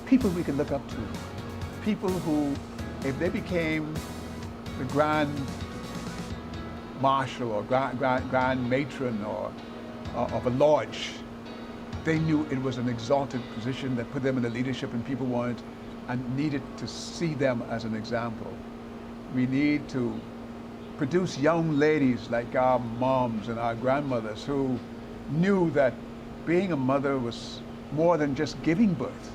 people we can look up to. People who, if they became the grand marshal or grand matron or of a lodge, they knew it was an exalted position that put them in the leadership, and people wanted and needed to see them as an example. We need to produce young ladies like our moms and our grandmothers who knew that being a mother was more than just giving birth.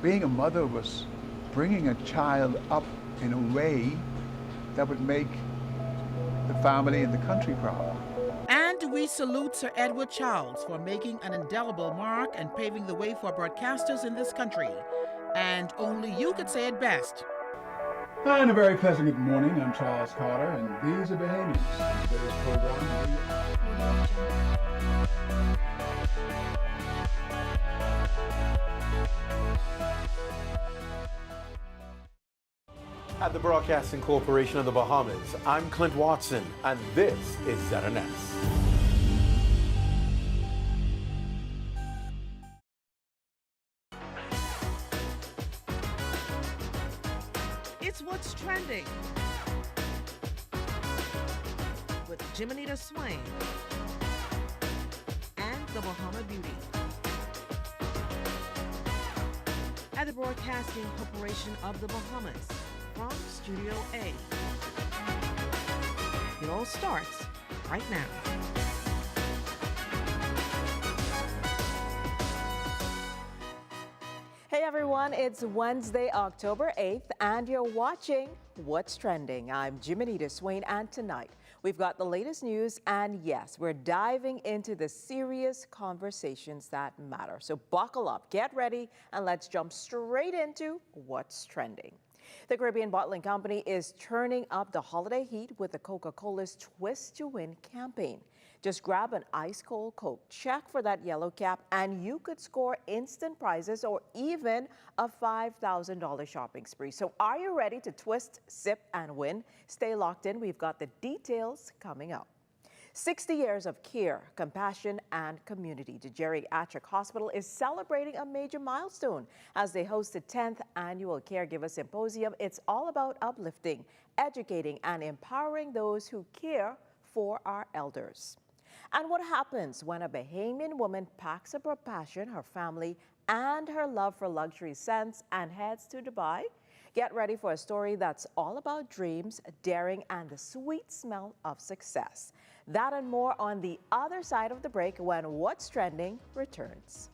Being a mother was bringing a child up in a way that would make the family and the country proud. And we salute Sir Edward Charles for making an indelible mark and paving the way for broadcasters in this country. And only you could say it best. And a very pleasant good morning. I'm Charles Carter, and these are Bahamians. Today's program. At the Broadcasting Corporation of the Bahamas, I'm Clint Watson, and this is ZNS. It's What's Trending with Jiminita Swain and the Bahama Beauty. At the Broadcasting Corporation of the Bahamas, from Studio A. It all starts right now. Hey everyone, it's Wednesday, October 8th, and you're watching What's Trending. I'm Jiminita Swain, and tonight we've got the latest news, and yes, we're diving into the serious conversations that matter. So buckle up, get ready, and let's jump straight into What's Trending. The Caribbean Bottling Company is turning up the holiday heat with the Coca-Cola's Twist to Win campaign. Just grab an ice-cold Coke, check for that yellow cap, and you could score instant prizes or even a $5,000 shopping spree. So are you ready to twist, sip, and win? Stay locked in. We've got the details coming up. 60 years of care, compassion, and community. The Geriatric Hospital is celebrating a major milestone as they host the 10th annual Caregiver Symposium. It's all about uplifting, educating, and empowering those who care for our elders. And what happens when a Bahamian woman packs up her passion, her family, and her love for luxury scents and heads to Dubai? Get ready for a story that's all about dreams, daring, and the sweet smell of success. That and more on the other side of the break when What's Trending returns.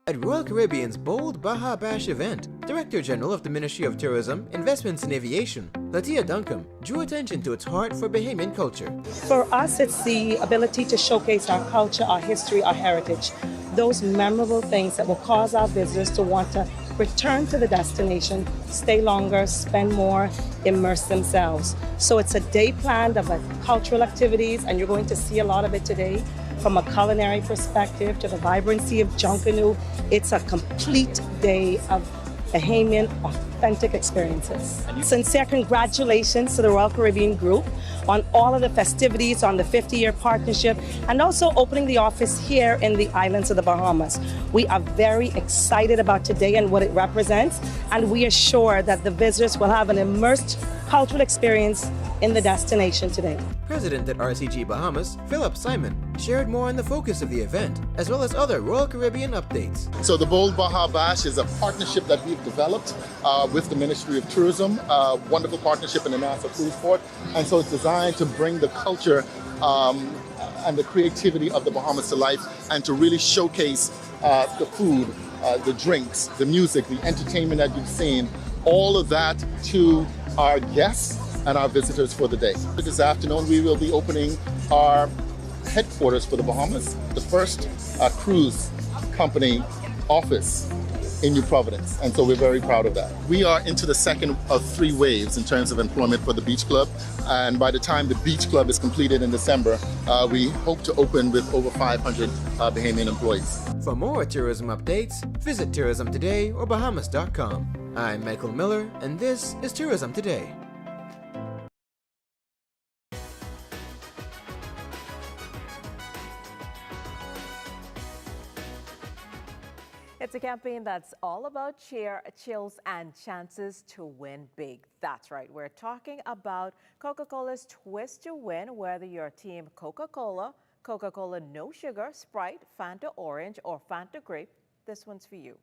At Royal Caribbean's Bold Baja Bash event, Director General of the Ministry of Tourism, Investments and Aviation, Latia Duncombe, drew attention to its heart for Bahamian culture. For us, it's the ability to showcase our culture, our history, our heritage, those memorable things that will cause our visitors to want to return to the destination, stay longer, spend more, immerse themselves. So it's a day planned of cultural activities, and you're going to see a lot of it today. From a culinary perspective to the vibrancy of Junkanoo, it's a complete day of Bahamian authentic experiences. Sincere congratulations to the Royal Caribbean Group on all of the festivities, on the 50-year partnership, and also opening the office here in the islands of the Bahamas. We are very excited about today and what it represents, and we are sure that the visitors will have an immersed cultural experience in the destination today. President at RCG Bahamas, Philip Simon, shared more on the focus of the event, as well as other Royal Caribbean updates. So the Bold Baja Bash is a partnership that we've developed with the Ministry of Tourism, wonderful partnership in the NASA Cruise Port, and so it's designed to bring the culture and the creativity of the Bahamas to life and to really showcase the food, the drinks, the music, the entertainment that you've seen, all of that to our guests and our visitors for the day. This afternoon we will be opening our headquarters for the Bahamas, the first cruise company office in New Providence. And so we're very proud of that. We are into the second of 3 waves in terms of employment for the Beach Club. And by the time the Beach Club is completed in December, we hope to open with over 500 Bahamian employees. For more tourism updates, visit Tourism Today or Bahamas.com. I'm Michael Miller, and this is Tourism Today. It's a campaign that's all about cheer, chills, and chances to win big. That's right. We're talking about Coca-Cola's Twist to Win, whether you're Team Coca-Cola, Coca-Cola No Sugar, Sprite, Fanta Orange, or Fanta Grape. This one's for you.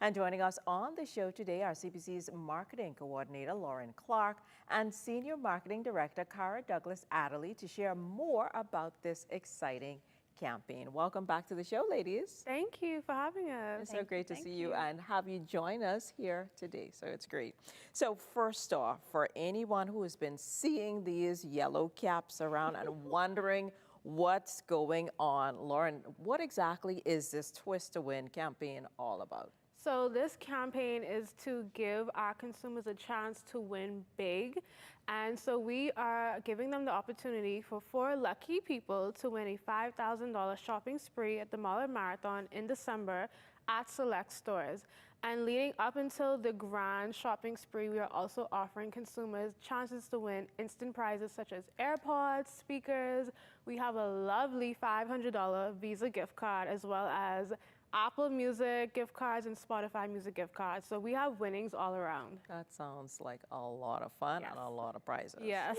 And joining us on the show today are CBC's Marketing Coordinator, Lauren Clark, and Senior Marketing Director, Cara Douglas Adderley, to share more about this exciting campaign. Welcome back to the show, ladies. Thank you for having us. It's so great to see you and have you join us here today. So it's great. So first off, for anyone who has been seeing these yellow caps around and wondering what's going on, Lauren, what exactly is this Twist to Win campaign all about? So this campaign is to give our consumers a chance to win big. And so we are giving them the opportunity for 4 lucky people to win a $5,000 shopping spree at the Mall Marathon in December at select stores. And leading up until the grand shopping spree, we are also offering consumers chances to win instant prizes such as AirPods, speakers. We have a lovely $500 Visa gift card, as well as Apple Music gift cards and Spotify Music gift cards. So we have winnings all around. That sounds like a lot of fun and a lot of prizes. Yes.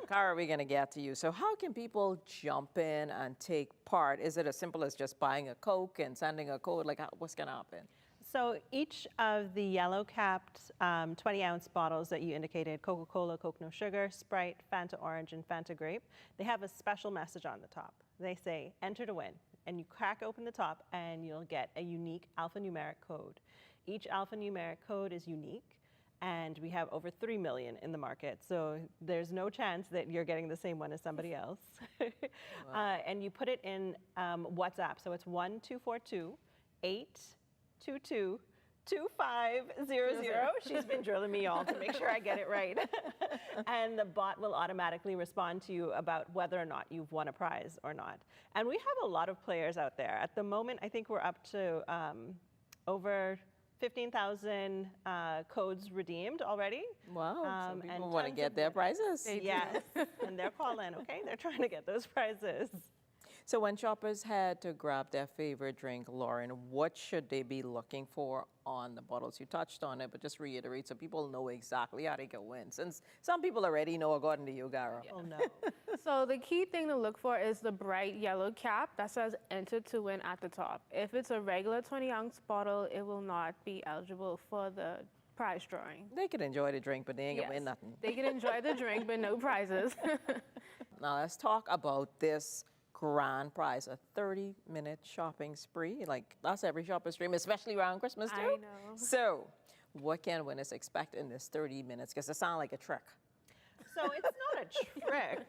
Cara, we're going to get to you. So how can people jump in and take part? Is it as simple as just buying a Coke and sending a code? Like, what's going to happen? So each of the yellow-capped 20-ounce bottles that you indicated, Coca-Cola, Coke No Sugar, Sprite, Fanta Orange, and Fanta Grape, they have a special message on the top. They say, enter to win. And you crack open the top and you'll get a unique alphanumeric code. Each alphanumeric code is unique, and we have over 3 million in the market. So there's no chance that you're getting the same one as somebody else. Wow. And you put it in WhatsApp. So it's 1-242-822-2500. She's been drilling me all to make sure I get it right. And the bot will automatically respond to you about whether or not you've won a prize or not. And we have a lot of players out there. At the moment, I think we're up to over 15,000 codes redeemed already. Wow, so people want to get their prizes. Yes, and they're calling, okay? They're trying to get those prizes. So when shoppers head to grab their favorite drink, Lauren, what should they be looking for on the bottles? You touched on it, but just reiterate so people know exactly how they can win. Since some people already know, according to you, Gara. Oh, no. So the key thing to look for is the bright yellow cap that says enter to win at the top. If it's a regular 20-ounce bottle, it will not be eligible for the prize drawing. They can enjoy the drink, but they ain't gonna win nothing. They can enjoy the drink, but no prizes. Now let's talk about this grand prize, a 30-minute shopping spree. Like, that's every shopper's dream, especially around Christmas, too. I know. So, what can winners expect in this 30 minutes? Because it sounds like a trick. So it's not a trick.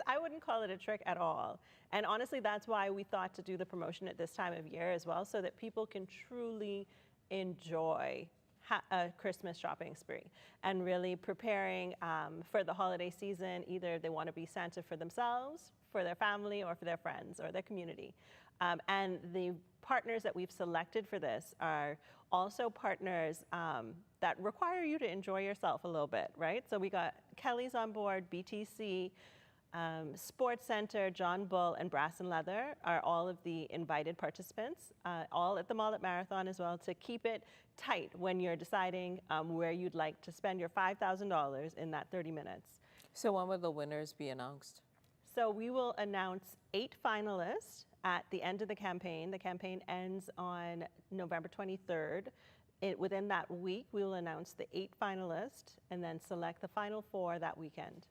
I wouldn't call it a trick at all. And honestly, that's why we thought to do the promotion at this time of year as well, so that people can truly enjoy a Christmas shopping spree and really preparing for the holiday season. Either they want to be Santa for themselves, for their family, or for their friends or their community. And the partners that we've selected for this are also partners that require you to enjoy yourself a little bit, right? So we got Kelly's on board, BTC, Sports Center, John Bull, and Brass and Leather are all of the invited participants, all at the Mall at Marathon as well, to keep it tight when you're deciding where you'd like to spend your $5,000 in that 30 minutes. So when will the winners be announced? So we will announce 8 finalists at the end of the campaign. The campaign ends on November 23rd. Within that week, we will announce the 8 finalists and then select the final 4 that weekend.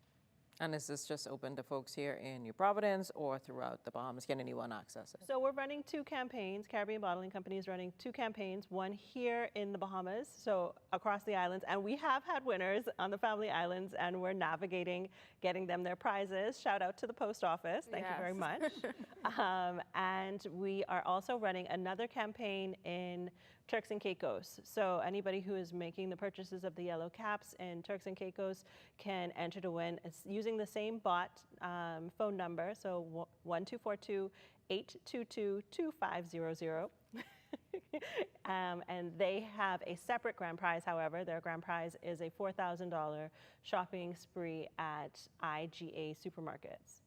And is this just open to folks here in New Providence or throughout the Bahamas? Can anyone access it? So we're running 2 campaigns. Caribbean Bottling Company is running 2 campaigns, one here in the Bahamas, so across the islands. And we have had winners on the Family Islands, and we're navigating getting them their prizes. Shout out to the post office. Thank you very much. And we are also running another campaign in Turks and Caicos. So anybody who is making the purchases of the yellow caps in Turks and Caicos can enter to win. It's using the same bot phone number, so 1242-822-2500. And they have a separate grand prize, however. Their grand prize is a $4,000 shopping spree at IGA supermarkets.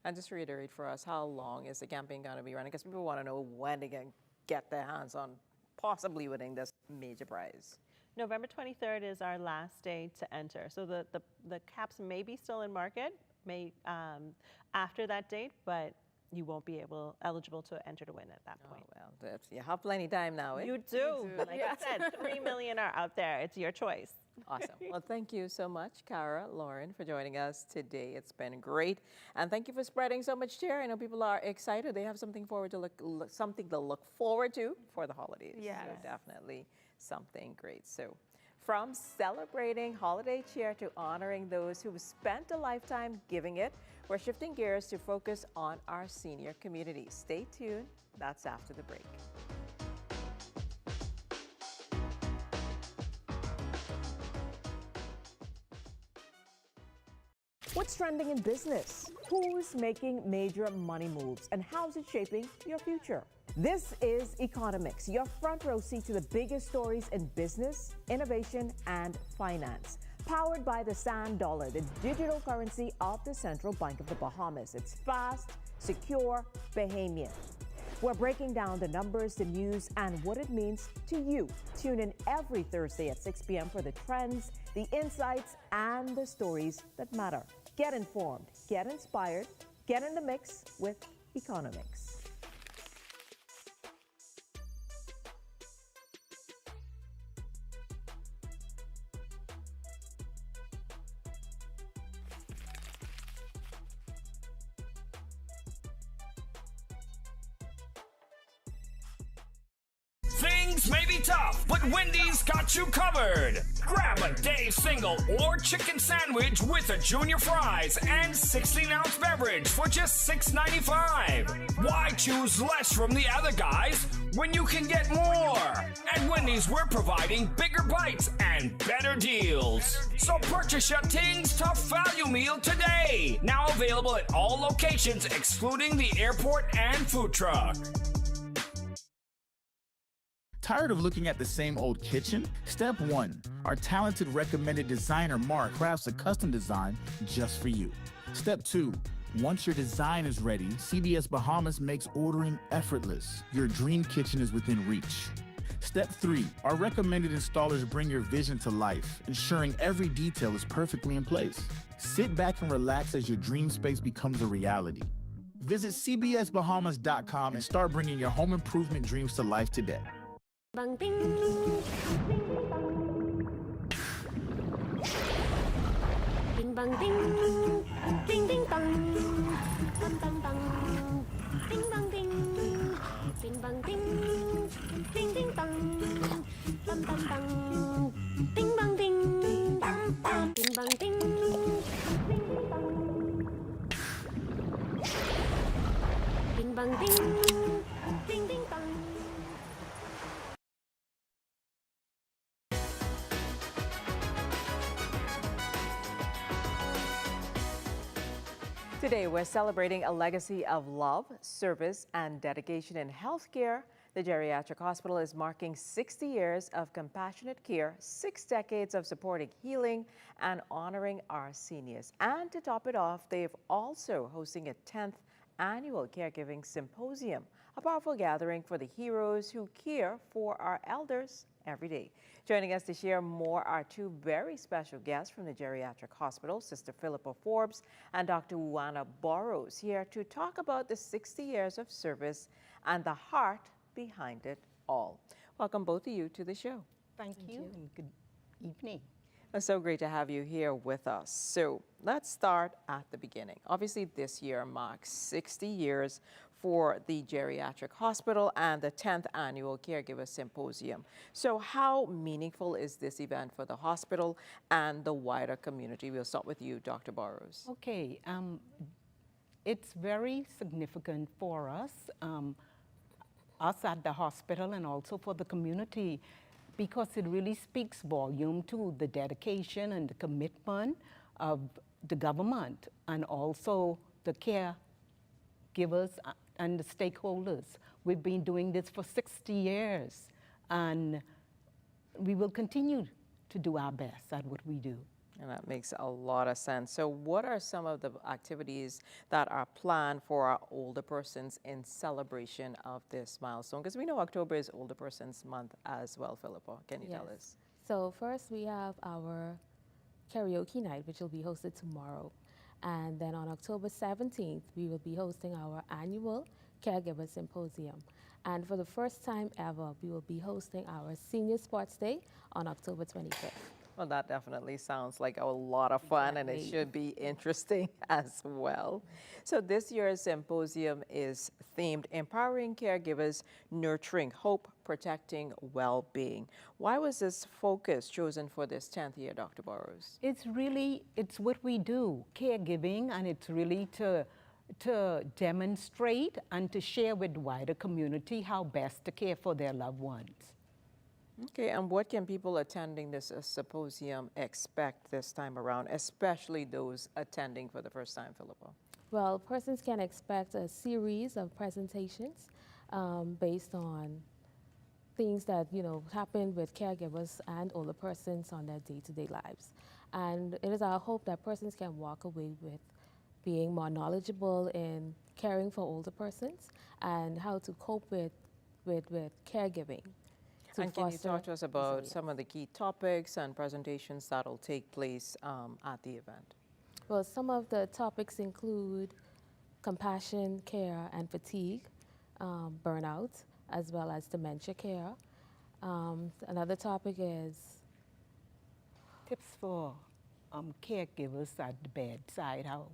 And just reiterate for us, how long is the campaign going to be running? Because people want to know when they can get their hands on possibly winning this major prize. November 23rd is our last day to enter. So the caps may be still in market after that date, but you won't be eligible to enter to win at that point. Well, you have plenty of time now, eh? You do. Like I said, 3 million are out there. It's your choice. Awesome. Well, thank you so much, Cara, Lauren, for joining us today. It's been great. And thank you for spreading so much cheer. I know people are excited. They have something something to look forward to for the holidays. Yes. So definitely something great. So from celebrating holiday cheer to honoring those who spent a lifetime giving it, we're shifting gears to focus on our senior community. Stay tuned. That's after the break. What's trending in business? Who's making major money moves? And how's it shaping your future? This is Economics, your front row seat to the biggest stories in business, innovation, and finance. Powered by the Sand Dollar, the digital currency of the Central Bank of the Bahamas. It's fast, secure, Bahamian. We're breaking down the numbers, the news, and what it means to you. Tune in every Thursday at 6 p.m. for the trends, the insights, and the stories that matter. Get informed, get inspired, get in the mix with Economics. Things may be tough, but Wendy's got you covered. Grab a day single or chicken sandwich with a junior fries and 16-ounce beverage for just $6.95. Why choose less from the other guys when you can get more? At Wendy's, we're providing bigger bites and better deals. So purchase your Tings Tough Value Meal today. Now available at all locations excluding the airport and food truck. Tired of looking at the same old kitchen? Step 1. Our talented recommended designer Mark crafts a custom design just for you. Step 2. Once your design is ready, CBS Bahamas makes ordering effortless. Your dream kitchen is within reach. Step 3. Our recommended installers bring your vision to life, ensuring every detail is perfectly in place. Sit back and relax as your dream space becomes a reality. Visit cbsbahamas.com and start bringing your home improvement dreams to life today. Bang ding. Bing bang ding. Ding ding dong. Bang bang bang. Ding bang ding. Bing bang ding. Ding ding dong. Bang bang bang. Ding bang ding. Bang bang. Ding bang ding. Ding bang ding. Ding ding dong. Today, we're celebrating a legacy of love, service, and dedication in healthcare. The Geriatric Hospital is marking 60 years of compassionate care, 6 decades of supporting healing and honoring our seniors. And to top it off, they've also hosting a 10th annual caregiving symposium, a powerful gathering for the heroes who care for our elders every day. Joining us to share more are 2 very special guests from the Geriatric Hospital, Sister Philippa Forbes and Dr. Uwana Burrows, here to talk about the 60 years of service and the heart behind it all. Welcome both of you to the show. Thank you and good evening. It's so great to have you here with us. So let's start at the beginning. Obviously, this year marks 60 years for the Geriatric Hospital and the 10th annual Caregiver Symposium. So how meaningful is this event for the hospital and the wider community? We'll start with you, Dr. Burrows. Okay, it's very significant for us. us at the hospital and also for the community, because it really speaks volume to the dedication and the commitment of the government and also the caregivers and the stakeholders. We've been doing this for 60 years, and we will continue to do our best at what we do. And that makes a lot of sense. So what are some of the activities that are planned for our older persons in celebration of this milestone? Because we know October is Older Persons Month as well, Philippa. Can you tell us? So first we have our karaoke night, which will be hosted tomorrow. And then on October 17th, we will be hosting our annual Caregiver Symposium. And for the first time ever, we will be hosting our Senior Sports Day on October 25th. Well, that definitely sounds like a lot of fun, and it should be interesting as well. So this year's symposium is themed Empowering Caregivers, Nurturing Hope, Protecting Well-Being. Why was this focus chosen for this 10th year, Dr. Burrows? It's what we do, caregiving, and it's really to demonstrate and to share with the wider community how best to care for their loved ones. Okay, and what can people attending this symposium expect this time around, especially those attending for the first time, Philippa? Well, persons can expect a series of presentations based on things that, happen with caregivers and older persons on their day-to-day lives. And it is our hope that persons can walk away with being more knowledgeable in caring for older persons and how to cope with caregiving. And can you talk to us about some of the key topics and presentations that will take place at the event? Well, some of the topics include compassion, care, and fatigue, burnout, as well as dementia care. Another topic is tips for caregivers at the bedside, how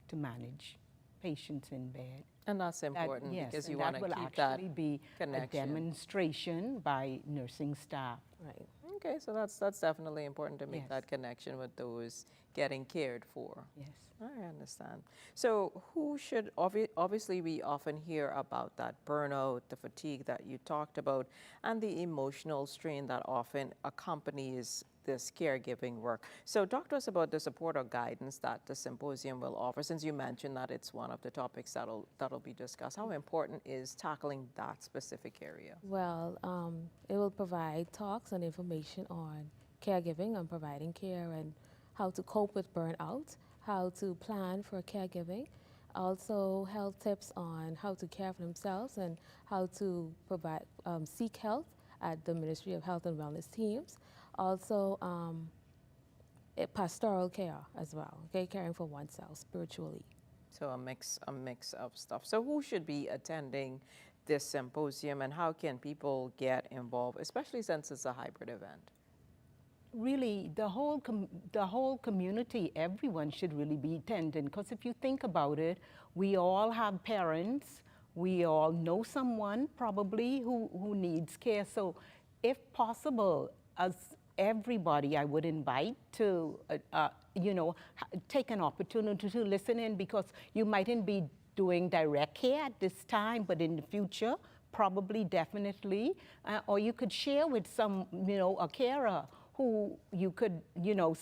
to manage patients in bed. And that's important because you want to keep that connection. That will actually be a demonstration by nursing staff. Right. Okay, so that's definitely important to make that connection with those getting cared for. Yes. I understand. So who should, obviously we often hear about that burnout, the fatigue that you talked about, and the emotional strain that often accompanies this caregiving work. So talk to us about the support or guidance that the symposium will offer, since you mentioned that it's one of the topics that'll be discussed. How important is tackling that specific area? Well, it will provide talks and information on caregiving and providing care and how to cope with burnout, how to plan for caregiving, also health tips on how to care for themselves and how to provide seek help at the Ministry of Health and Wellness teams. Also, pastoral care as well, okay, caring for oneself spiritually. So a mix of stuff. So who should be attending this symposium, and how can people get involved, especially since it's a hybrid event? Really, the whole community, everyone should really be attending, because if you think about it, we all have parents, we all know someone probably who needs care. So if possible, as everybody I would invite to, take an opportunity to listen in, because you mightn't be doing direct care at this time, but in the future, probably, definitely, or you could share with some, a carer who you could,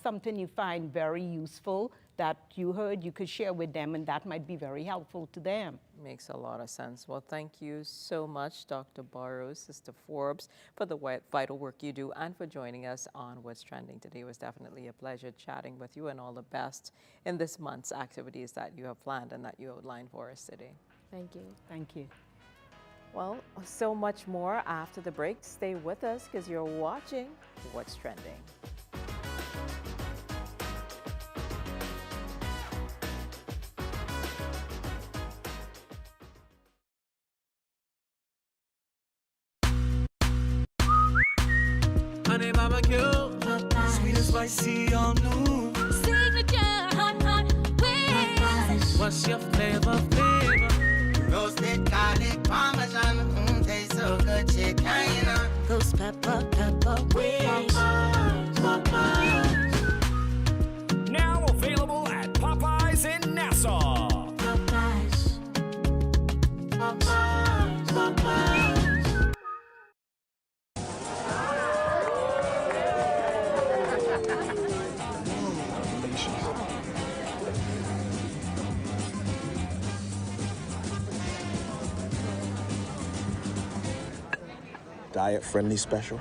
something you find very useful that you heard, you could share with them, and that might be very helpful to them. Makes a lot of sense. Well, thank you so much, Dr. Burrows, Sister Forbes, for the vital work you do and for joining us on What's Trending today. It was definitely a pleasure chatting with you, and all the best in this month's activities that you have planned and that you outlined for us today. Thank you. Thank you. Well, so much more after the break. Stay with us because you're watching What's Trending. Honey barbecue, sweet and spicy, all new. Signature hot wings. What's your flavor? Roasted garlic parmesan, tastes so good, chicken. Ghost pepper wings. Now available at Popeyes in Nassau. Popeyes. Diet friendly special.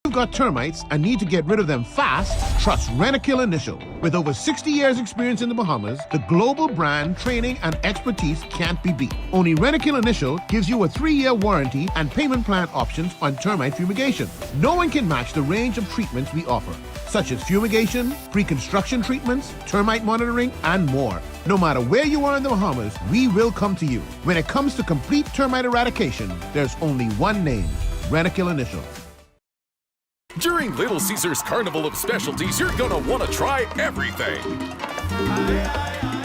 You've got termites and need to get rid of them fast, trust Rentokil Initial. With over 60 years experience in the Bahamas, the global brand, training, and expertise can't be beat. Only Rentokil Initial gives you a 3-year warranty and payment plan options on termite fumigation. No one can match the range of treatments we offer, such as fumigation, pre-construction treatments, termite monitoring, and more. No matter where you are in the Bahamas, we will come to you. When it comes to complete termite eradication, there's only one name, Rentokil Initial. During Little Caesars Carnival of Specialties, you're gonna want to try everything.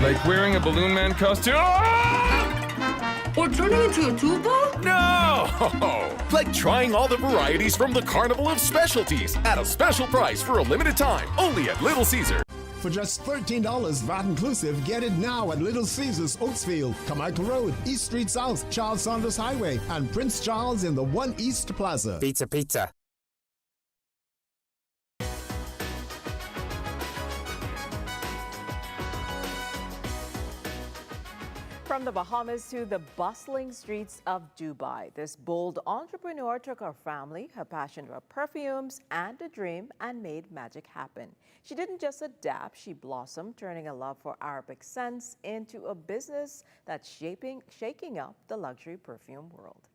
Like wearing a Balloon Man costume? Or turning into a tuba? No! Like trying all the varieties from the Carnival of Specialties at a special price for a limited time, only at Little Caesar. For just $13 VAT inclusive, get it now at Little Caesars, Oaksfield, Carmichael Road, East Street South, Charles Saunders Highway, and Prince Charles in the One East Plaza. Pizza, pizza. From the Bahamas to the bustling streets of Dubai, this bold entrepreneur took her family, her passion for perfumes, and a dream and made magic happen. She didn't just adapt, she blossomed, turning a love for Arabic scents into a business that's shaking up the luxury perfume world.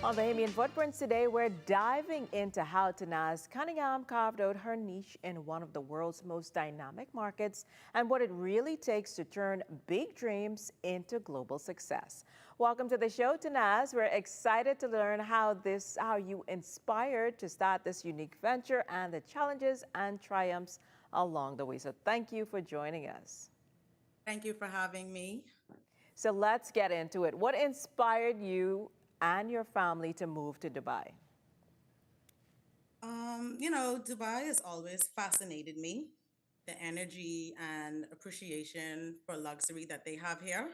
On Bahamian Footprints today, we're diving into how Tanaz Cunningham carved out her niche in one of the world's most dynamic markets and what it really takes to turn big dreams into global success. Welcome to the show, Tanaz. We're excited to learn how you inspired to start this unique venture and the challenges and triumphs along the way. So thank you for joining us. Thank you for having me. So let's get into it. What inspired you and your family to move to Dubai? Dubai has always fascinated me. The energy and appreciation for luxury that they have here.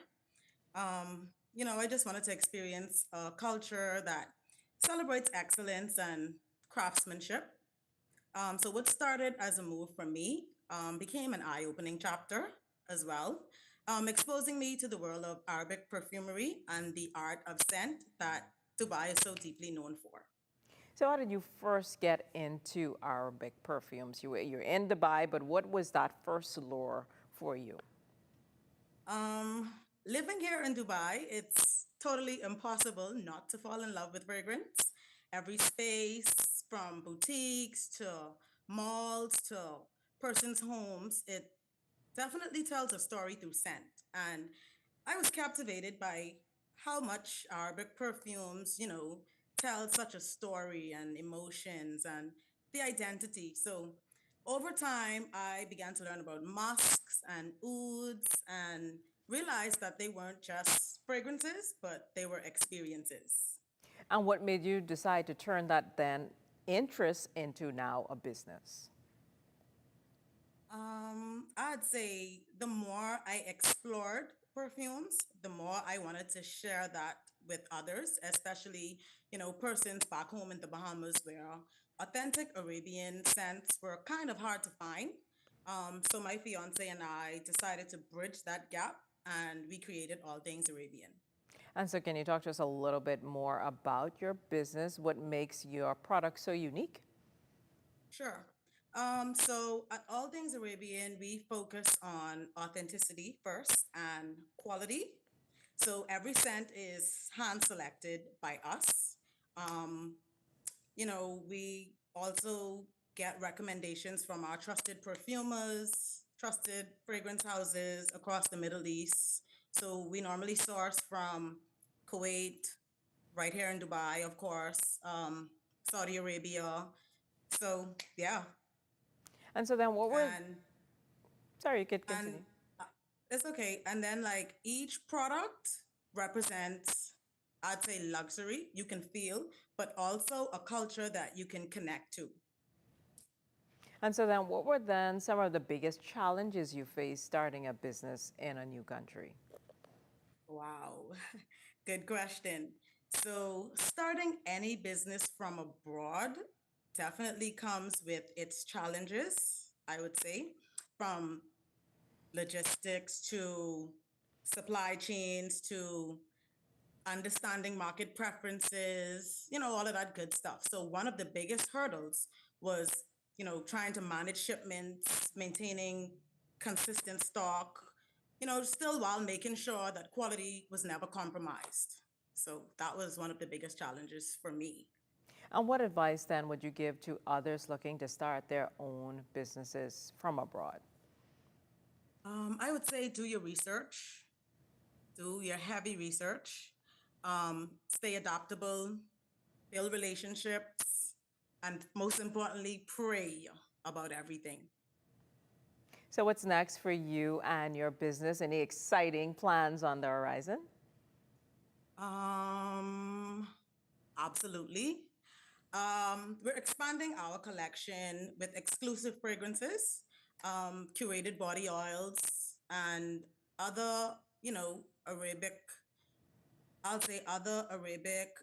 I just wanted to experience a culture that celebrates excellence and craftsmanship. So what started as a move for me became an eye-opening chapter as well, exposing me to the world of Arabic perfumery and the art of scent that Dubai is so deeply known for. So how did you first get into Arabic perfumes? You're in Dubai, but what was that first lure for you? Living here in Dubai, it's totally impossible not to fall in love with fragrance. Every space, from boutiques to malls to persons' homes, it definitely tells a story through scent. And I was captivated by how much Arabic perfumes, tell such a story and emotions and the identity. So over time, I began to learn about musks and ouds and realized that they weren't just fragrances, but they were experiences. And what made you decide to turn that then interest into now a business? I'd say the more I explored perfumes, the more I wanted to share that with others, especially, persons back home in the Bahamas where authentic Arabian scents were kind of hard to find. So my fiance and I decided to bridge that gap and we created All Things Arabian. And so can you talk to us a little bit more about your business? What makes your product so unique? Sure. So at All Things Arabian, we focus on authenticity first and quality. So every scent is hand selected by us. We also get recommendations from our trusted perfumers, trusted fragrance houses across the Middle East. So we normally source from Kuwait, right here in Dubai, of course, Saudi Arabia. So, yeah. And so then sorry, you could continue. It's okay. And then each product represents I'd say luxury you can feel, but also a culture that you can connect to. And so then what were then some of the biggest challenges you faced starting a business in a new country? Wow, good question. So, starting any business from abroad definitely comes with its challenges, I would say, from logistics to supply chains to understanding market preferences, all of that good stuff. So, one of the biggest hurdles was, trying to manage shipments, maintaining consistent stock, still while making sure that quality was never compromised. So, that was one of the biggest challenges for me. And what advice then would you give to others looking to start their own businesses from abroad? I would say do your research, do your heavy research, stay adaptable, build relationships, and most importantly, pray about everything. So what's next for you and your business? Any exciting plans on the horizon? Absolutely. We're expanding our collection with exclusive fragrances, curated body oils, and other, Arabic, I'll say other Arabic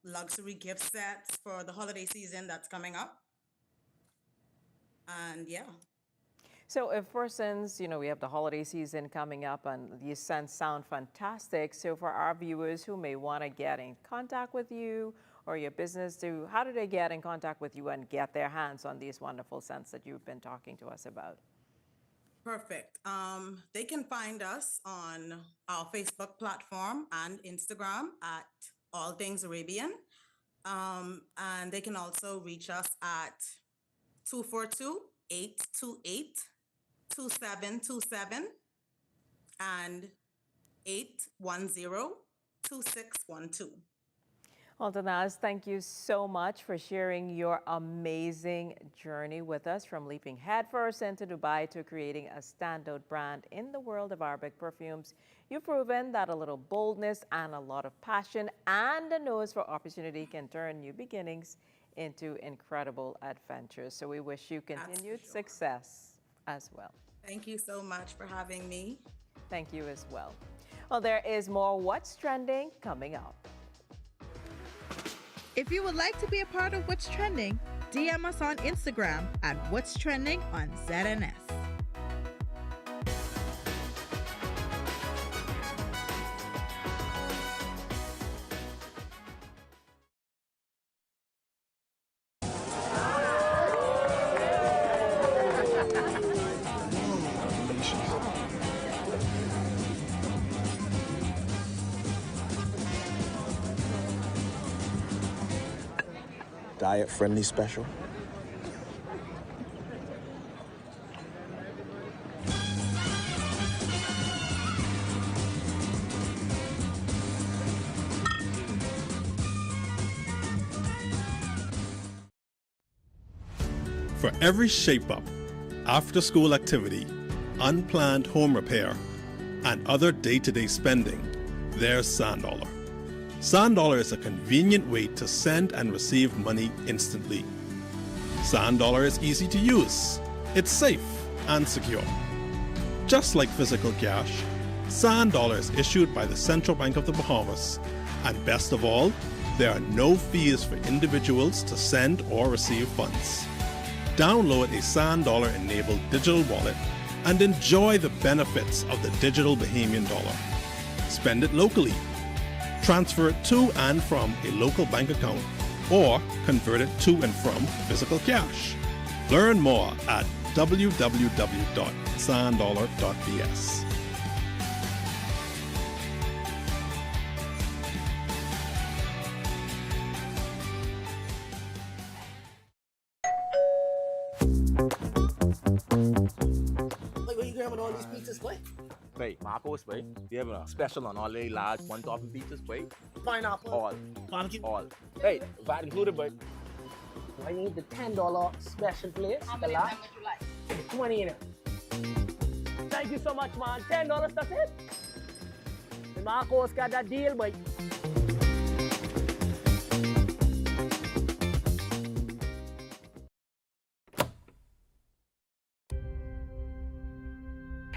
luxury gift sets for the holiday season that's coming up. And yeah. So if persons, we have the holiday season coming up and these scents sound fantastic. So for our viewers who may want to get in contact with you or your business, how do they get in contact with you and get their hands on these wonderful scents that you've been talking to us about? Perfect. They can find us on our Facebook platform and Instagram at All Things Arabian. And they can also reach us at 242-828-2727 and 810-2612. Well, Danaz, thank you so much for sharing your amazing journey with us, from leaping headfirst into Dubai to creating a standout brand in the world of Arabic perfumes. You've proven that a little boldness and a lot of passion and a nose for opportunity can turn new beginnings into incredible adventures. So we wish you continued success as well. Thank you so much for having me. Thank you as well. Well, there is more What's Trending coming up. If you would like to be a part of What's Trending, DM us on Instagram at What's Trending on ZNS. Diet-friendly special. For every shape-up, after-school activity, unplanned home repair, and other day-to-day spending, there's SandDollar. SandDollar is a convenient way to send and receive money instantly. SandDollar is easy to use. It's safe and secure. Just like physical cash, SandDollar is issued by the Central Bank of the Bahamas. And best of all, there are no fees for individuals to send or receive funds. Download a SandDollar-enabled digital wallet and enjoy the benefits of the digital Bahamian dollar. Spend it locally. Transfer it to and from a local bank account, or convert it to and from physical cash. Learn more at www.sanddollar.bs. Like, where you grabbing all these pizzas, boy? Wait, Marcos, wait. We have a special on all the large one-topping pizzas, wait. Pineapple. All. Barbecue. All. Hey, VAT included, but I need the $10 special place. How many the would you like? 20 in it. Thank you so much, man. $10, that's it. The Marcos got that deal, boy.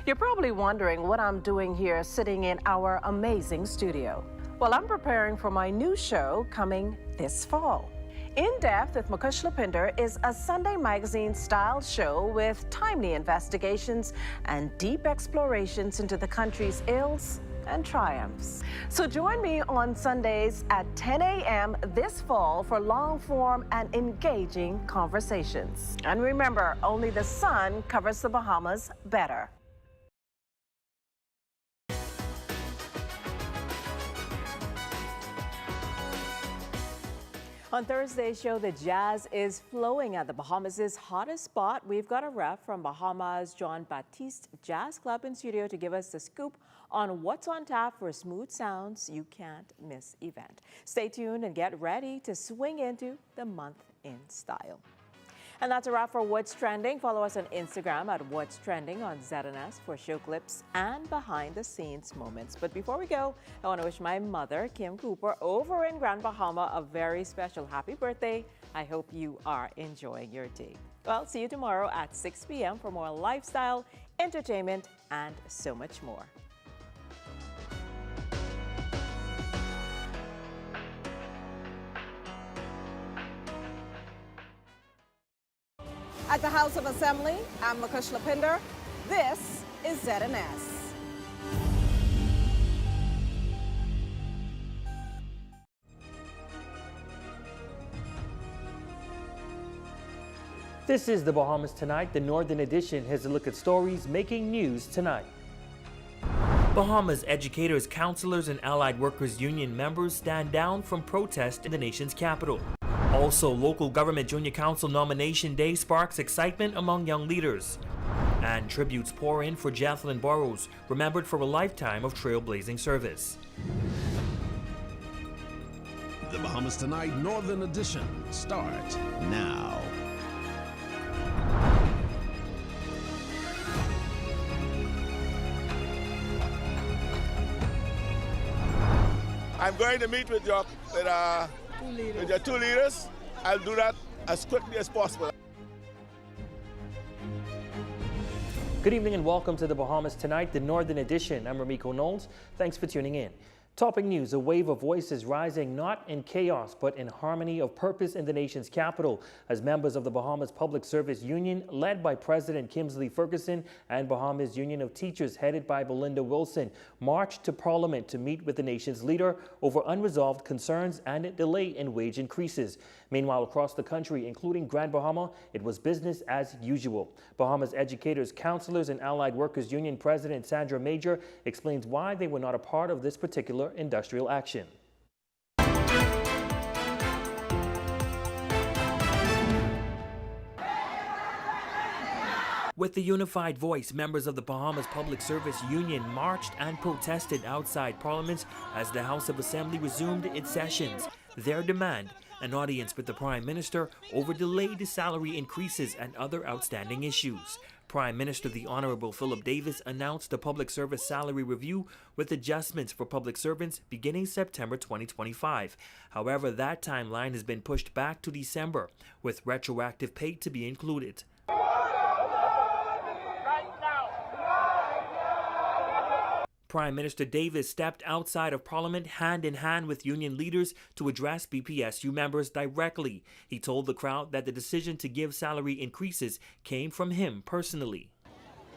You're probably wondering what I'm doing here sitting in our amazing studio. Well, I'm preparing for my new show coming this fall. In Depth with Mukesh Lapinder is a Sunday magazine style show with timely investigations and deep explorations into the country's ills and triumphs. So join me on Sundays at 10 a.m. this fall for long-form and engaging conversations. And remember, only the sun covers the Bahamas better. On Thursday's show, the jazz is flowing at the Bahamas' hottest spot. We've got a rep from Bahamas John Baptiste Jazz Club in studio to give us the scoop on what's on tap for a smooth sounds you can't miss event. Stay tuned and get ready to swing into the month in style. And that's a wrap for What's Trending. Follow us on Instagram at What's Trending on ZNS for show clips and behind-the-scenes moments. But before we go, I want to wish my mother, Kim Cooper, over in Grand Bahama, a very special happy birthday. I hope you are enjoying your day. Well, see you tomorrow at 6 p.m. for more lifestyle, entertainment, and so much more. At the House of Assembly, I'm Mukesh Lapinder. This is ZNS. This is the Bahamas Tonight. The Northern Edition has a look at stories making news tonight. Bahamas educators, counselors, and allied workers union members stand down from protest in the nation's capital. Also, local government junior council nomination day sparks excitement among young leaders. And tributes pour in for Jacqueline Burrows, remembered for a lifetime of trailblazing service. The Bahamas Tonight Northern Edition starts now. I'm going to meet with your two leaders. I'll do that as quickly as possible. Good evening and welcome to the Bahamas Tonight, the Northern Edition. I'm Ramiko Knowles. Thanks for tuning in. Topping news, a wave of voices rising not in chaos but in harmony of purpose in the nation's capital as members of the Bahamas Public Service Union, led by President Kimsley Ferguson, and Bahamas Union of Teachers, headed by Belinda Wilson, marched to Parliament to meet with the nation's leader over unresolved concerns and a delay in wage increases. Meanwhile, across the country, including Grand Bahama, it was business as usual. Bahamas Educators, Counselors, and Allied Workers Union President Sandra Major explains why they were not a part of this particular industrial action. With the unified voice, members of the Bahamas Public Service Union marched and protested outside Parliament as the House of Assembly resumed its sessions. Their demand: an audience with the Prime Minister over delayed salary increases and other outstanding issues. Prime Minister the Honorable Philip Davis announced a public service salary review with adjustments for public servants beginning September 2025. However, that timeline has been pushed back to December, with retroactive pay to be included. Prime Minister Davis stepped outside of Parliament hand in hand with union leaders to address BPSU members directly. He told the crowd that the decision to give salary increases came from him personally.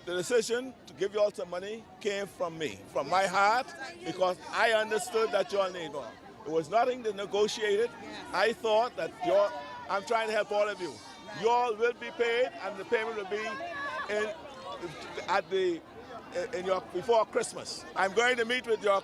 The decision to give you all some money came from me, from my heart, because I understood that you all need more. It was nothing to negotiate it. I thought that I'm trying to help all of you. You all will be paid, and the payment will be before Christmas. I'm going to meet with your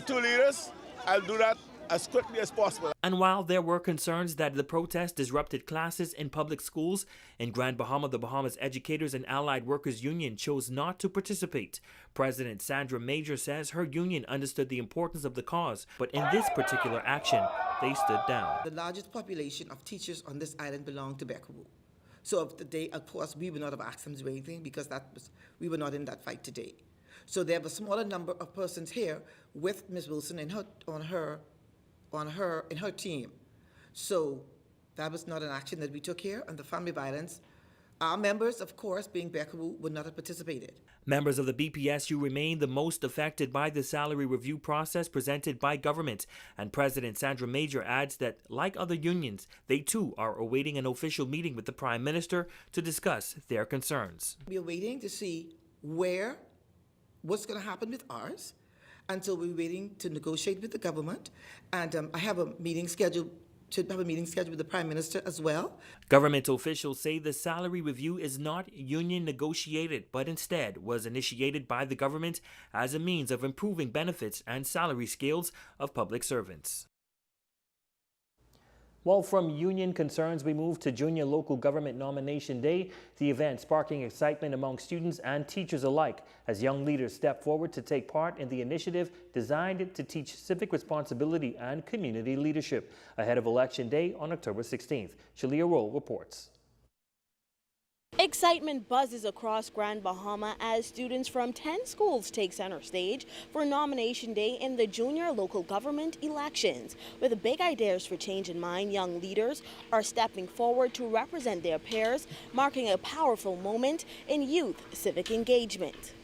two leaders. I'll do that as quickly as possible. And while there were concerns that the protest disrupted classes in public schools, in Grand Bahama, the Bahamas Educators and Allied Workers Union chose not to participate. President Sandra Major says her union understood the importance of the cause, but in this particular action, they stood down. The largest population of teachers on this island belong to Beckeroo. So of today, of course, we would not have asked them to do anything because we were not in that fight today. So they have a smaller number of persons here with Ms. Wilson in her team. So that was not an action that we took here. And the family violence Our members, of course, being Beckeroo, would not have participated. Members of the BPSU remain the most affected by the salary review process presented by government, and President Sandra Major adds that, like other unions, they too are awaiting an official meeting with the Prime Minister to discuss their concerns. We are waiting to see what's going to happen with ours, and so we're waiting to negotiate with the government, and I have a meeting scheduled with the Prime Minister as well. Government officials say the salary review is not union negotiated, but instead was initiated by the government as a means of improving benefits and salary scales of public servants. Well, from union concerns, we move to Junior Local Government Nomination Day, the event sparking excitement among students and teachers alike as young leaders step forward to take part in the initiative designed to teach civic responsibility and community leadership ahead of Election Day on October 16th. Shalia Roll reports. Excitement buzzes across Grand Bahama as students from 10 schools take center stage for Nomination Day in the junior local government elections. With big ideas for change in mind, young leaders are stepping forward to represent their peers, marking a powerful moment in youth civic engagement.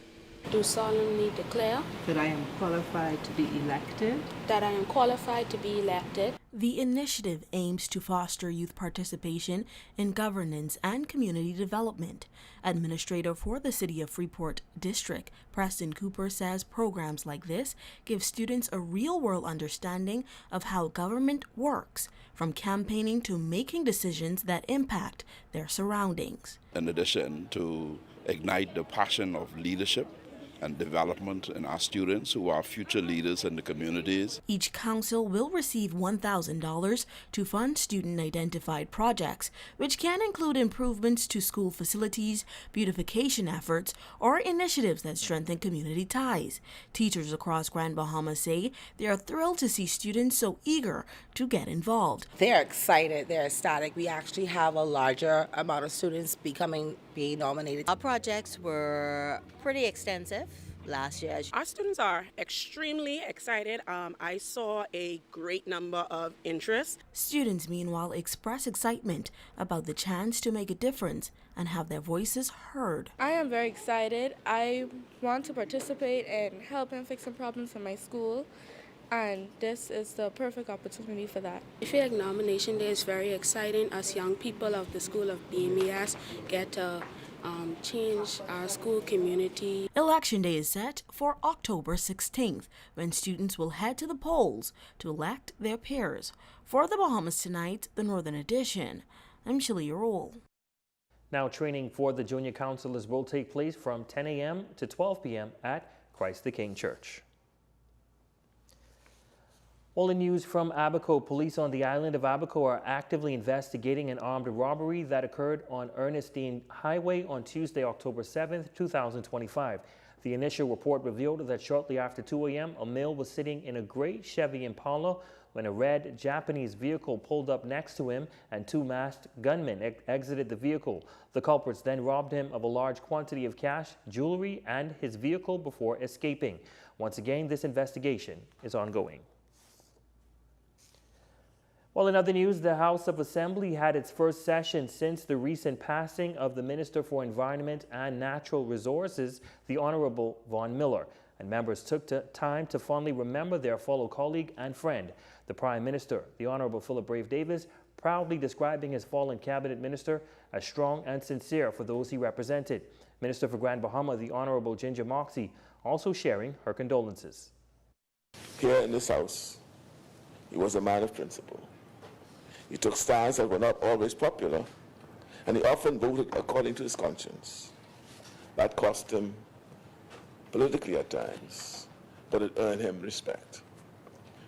Do solemnly declare that I am qualified to be elected. That I am qualified to be elected. The initiative aims to foster youth participation in governance and community development. Administrator for the City of Freeport District, Preston Cooper, says programs like this give students a real-world understanding of how government works, from campaigning to making decisions that impact their surroundings. In addition to ignite the passion of leadership and development in our students who are future leaders in the communities. Each council will receive $1,000 to fund student-identified projects, which can include improvements to school facilities, beautification efforts, or initiatives that strengthen community ties. Teachers across Grand Bahama say they are thrilled to see students so eager to get involved. They're excited, they're ecstatic. We actually have a larger amount of students being nominated. Our projects were pretty extensive last year. Our students are extremely excited. I saw a great number of interest. Students, meanwhile, express excitement about the chance to make a difference and have their voices heard. I am very excited. I want to participate and help and fix some problems in my school, and this is the perfect opportunity for that. I feel like Nomination Day is very exciting as young people of the School of BMES get to change our school community. Election Day is set for October 16th, when students will head to the polls to elect their peers. For the Bahamas Tonight, the Northern Edition, I'm Shalia Roll. Now, training for the junior counselors will take place from 10 a.m. to 12 p.m. at Christ the King Church. Well, in news from Abaco, police on the island of Abaco are actively investigating an armed robbery that occurred on Ernestine Highway on Tuesday, October 7th, 2025. The initial report revealed that shortly after 2 a.m., a male was sitting in a gray Chevy Impala when a red Japanese vehicle pulled up next to him and two masked gunmen exited the vehicle. The culprits then robbed him of a large quantity of cash, jewelry, and his vehicle before escaping. Once again, this investigation is ongoing. Well, in other news, the House of Assembly had its first session since the recent passing of the Minister for Environment and Natural Resources, the Honorable Vaughn Miller, and members took time to fondly remember their fellow colleague and friend, the Prime Minister, the Honorable Philip Brave Davis, proudly describing his fallen cabinet minister as strong and sincere for those he represented. Minister for Grand Bahama, the Honorable Ginger Moxie, also sharing her condolences. Here in this House, he was a man of principle. He took stands that were not always popular, and he often voted according to his conscience. That cost him politically at times, but it earned him respect.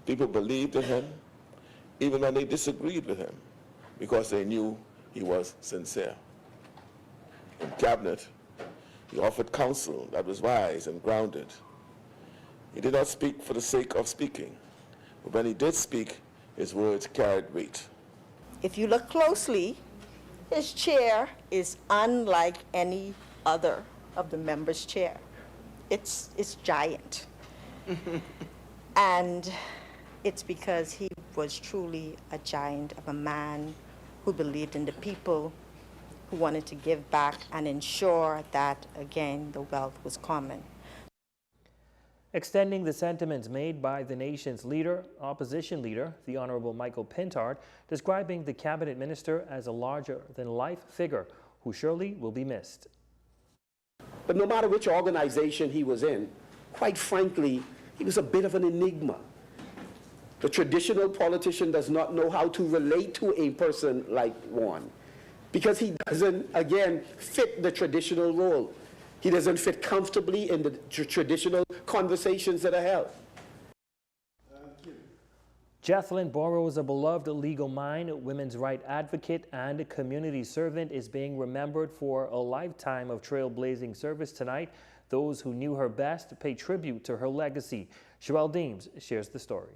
People believed in him, even when they disagreed with him, because they knew he was sincere. In cabinet, he offered counsel that was wise and grounded. He did not speak for the sake of speaking, but when he did speak, his words carried weight. If you look closely, his chair is unlike any other of the members' chair. It's giant. And it's because he was truly a giant of a man who believed in the people, who wanted to give back and ensure that, again, the wealth was common. Extending the sentiments made by the nation's opposition leader, the Honorable Michael Pintard, describing the cabinet minister as a larger-than-life figure who surely will be missed. But no matter which organization he was in, quite frankly, he was a bit of an enigma. The traditional politician does not know how to relate to a person like Warren because he doesn't, again, fit the traditional role. He doesn't fit comfortably in the traditional conversations that are held. Jethlyn Burrows, a beloved legal mind, women's rights advocate, and community servant, is being remembered for a lifetime of trailblazing service tonight. Those who knew her best pay tribute to her legacy. Sherelle Deems shares the story.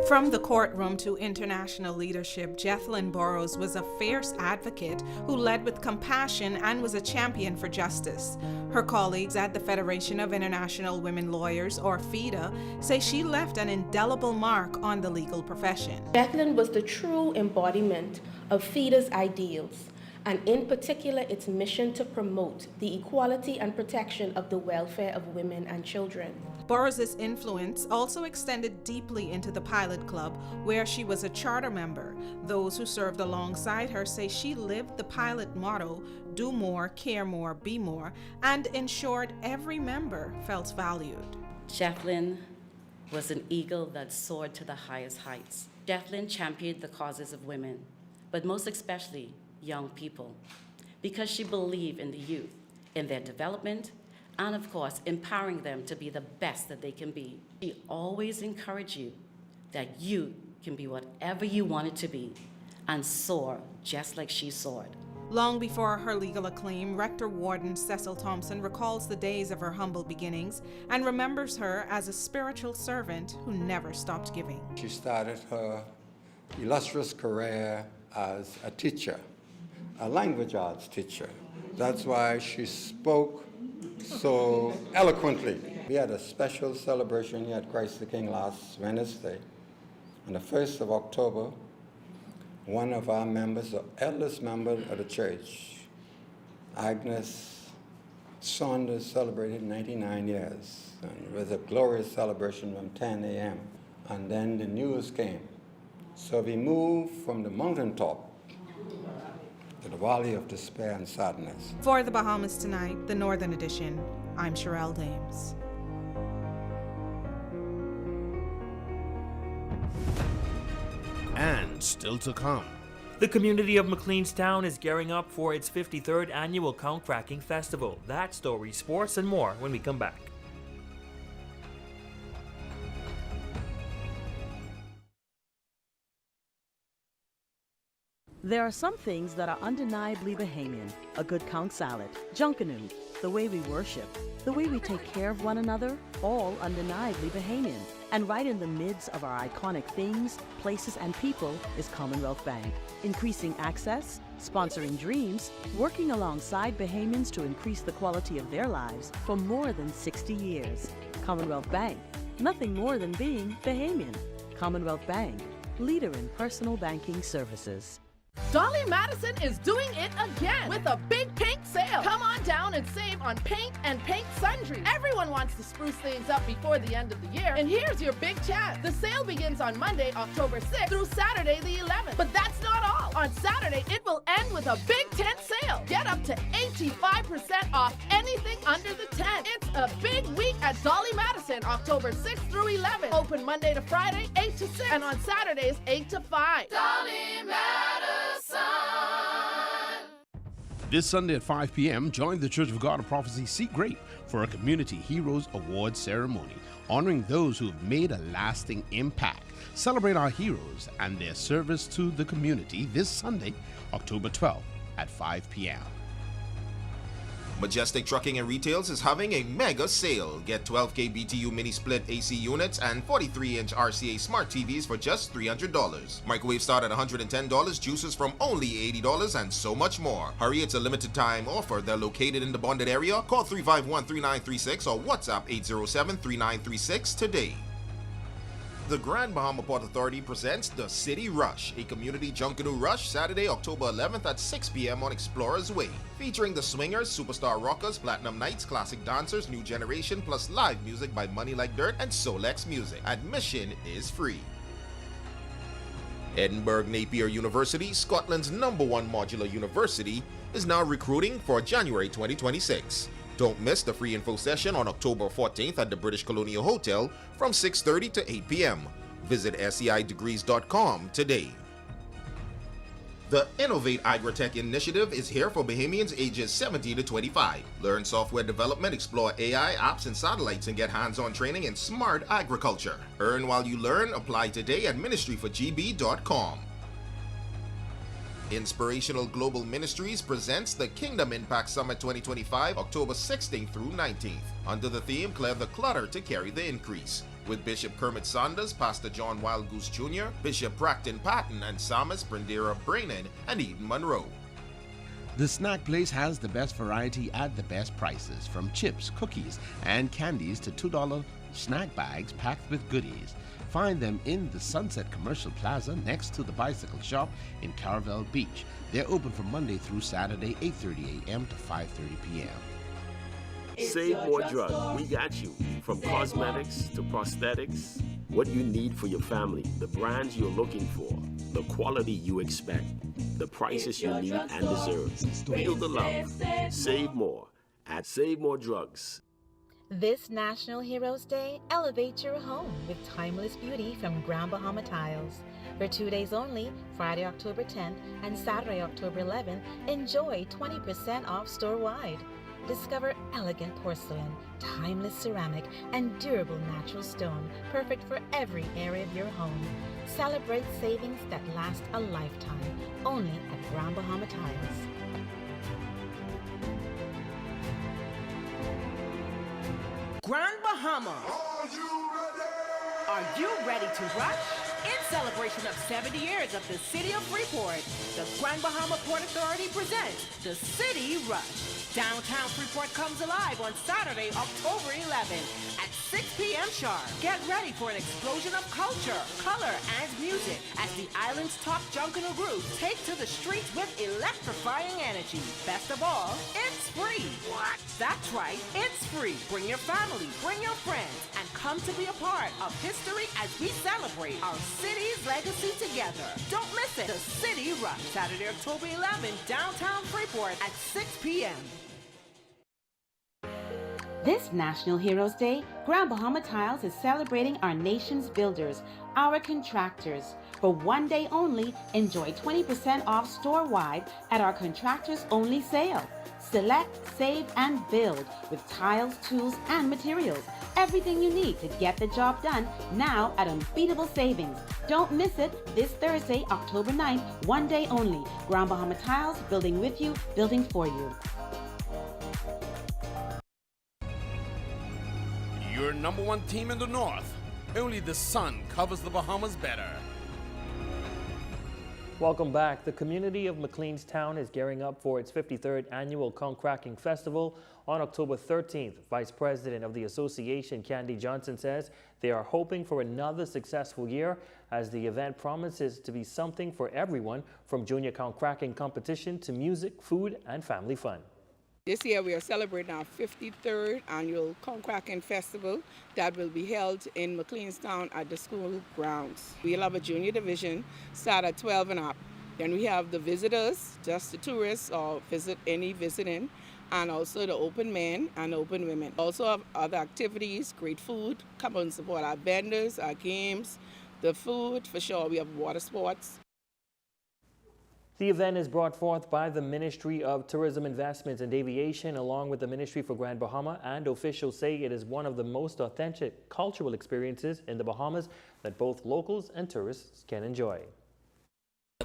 From the courtroom to international leadership, Jethlyn Burrows was a fierce advocate who led with compassion and was a champion for justice. Her colleagues at the Federation of International Women Lawyers, or FIDA, say she left an indelible mark on the legal profession. Jethlyn was the true embodiment of FIDA's ideals, and in particular its mission to promote the equality and protection of the welfare of women and children. Burrows' influence also extended deeply into the Pilot Club, where she was a charter member. Those who served alongside her say she lived the Pilot motto, do more, care more, be more, and ensured every member felt valued. Jethlyn was an eagle that soared to the highest heights. Jethlyn championed the causes of women, but most especially young people, because she believed in the youth, in their development, and of course, empowering them to be the best that they can be. She always encouraged you that you can be whatever you wanted to be and soar just like she soared. Long before her legal acclaim, Rector Warden Cecil Thompson recalls the days of her humble beginnings and remembers her as a spiritual servant who never stopped giving. She started her illustrious career as a teacher, a language arts teacher. That's why she spoke so eloquently. We had a special celebration here at Christ the King last Wednesday. On the 1st of October, one of our members, the eldest member of the church, Agnes Saunders, celebrated 99 years. And it was a glorious celebration from 10 a.m. And then the news came. So we moved from the mountaintop to the valley of despair and sadness. For the Bahamas Tonight, the Northern Edition, I'm Sherelle Dames. And still to come. The community of McLeanstown is gearing up for its 53rd annual Count Cracking Festival. That story, sports, and more when we come back. There are some things that are undeniably Bahamian. A good count salad, junkanoo, the way we worship, the way we take care of one another, all undeniably Bahamian. And right in the midst of our iconic things, places, and people is Commonwealth Bank. Increasing access, sponsoring dreams, working alongside Bahamians to increase the quality of their lives for more than 60 years. Commonwealth Bank, nothing more than being Bahamian. Commonwealth Bank, leader in personal banking services. Dolly Madison is doing it again with a big paint sale. Come on down and save on paint and paint sundries. Everyone wants to spruce things up before the end of the year, and here's your big chance. The sale begins on Monday, October 6th through Saturday the 11th. But that's not all. On Saturday, it will end with a big tent sale. Get up to 85% off anything under the tent. It's a big week at Dolly Madison, October 6th through 11th. Open Monday to Friday, 8 to 6, and on Saturdays, 8 to 5. Dolly Madison. This Sunday at 5 p.m., join the Church of God of Prophecy Seek Great for a Community Heroes Award ceremony, honoring those who have made a lasting impact. Celebrate our heroes and their service to the community this Sunday, October 12th at 5 p.m. Majestic Trucking and Retails is having a mega sale. Get 12K BTU mini split AC units and 43-inch RCA smart TVs for just $300. Microwaves start at $110, juices from only $80, and so much more. Hurry, it's a limited time offer. They're located in the bonded area. Call 351-3936 or WhatsApp 807-3936 today. The Grand Bahama Port Authority presents the City Rush, a community Junkanoo rush Saturday, October 11th at 6 p.m. on Explorers Way. Featuring the Swingers, Superstar Rockers, Platinum Nights, Classic Dancers, New Generation, plus live music by Money Like Dirt and Solex Music. Admission is free. Edinburgh Napier University, Scotland's #1 modular university, is now recruiting for January 2026. Don't miss the free info session on October 14th at the British Colonial Hotel from 6:30 to 8 p.m. Visit seidegrees.com today. The Innovate Agritech initiative is here for Bahamians ages 17 to 25. Learn software development, explore AI, apps, and satellites, and get hands-on training in smart agriculture. Earn while you learn. Apply today at ministryforgb.com. Inspirational Global Ministries presents the Kingdom Impact Summit 2025, October 16th through 19th, under the theme Clear the Clutter to Carry the Increase, with Bishop Kermit Saunders, Pastor John Wild Goose Jr., Bishop Bracton Patton, and Psalmist Brindera Brainerd and Eden Monroe. The snack place has the best variety at the best prices, from chips, cookies, and candies to $2 snack bags packed with goodies. Find them in the Sunset Commercial Plaza next to the bicycle shop in Caravelle Beach. They're open from Monday through Saturday, 8:30 a.m. to 5:30 p.m. Save more drugs. We got you. From cosmetics to prosthetics, what you need for your family, the brands you're looking for, the quality you expect, the prices you need and deserve. Feel the love. Save more at Save More Drugs. This National Heroes Day, elevate your home with timeless beauty from Grand Bahama Tiles. For 2 days only, Friday, October 10th and Saturday, October 11th, enjoy 20% off store-wide. Discover elegant porcelain, timeless ceramic, and durable natural stone, perfect for every area of your home. Celebrate savings that last a lifetime, only at Grand Bahama Tiles. Grand Bahama. Are you ready to rush? In celebration of 70 years of the City of Freeport, the Grand Bahama Port Authority presents the City Rush. Downtown Freeport comes alive on Saturday, October 11th at 6 p.m. sharp. Get ready for an explosion of culture, color, and music as the island's top Junkanoo groups take to the streets with electrifying energy. Best of all, it's free. What? That's right, it's free. Bring your family, bring your friends, and come to be a part of history as we celebrate our city's legacy together. Don't miss it. The City Rush, Saturday, October 11th, downtown Freeport at 6 p.m. This National Heroes Day, Grand Bahama Tiles is celebrating our nation's builders, our contractors. For 1 day only, enjoy 20% off store-wide at our contractors only sale. Select, save, and build with tiles, tools, and materials. Everything you need to get the job done now at unbeatable savings. Don't miss it this Thursday, October 9th, 1 day only. Grand Bahama Tiles, building with you, building for you. Your #1 team in the North. Only the sun covers the Bahamas better. Welcome back. The community of McLeanstown is gearing up for its 53rd annual Concracking Festival on October 13th. Vice President of the association, Candy Johnson, says they are hoping for another successful year as the event promises to be something for everyone, from junior concracking competition to music, food, and family fun. This year we are celebrating our 53rd annual Concracking Festival that will be held in McLeanstown at the school grounds. We'll have a junior division, start at 12 and up. Then we have the visitors, just the tourists or any visiting, and also the open men and open women. Also have other activities, great food. Come and support our vendors, our games, the food for sure. We have water sports. The event is brought forth by the Ministry of Tourism Investments and Aviation, along with the Ministry for Grand Bahama, and officials say it is one of the most authentic cultural experiences in the Bahamas that both locals and tourists can enjoy.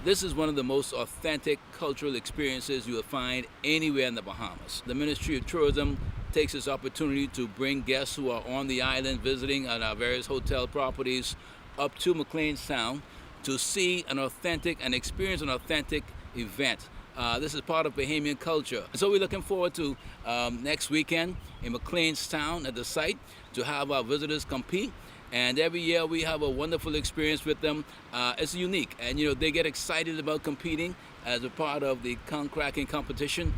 This is one of the most authentic cultural experiences you will find anywhere in the Bahamas. The Ministry of Tourism takes this opportunity to bring guests who are on the island visiting at our various hotel properties up to McLeanstown to see an authentic and experience an authentic event. This is part of Bahamian culture. So we're looking forward to next weekend in McLeanstown at the site to have our visitors compete And every year we have a wonderful experience with them. It's unique, and they get excited about competing as a part of the con cracking competition.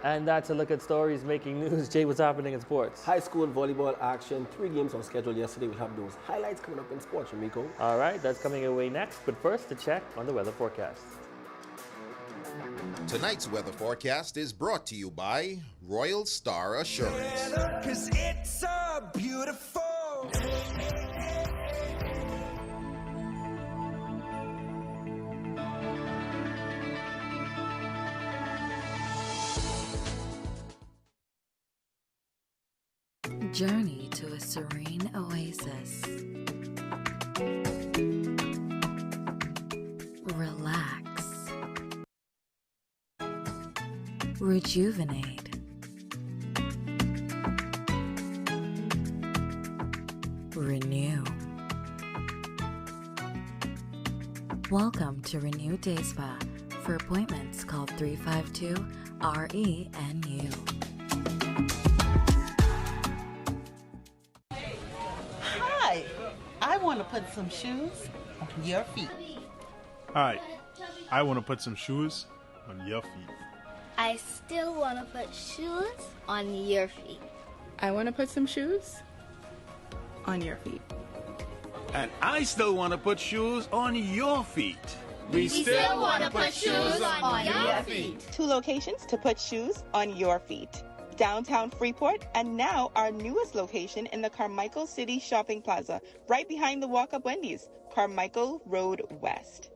And that's a look at stories making news. Jay, what's happening in sports? High school volleyball action. 3 games on schedule yesterday. We have those highlights coming up in sports, Rico. All right, that's coming your way next. But first, a check on the weather forecast. Tonight's weather forecast is brought to you by Royal Star Assurance. 'Cause it's so beautiful. Journey to a serene oasis. Relax. Rejuvenate. Renew. Welcome to Renew Day Spa. For appointments, call 352-RENU. Hi, I want to put some shoes on your feet. Hi, I want to put some shoes on your feet. I still want to put shoes on your feet. I want to put some shoes on your feet. And I still want to put shoes on your feet. We still want to put shoes on your feet. 2 locations to put shoes on your feet. Downtown Freeport, and now our newest location in the Carmichael City Shopping Plaza, right behind the Walk-Up Wendy's, Carmichael Road West.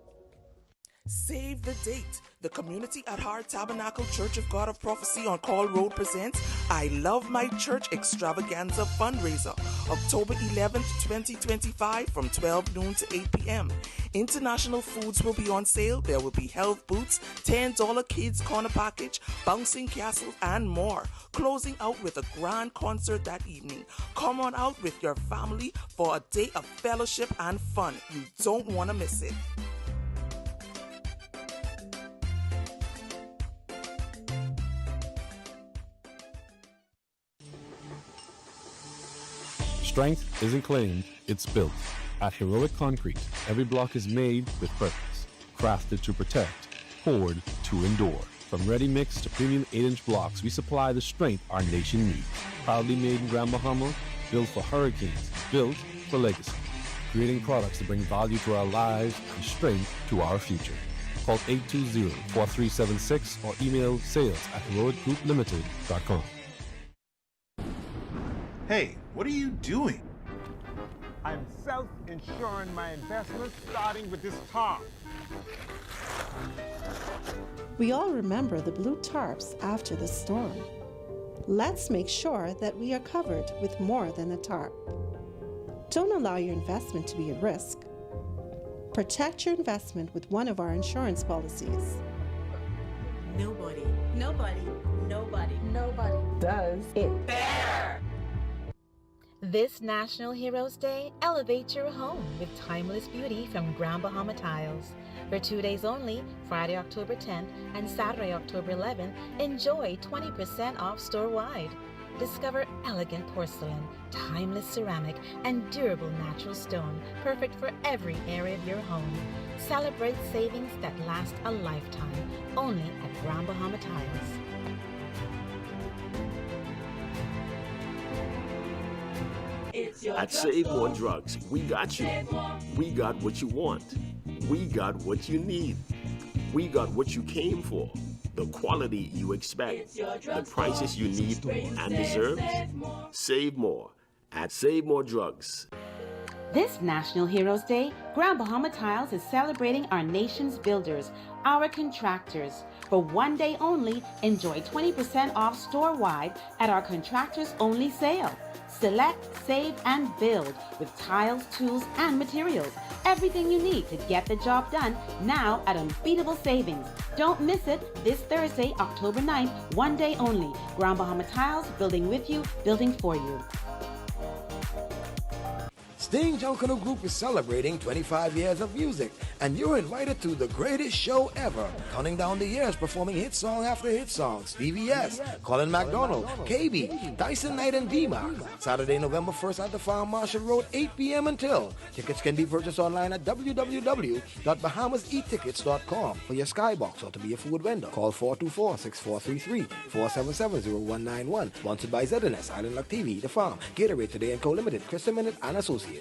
Save the date. The Community at Heart Tabernacle Church of God of Prophecy on Call Road presents I Love My Church Extravaganza Fundraiser, October 11th, 2025 from 12 noon to 8 p.m. International foods will be on sale. There will be health boots, $10 kids corner package, bouncing castles, and more. Closing out with a grand concert that evening. Come on out with your family for a day of fellowship and fun. You don't want to miss it. Strength isn't claimed, it's built. At Heroic Concrete, every block is made with purpose, crafted to protect, poured to endure. From ready-mix to premium 8-inch blocks, we supply the strength our nation needs. Proudly made in Grand Bahama, built for hurricanes, built for legacy. Creating products that bring value to our lives and strength to our future. Call 820-4376 or email sales@heroicgrouplimited.com. Hey, what are you doing? I'm self-insuring my investments starting with this tarp. We all remember the blue tarps after the storm. Let's make sure that we are covered with more than a tarp. Don't allow your investment to be at risk. Protect your investment with one of our insurance policies. Nobody does it better. This National Heroes Day, elevate your home with timeless beauty from Grand Bahama Tiles. For 2 days only, Friday, October 10th and Saturday, October 11th, enjoy 20% off store-wide. Discover elegant porcelain, timeless ceramic, and durable natural stone, perfect for every area of your home. Celebrate savings that last a lifetime, only at Grand Bahama Tiles. At Save More Drugs, we got you. We got what you want. We got what you need. We got what you came for. The quality you expect. The prices you need and deserve. Save more at Save More Drugs. This National Heroes Day, Grand Bahama Tiles is celebrating our nation's builders, our contractors. For 1 day only, enjoy 20% off store-wide at our contractors only sale. Select, save, and build with tiles, tools, and materials. Everything you need to get the job done now at unbeatable savings. Don't miss it this Thursday, October 9th, 1 day only. Grand Bahama Tiles, building with you, building for you. Sting Junkanoo Group is celebrating 25 years of music, and you're invited to the greatest show ever. Counting down the years, performing hit song after hit song. Stevie S, Colin McDonald, KB, Dyson Knight, and D-Mark. Saturday, November 1st at the Farm Marshall Road, 8 p.m. until. Tickets can be purchased online at www.bahamasettickets.com for your skybox or to be a food vendor. Call 424-6433, 477-0191. Sponsored by ZNS, Island Luck TV, The Farm, Gatorade Today & Co. Limited, Krista Minute, and Associates.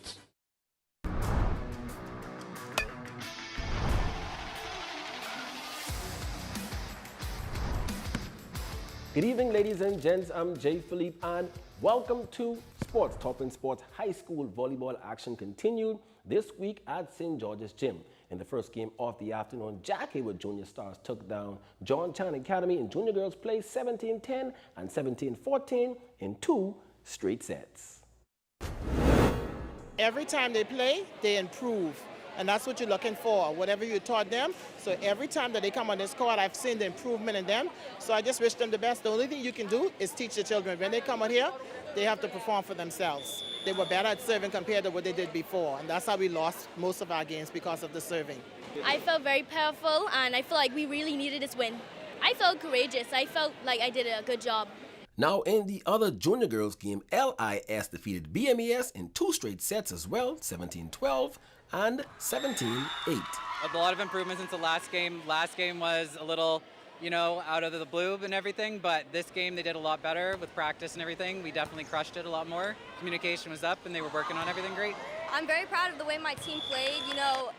Good evening, ladies and gents. I'm Jay Philippe, and welcome to Sports. Topping Sports high school volleyball action continued this week at St. George's Gym. In the first game of the afternoon, Jack Hayward Junior Stars took down John Chan Academy in junior girls play 17-10 and 17-14 in 2 straight sets. Every time they play, they improve. And that's what you're looking for, whatever you taught them. So every time that they come on this court, I've seen the improvement in them. So I just wish them the best. The only thing you can do is teach the children. When they come out here, they have to perform for themselves. They were better at serving compared to what they did before. And that's how we lost most of our games, because of the serving. I felt very powerful, and I feel like we really needed this win. I felt courageous. I felt like I did a good job. Now in the other junior girls game, LIS defeated BMES in 2 straight sets as well, 17-12 and 17-8. A lot of improvement since the last game. Last game was a little, out of the blue and everything, but this game they did a lot better with practice and everything. We definitely crushed it a lot more. Communication was up and they were working on everything great. I'm very proud of the way my team played.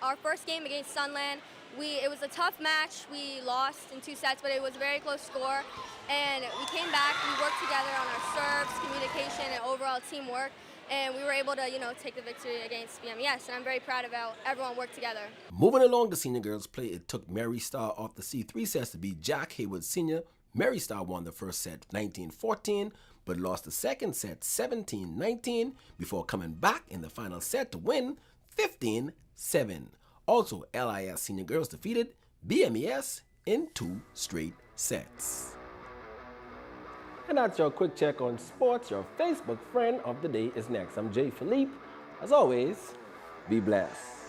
Our first game against Sunland, it was a tough match. We lost in 2 sets, but it was a very close score. And we came back, we worked together on our serves, communication, and overall teamwork. And we were able to, take the victory against BMES. And I'm very proud of how everyone worked together. Moving along the senior girls play, it took Mary Star off the C3 sets to beat Jack Hayward Sr. Mary Star won the first set 19-14, but lost the second set 17-19 before coming back in the final set to win 15-7. Also, LIS senior girls defeated BMES in 2 straight sets. And that's your quick check on sports. Your Facebook friend of the day is next. I'm Jay Philippe. As always, be blessed.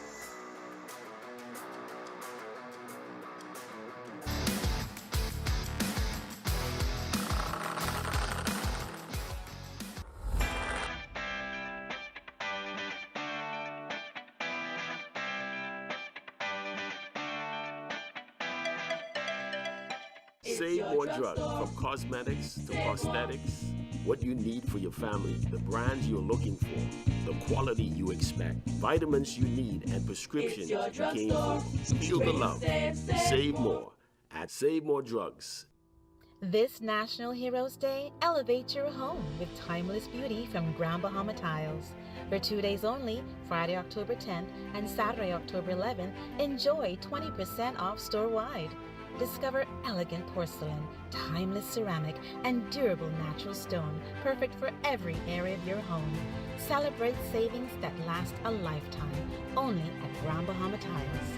Save more drugs, from cosmetics to prosthetics. What you need for your family, the brands you're looking for, the quality you expect, vitamins you need, and prescriptions you came for. Feel the love. Save more at Save More Drugs. This National Heroes Day, elevate your home with timeless beauty from Grand Bahama Tiles. For 2 days only, Friday, October 10th and Saturday, October 11th, enjoy 20% off store-wide. Discover elegant porcelain, timeless ceramic, and durable natural stone, perfect for every area of your home. Celebrate savings that last a lifetime, only at Grand Bahama Tiles.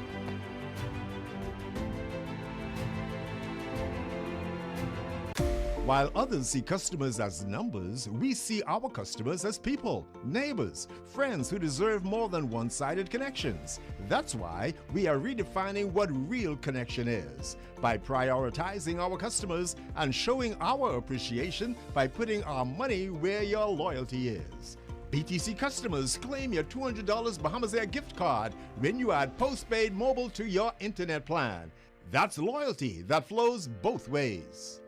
While others see customers as numbers, we see our customers as people, neighbors, friends who deserve more than one-sided connections. That's why we are redefining what real connection is, by prioritizing our customers and showing our appreciation by putting our money where your loyalty is. BTC customers claim your $200 Bahamas Air gift card when you add postpaid mobile to your internet plan. That's loyalty that flows both ways.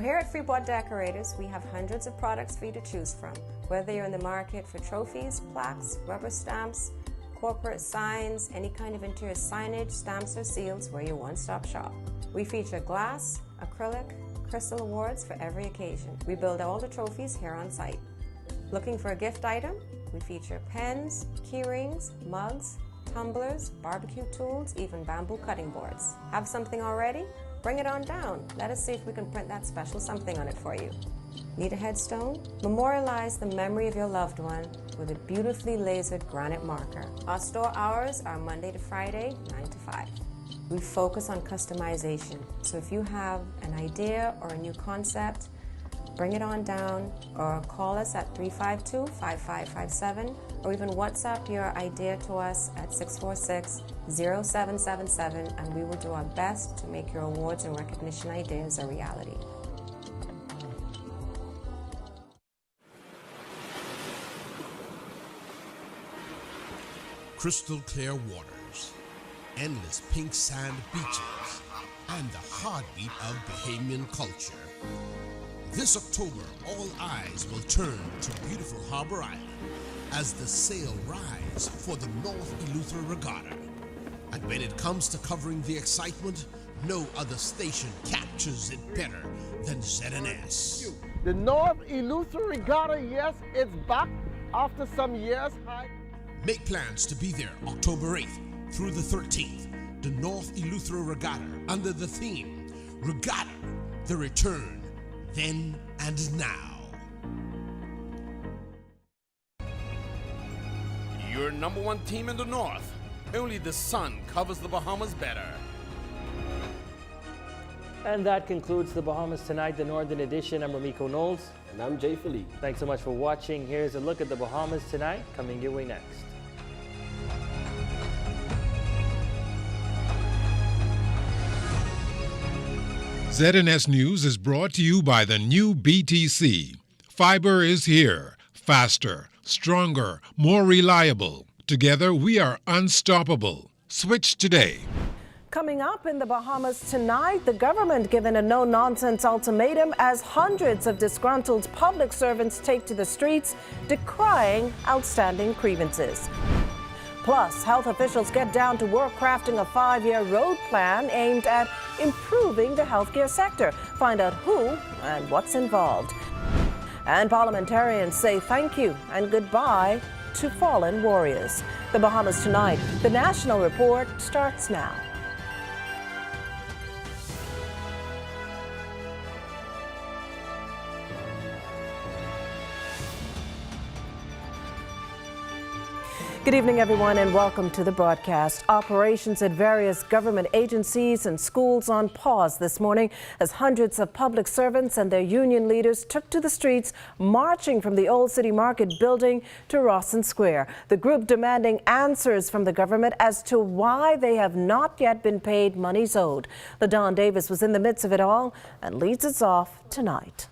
Here at Freeport Decorators, we have hundreds of products for you to choose from. Whether you're in the market for trophies, plaques, rubber stamps, corporate signs, any kind of interior signage, stamps, or seals, we're your one-stop shop. We feature glass, acrylic, crystal awards for every occasion. We build all the trophies here on site. Looking for a gift item? We feature pens, key rings, mugs, tumblers, barbecue tools, even bamboo cutting boards. Have something already? Bring it on down. Let us see if we can print that special something on it for you. Need a headstone? Memorialize the memory of your loved one with a beautifully lasered granite marker. Our store hours are Monday to Friday, 9 to 5. We focus on customization, so if you have an idea or a new concept, bring it on down or call us at 352-5557 or even WhatsApp your idea to us at 646-0777 and we will do our best to make your awards and recognition ideas a reality. Crystal clear waters, endless pink sand beaches, and the heartbeat of Bahamian culture. This October, all eyes will turn to beautiful Harbor Island as the sail rise for the North Eleuthera Regatta. And when it comes to covering the excitement, no other station captures it better than ZNS. The North Eleuthera Regatta, yes, it's back after some years. Make plans to be there October 8th through the 13th. The North Eleuthera Regatta under the theme, Regatta, the return, then and now. Your number one team in the North. Only the sun covers the Bahamas better. And that concludes the Bahamas Tonight, the Northern Edition. I'm Ramiko Knowles. And I'm Jay Philippe. Thanks so much for watching. Here's a look at the Bahamas Tonight, coming your way next. ZNS News is brought to you by the new BTC. Fiber is here. Faster, stronger, more reliable. Together we are unstoppable. Switch today. Coming up in the Bahamas tonight, the government given a no-nonsense ultimatum as hundreds of disgruntled public servants take to the streets, decrying outstanding grievances. Plus, health officials get down to work crafting a 5-year road plan aimed at improving the healthcare sector. Find out who and what's involved. And parliamentarians say thank you and goodbye to fallen warriors. The Bahamas Tonight, the National Report starts now. Good evening, everyone, and welcome to the broadcast. Operations at various government agencies and schools on pause this morning as hundreds of public servants and their union leaders took to the streets, marching from the Old City Market building to Rawson Square. The group demanding answers from the government as to why they have not yet been paid monies owed. LaDon Davis was in the midst of it all and leads us off tonight.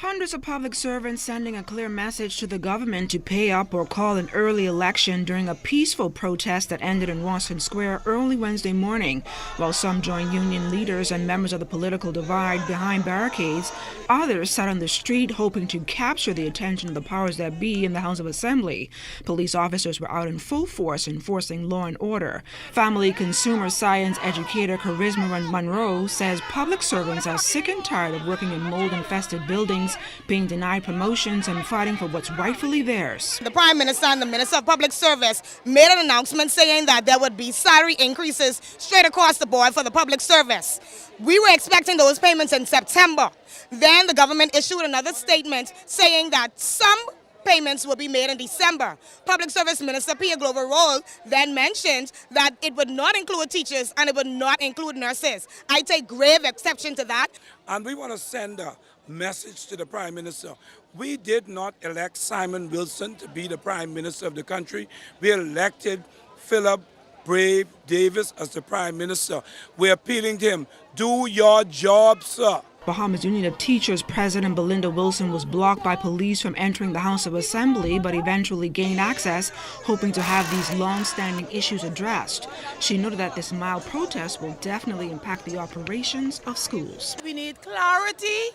Hundreds of public servants sending a clear message to the government to pay up or call an early election during a peaceful protest that ended in Rawson Square early Wednesday morning. While some joined union leaders and members of the political divide behind barricades, others sat on the street hoping to capture the attention of the powers that be in the House of Assembly. Police officers were out in full force enforcing law and order. Family consumer science educator Charisma Monroe says public servants are sick and tired of working in mold-infested buildings, being denied promotions and fighting for what's rightfully theirs. The Prime Minister and the Minister of Public Service made an announcement saying that there would be salary increases straight across the board for the public service. We were expecting those payments in September. Then the government issued another statement saying that some payments will be made in December. Public Service Minister Pierre Glover-Roll then mentioned that it would not include teachers and it would not include nurses. I take grave exception to that. And we want to send a message to the Prime Minister. We did not elect Simon Wilson to be the Prime Minister of the country. We elected Philip Brave Davis as the Prime Minister. We're appealing to him. Do your job, sir. Bahamas Union of Teachers President Belinda Wilson was blocked by police from entering the House of Assembly, but eventually gained access, hoping to have these long-standing issues addressed. She noted that this mild protest will definitely impact the operations of schools. We need clarity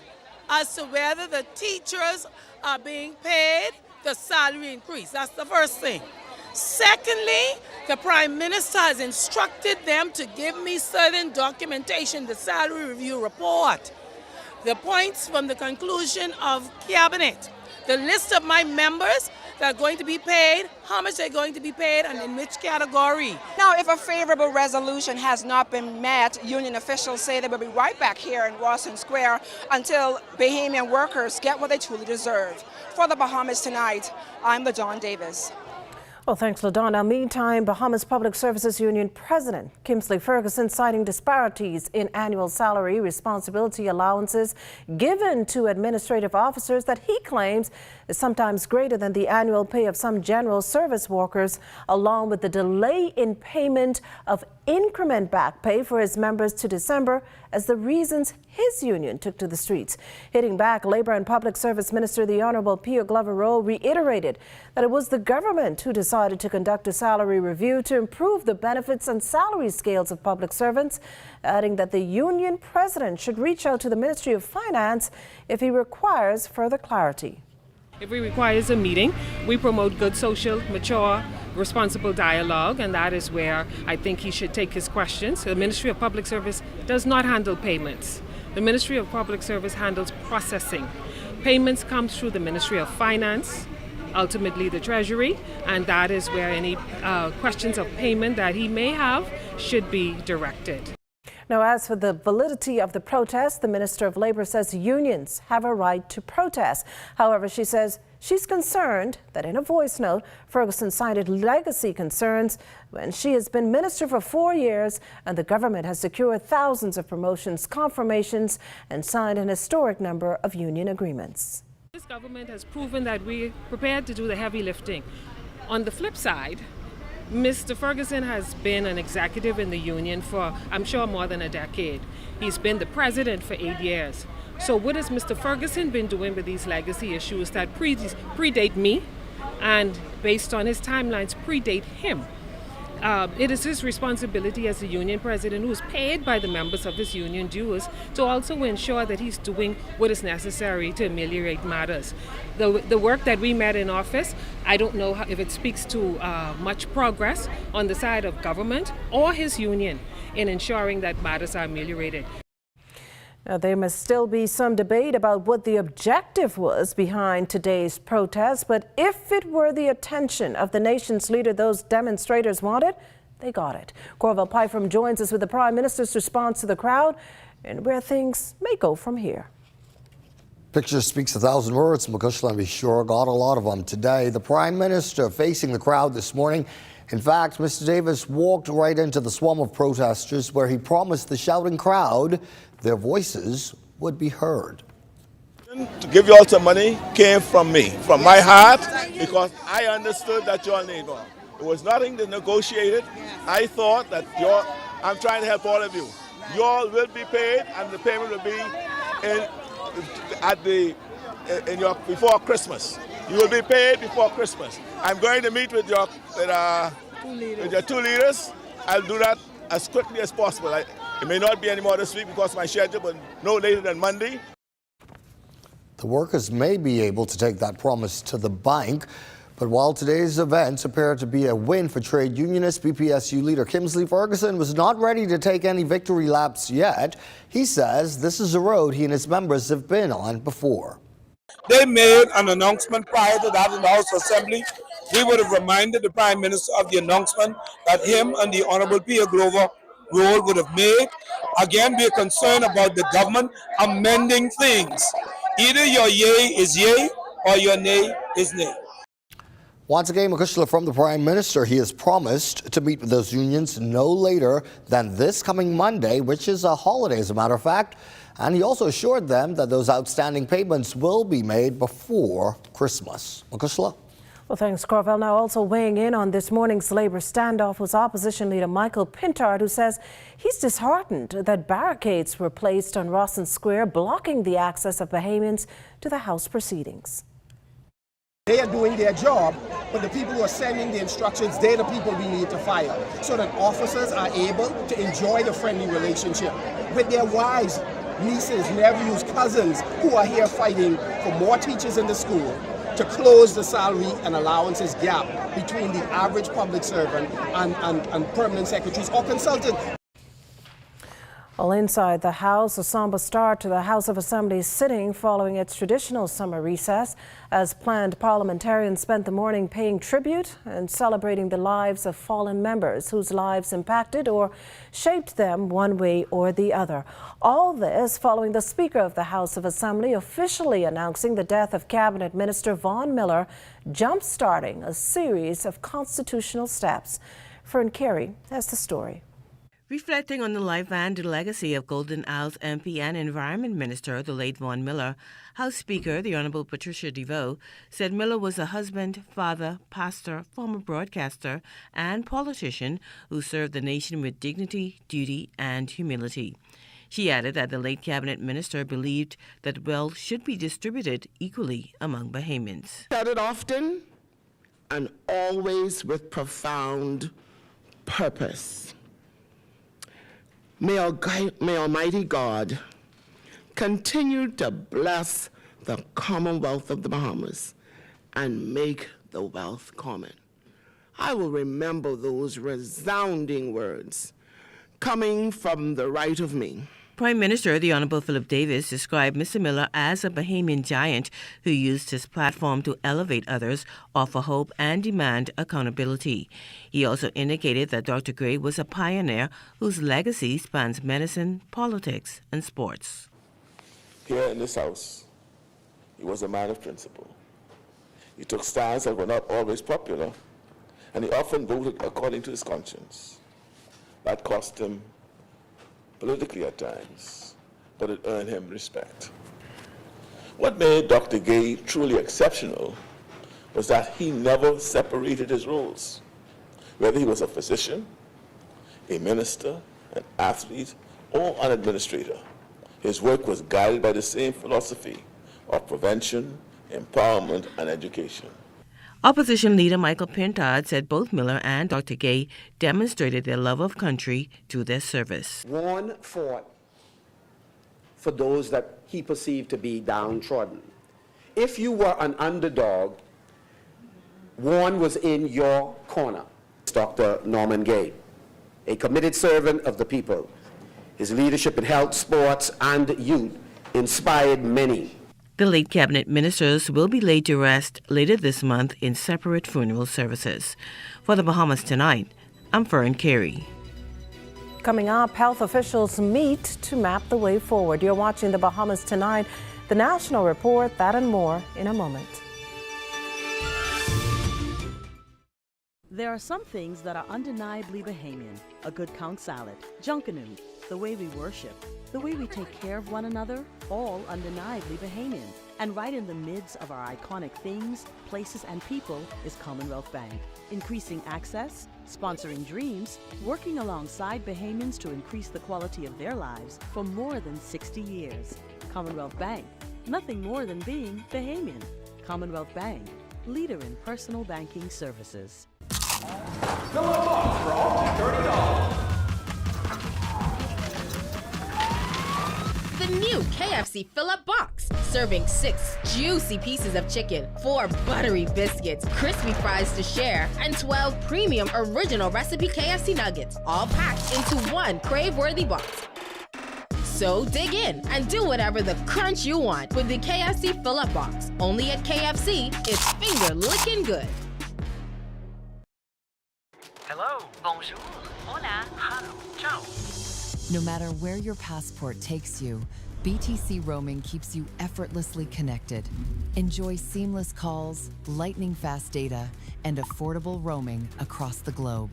as to whether the teachers are being paid the salary increase. That's the first thing. Secondly, the Prime Minister has instructed them to give me certain documentation, the salary review report. the points from the conclusion of cabinet, the list of my members that are going to be paid, how much they're going to be paid, and in which category. Now, if a favorable resolution has not been met, union officials say they will be right back here in Rawson Square until Bahamian workers get what they truly deserve. For the Bahamas Tonight, I'm LaDawn Davis. Well, thanks, LaDawn. Now, meantime, Bahamas Public Services Union President Kingsley Ferguson citing disparities in annual salary responsibility allowances given to administrative officers that he claims is sometimes greater than the annual pay of some general service workers, along with the delay in payment of increment back pay for his members to December as the reasons his union took to the streets. Hitting back, Labor and Public Service Minister the Honorable Pio Glover-Rowe reiterated that it was the government who decided to conduct a salary review to improve the benefits and salary scales of public servants, adding that the union president should reach out to the Ministry of Finance if he requires further clarity. If he requires a meeting, we promote good social, mature, responsible dialogue, and that is where I think he should take his questions. The Ministry of Public Service does not handle payments. The Ministry of Public Service handles processing. Payments come through the Ministry of Finance, ultimately the Treasury, and that is where any questions of payment that he may have should be directed. Now, as for the validity of the protest, the Minister of Labor says unions have a right to protest. However, she says she's concerned that in a voice note, Ferguson cited legacy concerns when she has been minister for 4 years and the government has secured thousands of promotions, confirmations, and signed an historic number of union agreements. This government has proven that we're prepared to do the heavy lifting. On the flip side, Mr. Ferguson has been an executive in the union for, I'm sure, more than a decade. He's been the president for 8 years. So what has Mr. Ferguson been doing with these legacy issues that predate me and, based on his timelines, predate him? It is his responsibility as the union president, who is paid by the members of his union dues, to also ensure that he's doing what is necessary to ameliorate matters. The work that we met in office, I don't know if it speaks to much progress on the side of government or his union in ensuring that matters are ameliorated. Now, there must still be some debate about what the objective was behind today's protest, but if it were the attention of the nation's leader those demonstrators wanted, they got it. Corval Pyfrom joins us with the Prime Minister's response to the crowd and where things may go from here. Picture speaks 1,000 words. Makushla, we sure got a lot of them today. The Prime Minister facing the crowd this morning. In fact, Mr. Davis walked right into the swarm of protesters where he promised the shouting crowd their voices would be heard. To give you all some money came from me, from my heart, because I understood that you're a neighbor. It was nothing to negotiate it. I thought that I'm trying to help all of you. You all will be paid, and the payment will be before Christmas. You will be paid before Christmas. I'm going to meet with your two leaders. I'll do that as quickly as possible. It may not be any more this week because of my schedule, but no later than Monday. The workers may be able to take that promise to the bank, but while today's events appear to be a win for trade unionist, BPSU leader Kingsley Ferguson was not ready to take any victory laps yet. He says this is a road he and his members have been on before. They made an announcement prior to that in the House Assembly. We would have reminded the Prime Minister of the announcement that him and the Honorable Pio Glover-Rowe would have made. Again, we are concerned about the government amending things. Either your yay is yay or your nay is nay. Once again, Makushla, from the Prime Minister, he has promised to meet with those unions no later than this coming Monday, which is a holiday as a matter of fact. And he also assured them that those outstanding payments will be made before Christmas. Makushla? Well, thanks, Corval. Now, also weighing in on this morning's labor standoff was opposition leader Michael Pintard, who says he's disheartened that barricades were placed on Rawson Square, blocking the access of Bahamians to the House proceedings. They are doing their job, but the people who are sending the instructions, they're the people we need to fire, so that officers are able to enjoy the friendly relationship with their wives, nieces, nephews, cousins who are here fighting for more teachers in the school, to close the salary and allowances gap between the average public servant and permanent secretaries or consultants. Well, inside the House, a somber start to the House of Assembly's sitting following its traditional summer recess. As planned, parliamentarians spent the morning paying tribute and celebrating the lives of fallen members whose lives impacted or shaped them one way or the other. All this following the Speaker of the House of Assembly officially announcing the death of Cabinet Minister Vaughn Miller, jump-starting a series of constitutional steps. Fern Carey has the story. Reflecting on the life and legacy of Golden Isles MP and Environment Minister, the late Vaughn Miller, House Speaker, the Honorable Patricia DeVoe, said Miller was a husband, father, pastor, former broadcaster, and politician who served the nation with dignity, duty, and humility. She added that the late Cabinet Minister believed that wealth should be distributed equally among Bahamians. Said it often and always with profound purpose. May Almighty God continue to bless the Commonwealth of the Bahamas and make the wealth common. I will remember those resounding words coming from the right of me. Prime Minister, the Honorable Philip Davis, described Mr. Miller as a Bahamian giant who used his platform to elevate others, offer hope, and demand accountability. He also indicated that Dr. Gray was a pioneer whose legacy spans medicine, politics, and sports. Here in this house, he was a man of principle. He took stands that were not always popular, and he often voted according to his conscience. That cost him politically at times, but it earned him respect. What made Dr. Gay truly exceptional was that he never separated his roles. Whether he was a physician, a minister, an athlete, or an administrator, his work was guided by the same philosophy of prevention, empowerment, and education. Opposition leader Michael Pintard said both Miller and Dr. Gay demonstrated their love of country through their service. Vaughn fought for those that he perceived to be downtrodden. If you were an underdog, Vaughn was in your corner. Dr. Norman Gay, a committed servant of the people. His leadership in health, sports, and youth inspired many. The late cabinet ministers will be laid to rest later this month in separate funeral services. For the Bahamas Tonight, I'm Fern Carey. Coming up, health officials meet to map the way forward. You're watching the Bahamas Tonight, the national report, that and more in a moment. There are some things that are undeniably Bahamian. A good count salad, junkanoo, the way we worship, the way we take care of one another, all undeniably Bahamian. And right in the midst of our iconic things, places, and people is Commonwealth Bank. Increasing access, sponsoring dreams, working alongside Bahamians to increase the quality of their lives for more than 60 years. Commonwealth Bank, nothing more than being Bahamian. Commonwealth Bank, leader in personal banking services. Fill up box for all $30. The new KFC Fill-Up Box, serving 6 juicy pieces of chicken, 4 buttery biscuits, crispy fries to share, and 12 premium original recipe KFC nuggets, all packed into one crave-worthy box. So dig in and do whatever the crunch you want with the KFC Fill-Up Box. Only at KFC, it's finger-licking good. Hello, bonjour, hola, hello, ciao. No matter where your passport takes you, BTC roaming keeps you effortlessly connected. Enjoy seamless calls, lightning-fast data, and affordable roaming across the globe.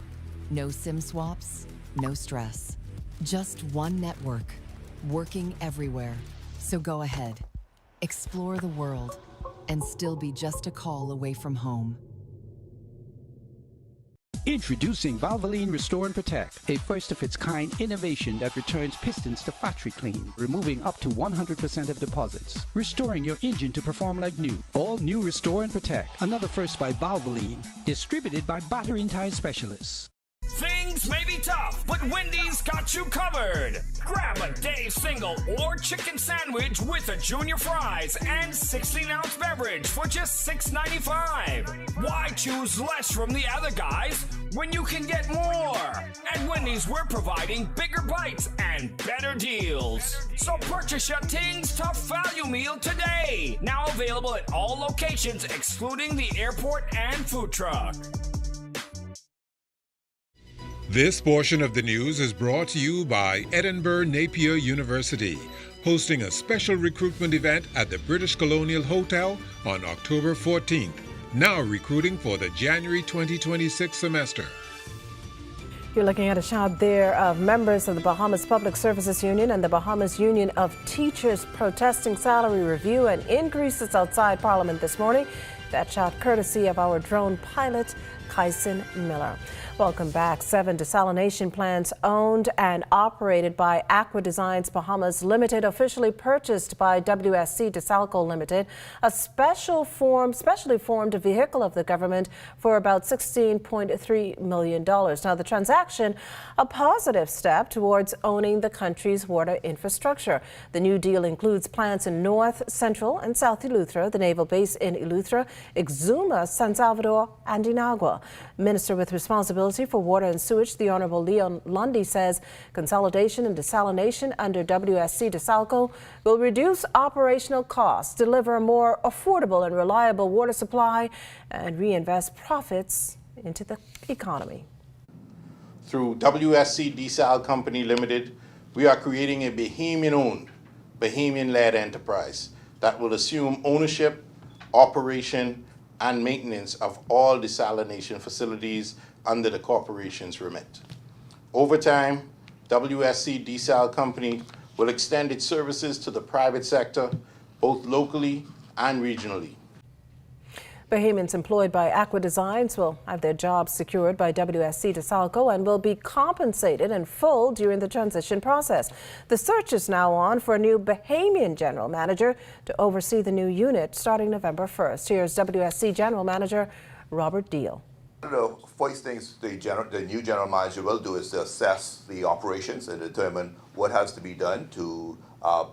No SIM swaps, no stress. Just one network, working everywhere. So go ahead, explore the world, and still be just a call away from home. Introducing Valvoline Restore and Protect, a first-of-its-kind innovation that returns pistons to factory clean, removing up to 100% of deposits, restoring your engine to perform like new. All new Restore and Protect, another first by Valvoline, distributed by Battery and Tire Specialists. Things may be tough, but Wendy's got you covered. Grab a Dave's single or chicken sandwich with a junior fries and 16-ounce beverage for just $6.95. Why choose less from the other guys when you can get more? At Wendy's, we're providing bigger bites and better deals. So purchase your Tings Tough Value Meal today. Now available at all locations excluding the airport and food truck. This portion of the news is brought to you by Edinburgh Napier University, hosting a special recruitment event at the British Colonial Hotel on October 14th. Now recruiting for the January 2026 semester. You're looking at a shot there of members of the Bahamas Public Services Union and the Bahamas Union of Teachers protesting salary review and increases outside Parliament this morning. That shot courtesy of our drone pilot, Kyson Miller. Welcome back. 7 desalination plants owned and operated by Aqua Designs Bahamas Limited, officially purchased by WSC Desalco Limited, a specially formed vehicle of the government for about $16.3 million. Now, the transaction, a positive step towards owning the country's water infrastructure. The new deal includes plants in North, Central, and South Eleuthera, the naval base in Eleuthera, Exuma, San Salvador, and Inagua. Minister with responsibility for water and sewage, the Honorable Leon Lundy, says consolidation and desalination under WSC Desalco will reduce operational costs, deliver a more affordable and reliable water supply, and reinvest profits into the economy. Through WSC Desal Company Limited, we are creating a Bahamian-owned, Bahamian-led enterprise that will assume ownership, operation, and maintenance of all desalination facilities under the corporation's remit. Over time, WSC Desal Company will extend its services to the private sector, both locally and regionally. Bahamians employed by Aqua Designs will have their jobs secured by WSC Desalco and will be compensated in full during the transition process. The search is now on for a new Bahamian general manager to oversee the new unit starting November 1st. Here's WSC General Manager Robert Deal. One of the first things the new general manager will do is to assess the operations and determine what has to be done to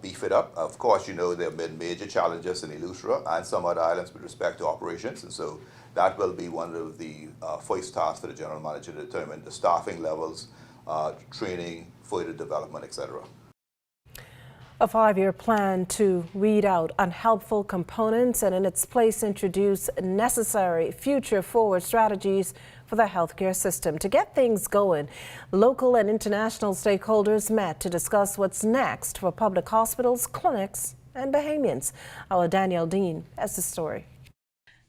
beef it up. Of course, you know, there have been major challenges in Eleuthera and some other islands with respect to operations, and so that will be one of the first tasks for the general manager to determine the staffing levels, training, further development, etc. A 5-year plan to weed out unhelpful components and in its place introduce necessary future-forward strategies for the healthcare system. To get things going, local and international stakeholders met to discuss what's next for public hospitals, clinics, and Bahamians. Our Danielle Dean has the story.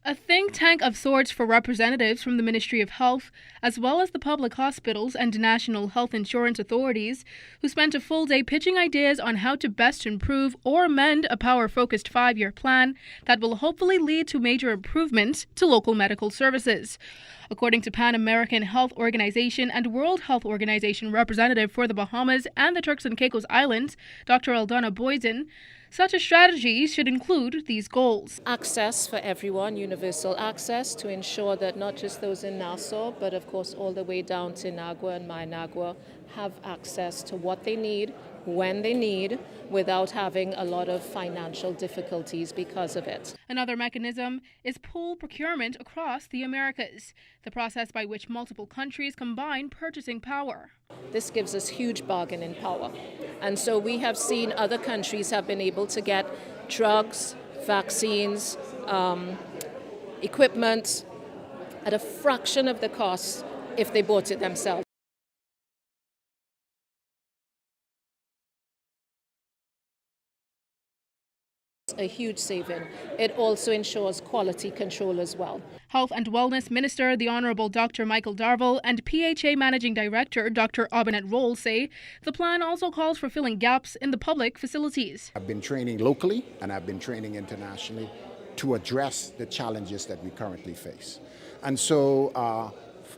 A think tank of sorts for representatives from the Ministry of Health, as well as the public hospitals and national health insurance authorities, who spent a full day pitching ideas on how to best improve or amend a power-focused 5-year plan that will hopefully lead to major improvements to local medical services. According to Pan American Health Organization and World Health Organization representative for the Bahamas and the Turks and Caicos Islands, Dr. Aldana Boysen, such a strategy should include these goals. Access for everyone, universal access to ensure that not just those in Nassau, but of course all the way down to Inagua and Mainagua have access to what they need, when they need, without having a lot of financial difficulties because of it. Another mechanism is pool procurement across the Americas, the process by which multiple countries combine purchasing power. This gives us huge bargaining power. And so we have seen other countries have been able to get drugs, vaccines, equipment at a fraction of the cost if they bought it themselves. A huge saving. It also ensures quality control as well. Health and Wellness Minister, the Honourable Dr. Michael Darville, and PHA Managing Director, Dr. Aubinet Roll, say the plan also calls for filling gaps in the public facilities. I've been training locally and I've been training internationally to address the challenges that we currently face. And so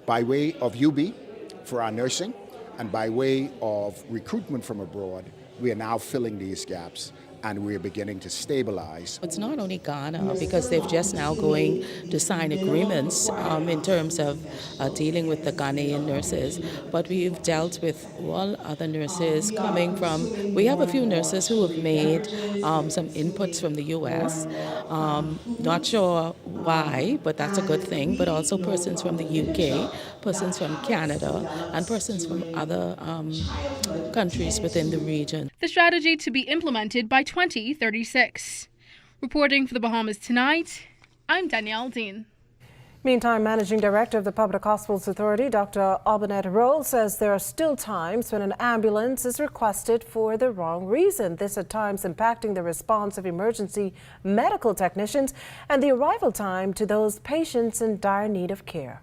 by way of UB for our nursing and by way of recruitment from abroad, we are now filling these gaps. and we're beginning to stabilize. It's not only Ghana, because they've just now going to sign agreements in terms of dealing with the Ghanaian nurses, but we've dealt with all other nurses coming from, we have a few nurses who have made some inputs from the U.S., not sure why, but that's a good thing, but also persons from the U.K., persons from Canada, and persons from other countries within the region. The strategy to be implemented by 2036. Reporting for the Bahamas Tonight, I'm Danielle Dean. Meantime, Managing Director of the Public Hospitals Authority, Dr. Albinette Roll, says there are still times when an ambulance is requested for the wrong reason. This at times impacting the response of emergency medical technicians and the arrival time to those patients in dire need of care.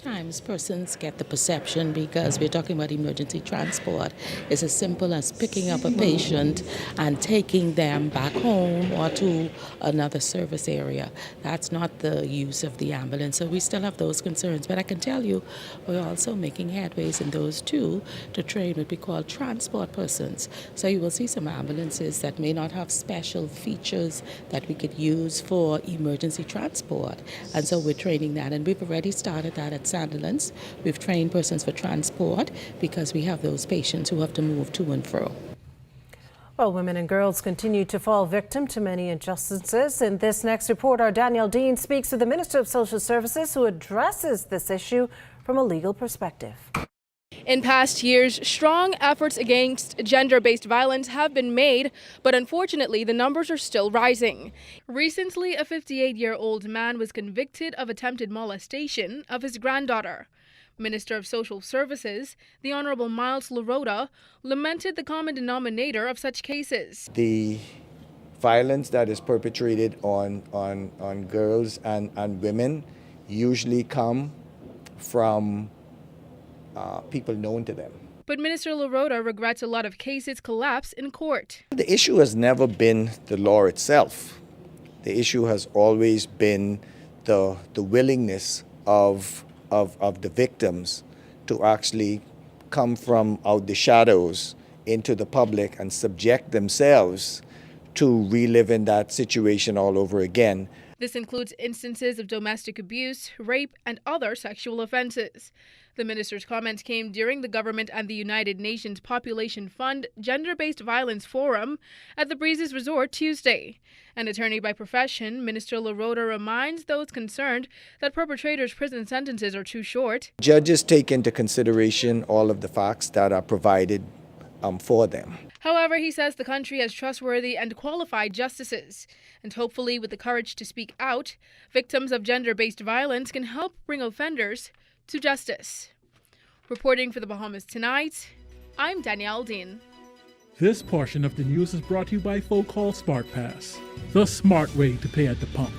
Times persons get the perception, because we're talking about emergency transport, is as simple as picking up a patient and taking them back home or to another service area. That's not the use of the ambulance, so we still have those concerns. But I can tell you, we're also making headways in those too, to train what we call transport persons. So you will see some ambulances that may not have special features that we could use for emergency transport, and so we're training that, and we've already started that at Sandilands. We've trained persons for transport because we have those patients who have to move to and fro. Well, women and girls continue to fall victim to many injustices. In this next report, our Danielle Dean speaks to the Minister of Social Services, who addresses this issue from a legal perspective. In past years, strong efforts against gender-based violence have been made, but unfortunately, the numbers are still rising. Recently, a 58-year-old man was convicted of attempted molestation of his granddaughter. Minister of Social Services, the Honorable Miles Lorota, lamented the common denominator of such cases. The violence that is perpetrated on girls and women usually come from people known to them. But Minister Lorota regrets a lot of cases collapse in court. The issue has never been the law itself. The issue has always been the willingness of the victims to actually come from out the shadows into the public and subject themselves to reliving that situation all over again. This includes instances of domestic abuse, rape, and other sexual offenses. The minister's comments came during the government and the United Nations Population Fund Gender-Based Violence Forum at the Breezes Resort Tuesday. An attorney by profession, Minister Lorota reminds those concerned that perpetrators' prison sentences are too short. Judges take into consideration all of the facts that are provided for them. However, he says the country has trustworthy and qualified justices, and hopefully with the courage to speak out, victims of gender-based violence can help bring offenders to justice. Reporting for the Bahamas Tonight, I'm Danielle Dean. This portion of the news is brought to you by Folk Call Smart Pass, the smart way to pay at the pump.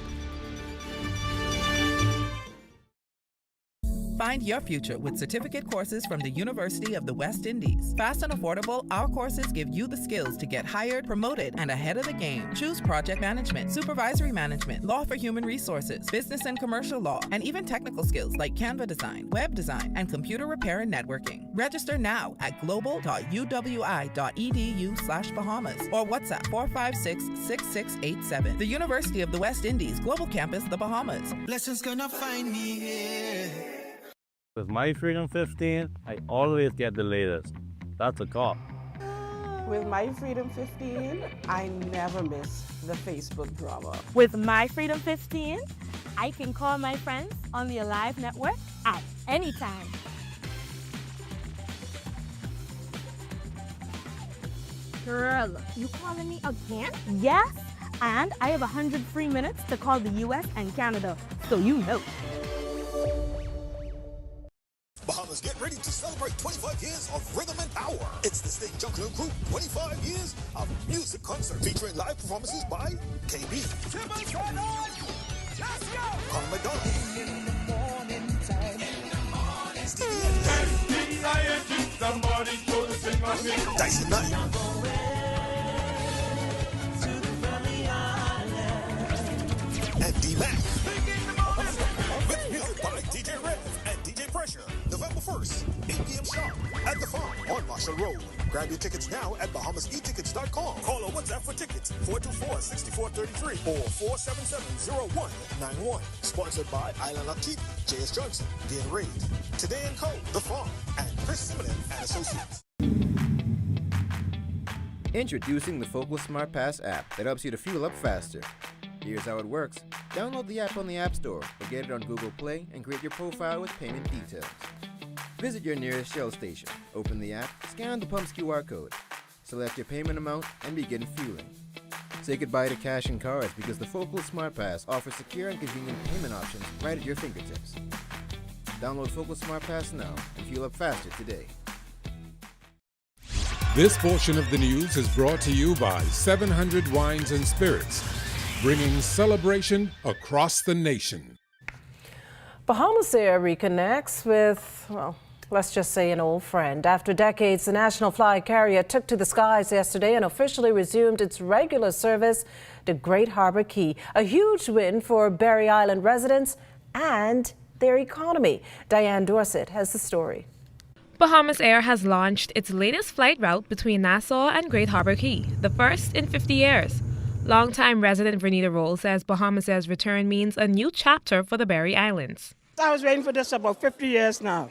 Find your future with certificate courses from the University of the West Indies. Fast and affordable, our courses give you the skills to get hired, promoted, and ahead of the game. Choose project management, supervisory management, law for human resources, business and commercial law, and even technical skills like Canva design, web design, and computer repair and networking. Register now at global.uwi.edu/Bahamas or WhatsApp 456-6687. The University of the West Indies, Global Campus, the Bahamas. Blessings gonna find me here. With my Freedom 15, I always get the latest. That's a cop. With my Freedom 15, I never miss the Facebook drama. With my Freedom 15, I can call my friends on the Alive network at any time. Girl, you calling me again? Yes, and I have 100 free minutes to call the US and Canada, so you know. Bahamas, get ready to celebrate 25 years of rhythm and power. It's the Sting Junkanoo Group 25 years of music concert featuring live performances by KB, Carl McDonald, Stevie Dyson Knight, and D-Mac. With music by DJ Rev and DJ Pressure. November 1st, 8 p.m. sharp at the Farm on Marshall Road. Grab your tickets now at BahamasEtickets.com. BeachCreekTickets.com. Call or WhatsApp for tickets 424-6433 or 477-0191. Sponsored by Island Upkeep, J.S. Johnson, Gain Raid, Today & Co., The Farm, and Chris Simonin and Associates. Introducing the Focal Smart Pass app that helps you to fuel up faster. Here's how it works. Download the app on the App Store or get it on Google Play and create your profile with payment details. Visit your nearest Shell station, open the app, scan the pump's QR code, select your payment amount, and begin fueling. Say goodbye to cash and cards because the Focal Smart Pass offers secure and convenient payment options right at your fingertips. Download Focal Smart Pass now and fuel up faster today. This portion of the news is brought to you by 700 Wines and Spirits, bringing celebration across the nation. Bahamas Air reconnects with, well, let's just say an old friend. After decades, the national flag carrier took to the skies yesterday and officially resumed its regular service to Great Harbor Key. A huge win for Berry Island residents and their economy. Diane Dorset has the story. Bahamas Air has launched its latest flight route between Nassau and Great Harbor Key, the first in 50 years. Longtime resident Vernita Roll says Bahamas Air's return means a new chapter for the Berry Islands. I was waiting for this about 50 years now,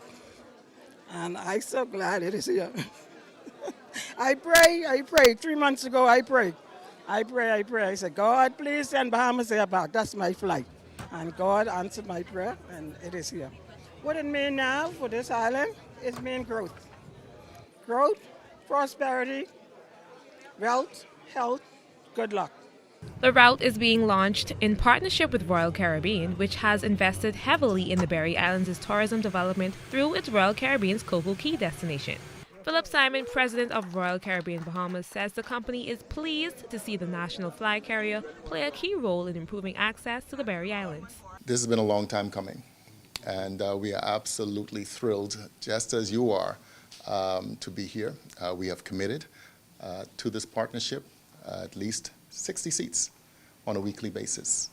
and I'm so glad it is here. I pray. 3 months ago, I prayed. I said, God, please send Bahamas Air back. That's my flight. And God answered my prayer, and it is here. What it means now for this island, it means growth. Growth, prosperity, wealth, health, good luck. The route is being launched in partnership with Royal Caribbean, which has invested heavily in the Berry Islands' tourism development through its Royal Caribbean's Coco Key destination. Philip Simon, president of Royal Caribbean Bahamas, says the company is pleased to see the national flag carrier play a key role in improving access to the Berry Islands. This has been a long time coming, and we are absolutely thrilled, just as you are, to be here. We have committed to this partnership, at least 60 seats on a weekly basis.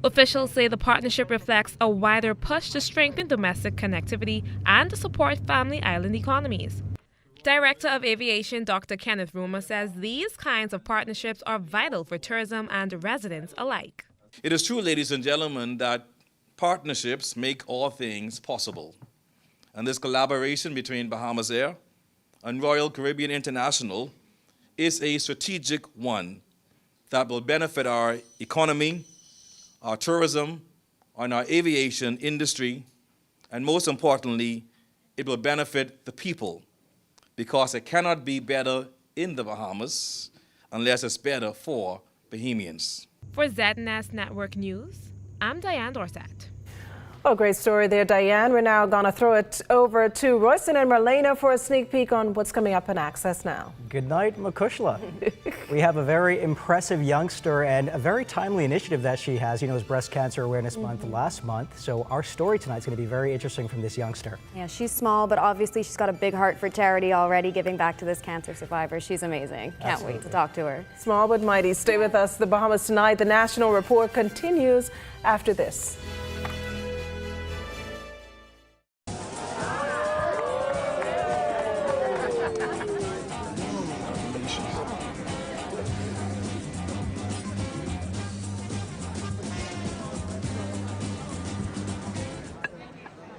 Officials say the partnership reflects a wider push to strengthen domestic connectivity and to support family island economies. Director of Aviation Dr. Kenneth Rumer says these kinds of partnerships are vital for tourism and residents alike. It is true, ladies and gentlemen, that partnerships make all things possible. And this collaboration between Bahamas Air and Royal Caribbean International is a strategic one that will benefit our economy, our tourism, and our aviation industry, and most importantly, it will benefit the people, because it cannot be better in the Bahamas unless it's better for Bahamians. For ZNS Network News, I'm Diane Dorset. Oh, great story there, Diane. We're now going to throw it over to Royston and Marlena for a sneak peek on what's coming up in Access Now. Good night, Makushla. We have a very impressive youngster and a very timely initiative that she has. You know, it was Breast Cancer Awareness Month last month. So our story tonight is going to be very interesting from this youngster. Yeah, she's small, but obviously she's got a big heart for charity already, giving back to this cancer survivor. She's amazing. Can't wait to talk to her. Small but mighty. Stay with us. The Bahamas Tonight. The National Report continues after this.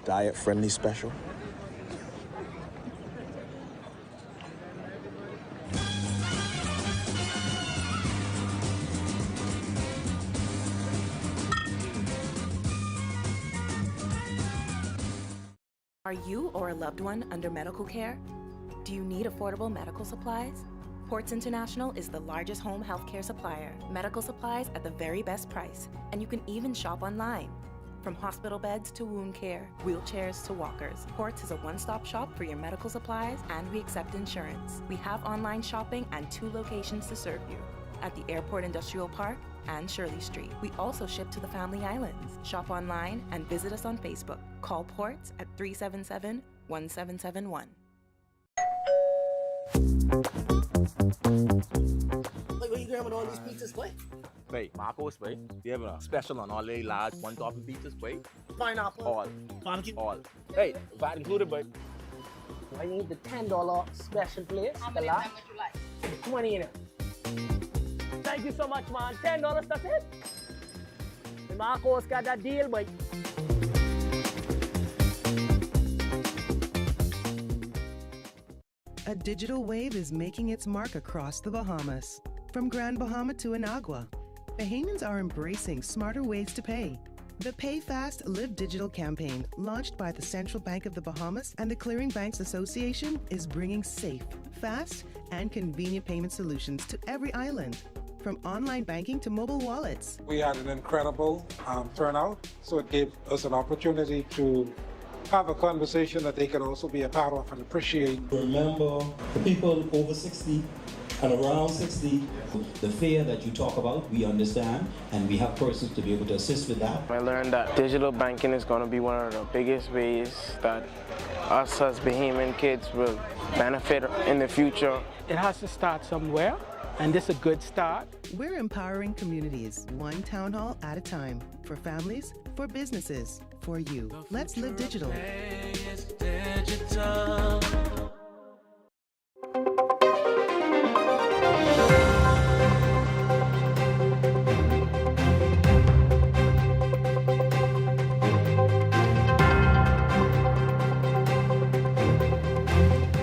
Diet-friendly special. Are you or a loved one under medical care? Do you need affordable medical supplies? Ports International is the largest home healthcare supplier. Medical supplies at the very best price, and you can even shop online. From hospital beds to wound care, wheelchairs to walkers, Ports is a one-stop shop for your medical supplies, and we accept insurance. We have online shopping and 2 locations to serve you, at the Airport Industrial Park and Shirley Street. We also ship to the Family Islands. Shop online and visit us on Facebook. Call Ports at 377-1771. Like, what are you grabbing all these pizzas, boy? Wait, Marcos, wait. We have a special on all the large one-topping pizzas, wait. Pineapple. All. Barbecue. All. Hey, VAT included, boy. I need the $10 special place. How many of them would you like? 20 in it. Thank you so much, man. $10, that's it. The Marcos got that deal, boy. A digital wave is making its mark across the Bahamas. From Grand Bahama to Anagua, Bahamians are embracing smarter ways to pay. The Pay Fast, Live Digital campaign, launched by the Central Bank of the Bahamas and the Clearing Banks Association, is bringing safe, fast, and convenient payment solutions to every island, from online banking to mobile wallets. We had an incredible turnout, so it gave us an opportunity to have a conversation that they can also be a part of and appreciate. Remember, the people over 60 and around 60, the fear that you talk about, we understand, and we have persons to be able to assist with that. I learned that digital banking is going to be one of the biggest ways that us as Bahamian kids will benefit in the future. It has to start somewhere, and this is a good start. We're empowering communities, one town hall at a time, for families, for businesses, for you. Let's live digital.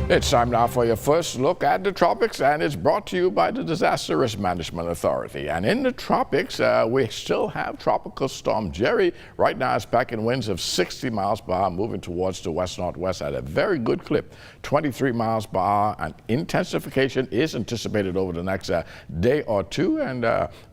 It's time now for your first look at the tropics, and it's brought to you by the Disaster Risk Management Authority. And in the tropics, we still have Tropical Storm Jerry. Right now it's packing winds of 60 miles per hour, moving towards the west-northwest at a very good clip, 23 miles per hour, and intensification is anticipated over the next day or two. And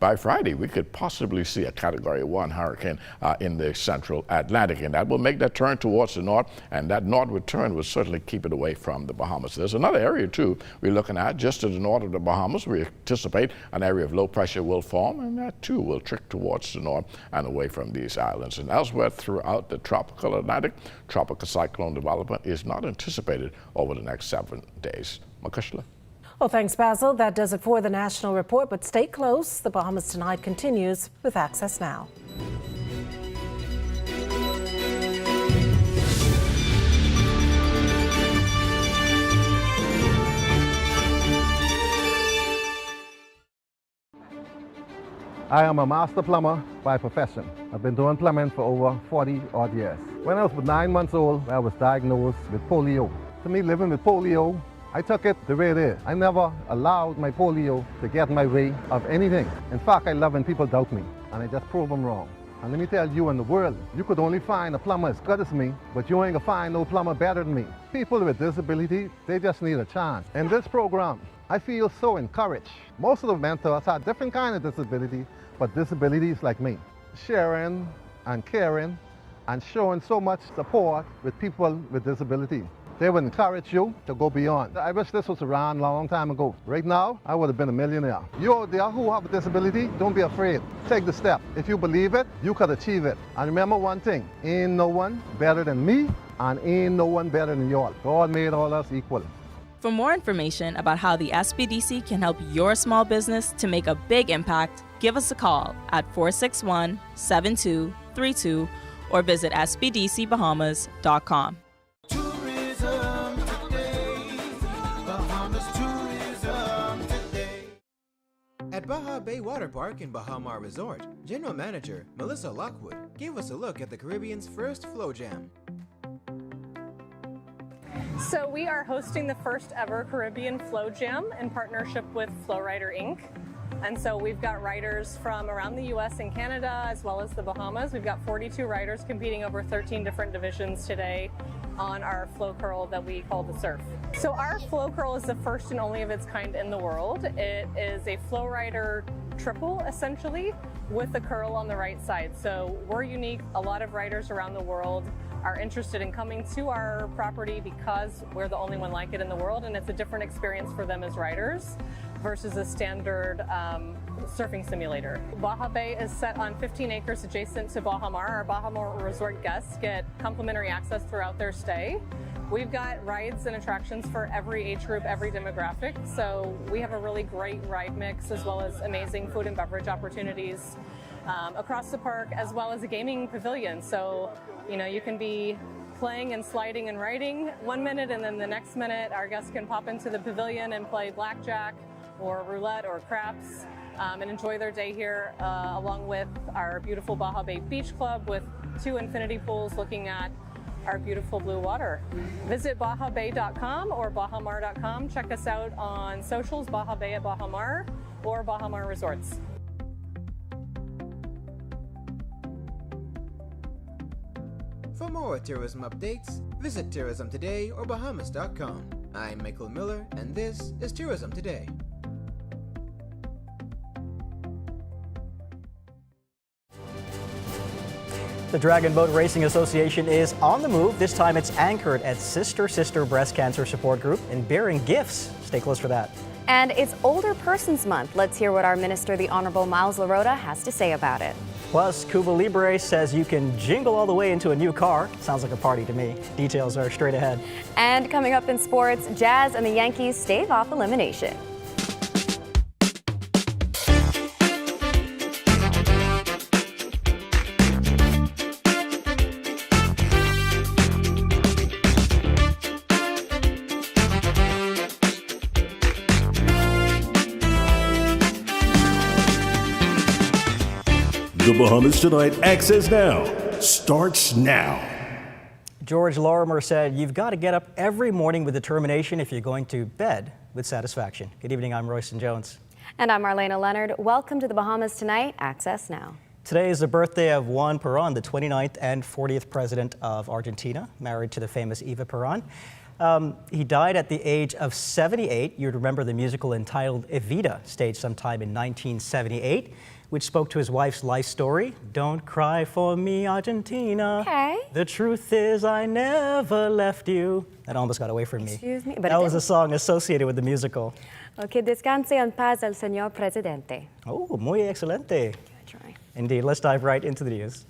by Friday, we could possibly see a Category 1 hurricane in the central Atlantic, and that will make that turn towards the north, and that northward turn will certainly keep it away from the Bahamas. There's another area, too, we're looking at just to the north of the Bahamas. We anticipate an area of low pressure will form, and that, too, will trick towards the north and away from these islands. And elsewhere throughout the tropical Atlantic, tropical cyclone development is not anticipated over the next 7 days. Makushla. Well, thanks, Basil. That does it for the National Report, but stay close. The Bahamas Tonight continues with Access Now. I am a master plumber by profession. I've been doing plumbing for over 40 odd years. When I was 9 months old, I was diagnosed with polio. To me, living with polio, I took it the way it is. I never allowed my polio to get in my way of anything. In fact, I love when people doubt me, and I just prove them wrong. And let me tell you, in the world, you could only find a plumber as good as me, but you ain't gonna find no plumber better than me. People with disability, they just need a chance. In this program, I feel so encouraged. Most of the mentors have different kind of disability, but disabilities like me. Sharing and caring and showing so much support with people with disability. They would encourage you to go beyond. I wish this was around a long time ago. Right now, I would have been a millionaire. You out there who have a disability, don't be afraid. Take the step. If you believe it, you could achieve it. And remember one thing, ain't no one better than me, and ain't no one better than y'all. God made all us equal. For more information about how the SBDC can help your small business to make a big impact, give us a call at 461-7232 or visit sbdcbahamas.com. At Baja Bay Water Park and Bahama Resort, General Manager Melissa Lockwood gave us a look at the Caribbean's first Flow Jam. So we are hosting the first ever Caribbean Flow Jam in partnership with Flowrider Inc. And so we've got riders from around the US and Canada as well as the Bahamas. We've got 42 riders competing over 13 different divisions today on our flow curl that we call the Surf. So our flow curl is the first and only of its kind in the world. It is a Flowrider triple essentially with the curl on the right side. So we're unique. A lot of riders around the world are interested in coming to our property because we're the only one like it in the world, and it's a different experience for them as riders versus a standard surfing simulator. Baja Bay is set on 15 acres adjacent to Baja Mar. Our Baja Mar resort guests get complimentary access throughout their stay. We've got rides and attractions for every age group, every demographic. So we have a really great ride mix as well as amazing food and beverage opportunities across the park, as well as a gaming pavilion. So, you know, you can be playing and sliding and riding 1 minute, and then the next minute our guests can pop into the pavilion and play blackjack or roulette or craps and enjoy their day here, along with our beautiful Baja Bay Beach Club with 2 infinity pools looking at our beautiful blue water. Visit BajaBay.com or BajaMar.com. Check us out on socials, Baja Bay at Baja Mar or Baja Mar Resorts. For more tourism updates, visit Tourism Today or Bahamas.com. I'm Michael Miller, and this is Tourism Today. The Dragon Boat Racing Association is on the move. This time it's anchored at Sister Sister Breast Cancer Support Group and bearing gifts. Stay close for that. And it's Older Persons Month. Let's hear what our minister, the Honorable Miles Larota, has to say about it. Plus, Cuba Libre says you can jingle all the way into a new car. Sounds like a party to me. Details are straight ahead. And coming up in sports, Jazz and the Yankees stave off elimination. The Bahamas Tonight Access Now starts now. George Lorimer said, "You've got to get up every morning with determination if you're going to bed with satisfaction." Good evening, I'm Royston Jones. And I'm Marlena Leonard. Welcome to the Bahamas Tonight Access Now. Today is the birthday of Juan Perón, the 29th and 40th president of Argentina, married to the famous Eva Perón. He died at the age of 78. You'd remember the musical entitled Evita, staged sometime in 1978. Which spoke to his wife's life story. Don't cry for me, Argentina. Okay. The truth is I never left you. That almost got away from me. Excuse me? But that was a song associated with the musical. Okay, descanse en paz el señor presidente. Oh, muy excelente. Indeed, let's dive right into the news.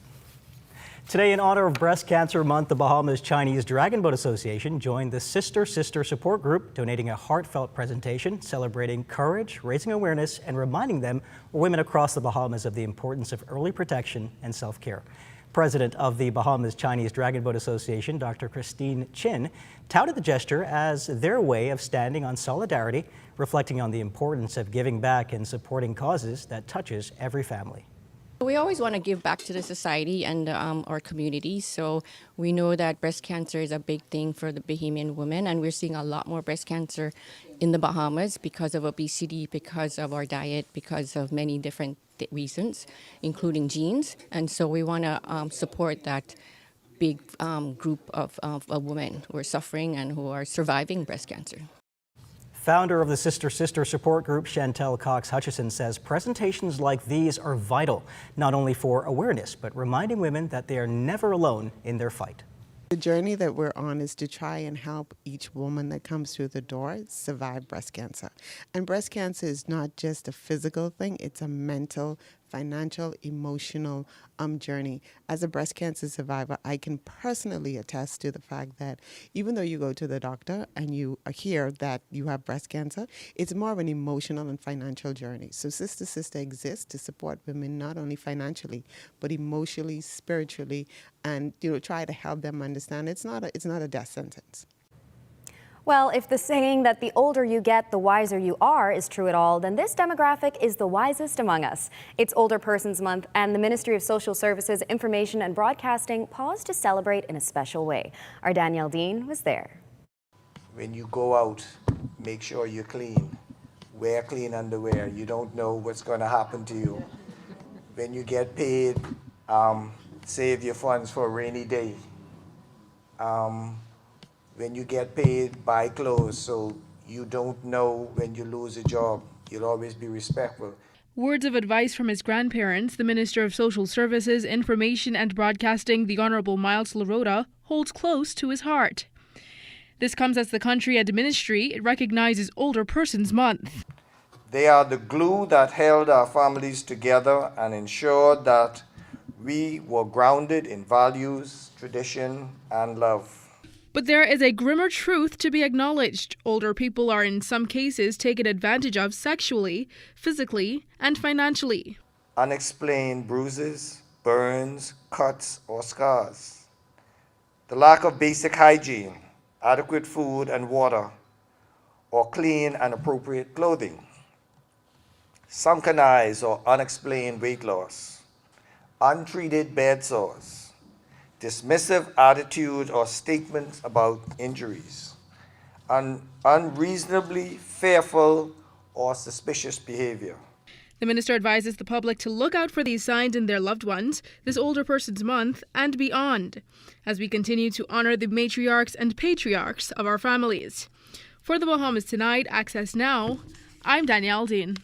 Today, in honor of Breast Cancer Month, the Bahamas Chinese Dragon Boat Association joined the Sister Sister Support Group, donating a heartfelt presentation celebrating courage, raising awareness, and reminding them, or women across the Bahamas, of the importance of early protection and self-care. President of the Bahamas Chinese Dragon Boat Association, Dr. Christine Chin, touted the gesture as their way of standing on solidarity, reflecting on the importance of giving back and supporting causes that touches every family. We always want to give back to the society and our community. So we know that breast cancer is a big thing for the Bahamian women, and we're seeing a lot more breast cancer in the Bahamas because of obesity, because of our diet, because of many different reasons, including genes. And so we want to support that big group of women who are suffering and who are surviving breast cancer. Founder of the Sister Sister Support Group, Chantel Cox Hutchison, says presentations like these are vital, not only for awareness, but reminding women that they are never alone in their fight. The journey that we're on is to try and help each woman that comes through the door survive breast cancer. And breast cancer is not just a physical thing, it's a mental, financial, emotional journey. As a breast cancer survivor, I can personally attest to the fact that even though you go to the doctor and you hear that you have breast cancer, it's more of an emotional and financial journey. So Sister Sister exists to support women not only financially, but emotionally, spiritually, and try to help them understand it's not a death sentence. Well, if the saying that the older you get, the wiser you are is true at all, then this demographic is the wisest among us. It's Older Persons Month, and the Ministry of Social Services, Information and Broadcasting paused to celebrate in a special way. Our Danielle Dean was there. When you go out, make sure you're clean. Wear clean underwear. You don't know what's going to happen to you. When you get paid, save your funds for a rainy day. When you get paid, buy clothes so you don't know when you lose a job. You'll always be respectful. Words of advice from his grandparents, the Minister of Social Services, Information and Broadcasting, the Honourable Miles Larota, holds close to his heart. This comes as the country and ministry recognizes Older Persons Month. They are the glue that held our families together and ensured that we were grounded in values, tradition, and love. But there is a grimmer truth to be acknowledged. Older people are in some cases taken advantage of sexually, physically, and financially. Unexplained bruises, burns, cuts, or scars. The lack of basic hygiene, adequate food and water, or clean and appropriate clothing. sunken eyes or unexplained weight loss, untreated bed sores, dismissive attitude or statements about injuries, unreasonably fearful or suspicious behavior. The minister advises the public to look out for these signs in their loved ones this Older Persons Month and beyond, as we continue to honor the matriarchs and patriarchs of our families. For the Bahamas Tonight, Access Now, I'm Danielle Dean.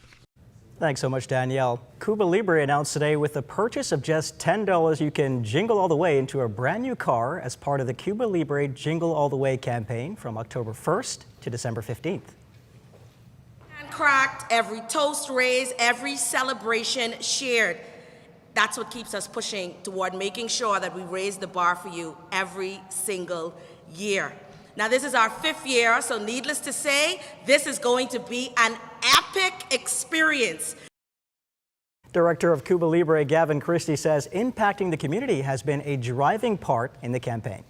Thanks so much, Danielle. Cuba Libre announced today with the purchase of just $10, you can jingle all the way into a brand new car as part of the Cuba Libre Jingle All the Way campaign from October 1st to December 15th. Cracked, every toast raised, every celebration shared. That's what keeps us pushing toward making sure that we raise the bar for you every single year. Now, this is our 5th year, so needless to say, this is going to be an epic experience. Director of Cuba Libre, Gavin Christie, says impacting the community has been a driving part in the campaign.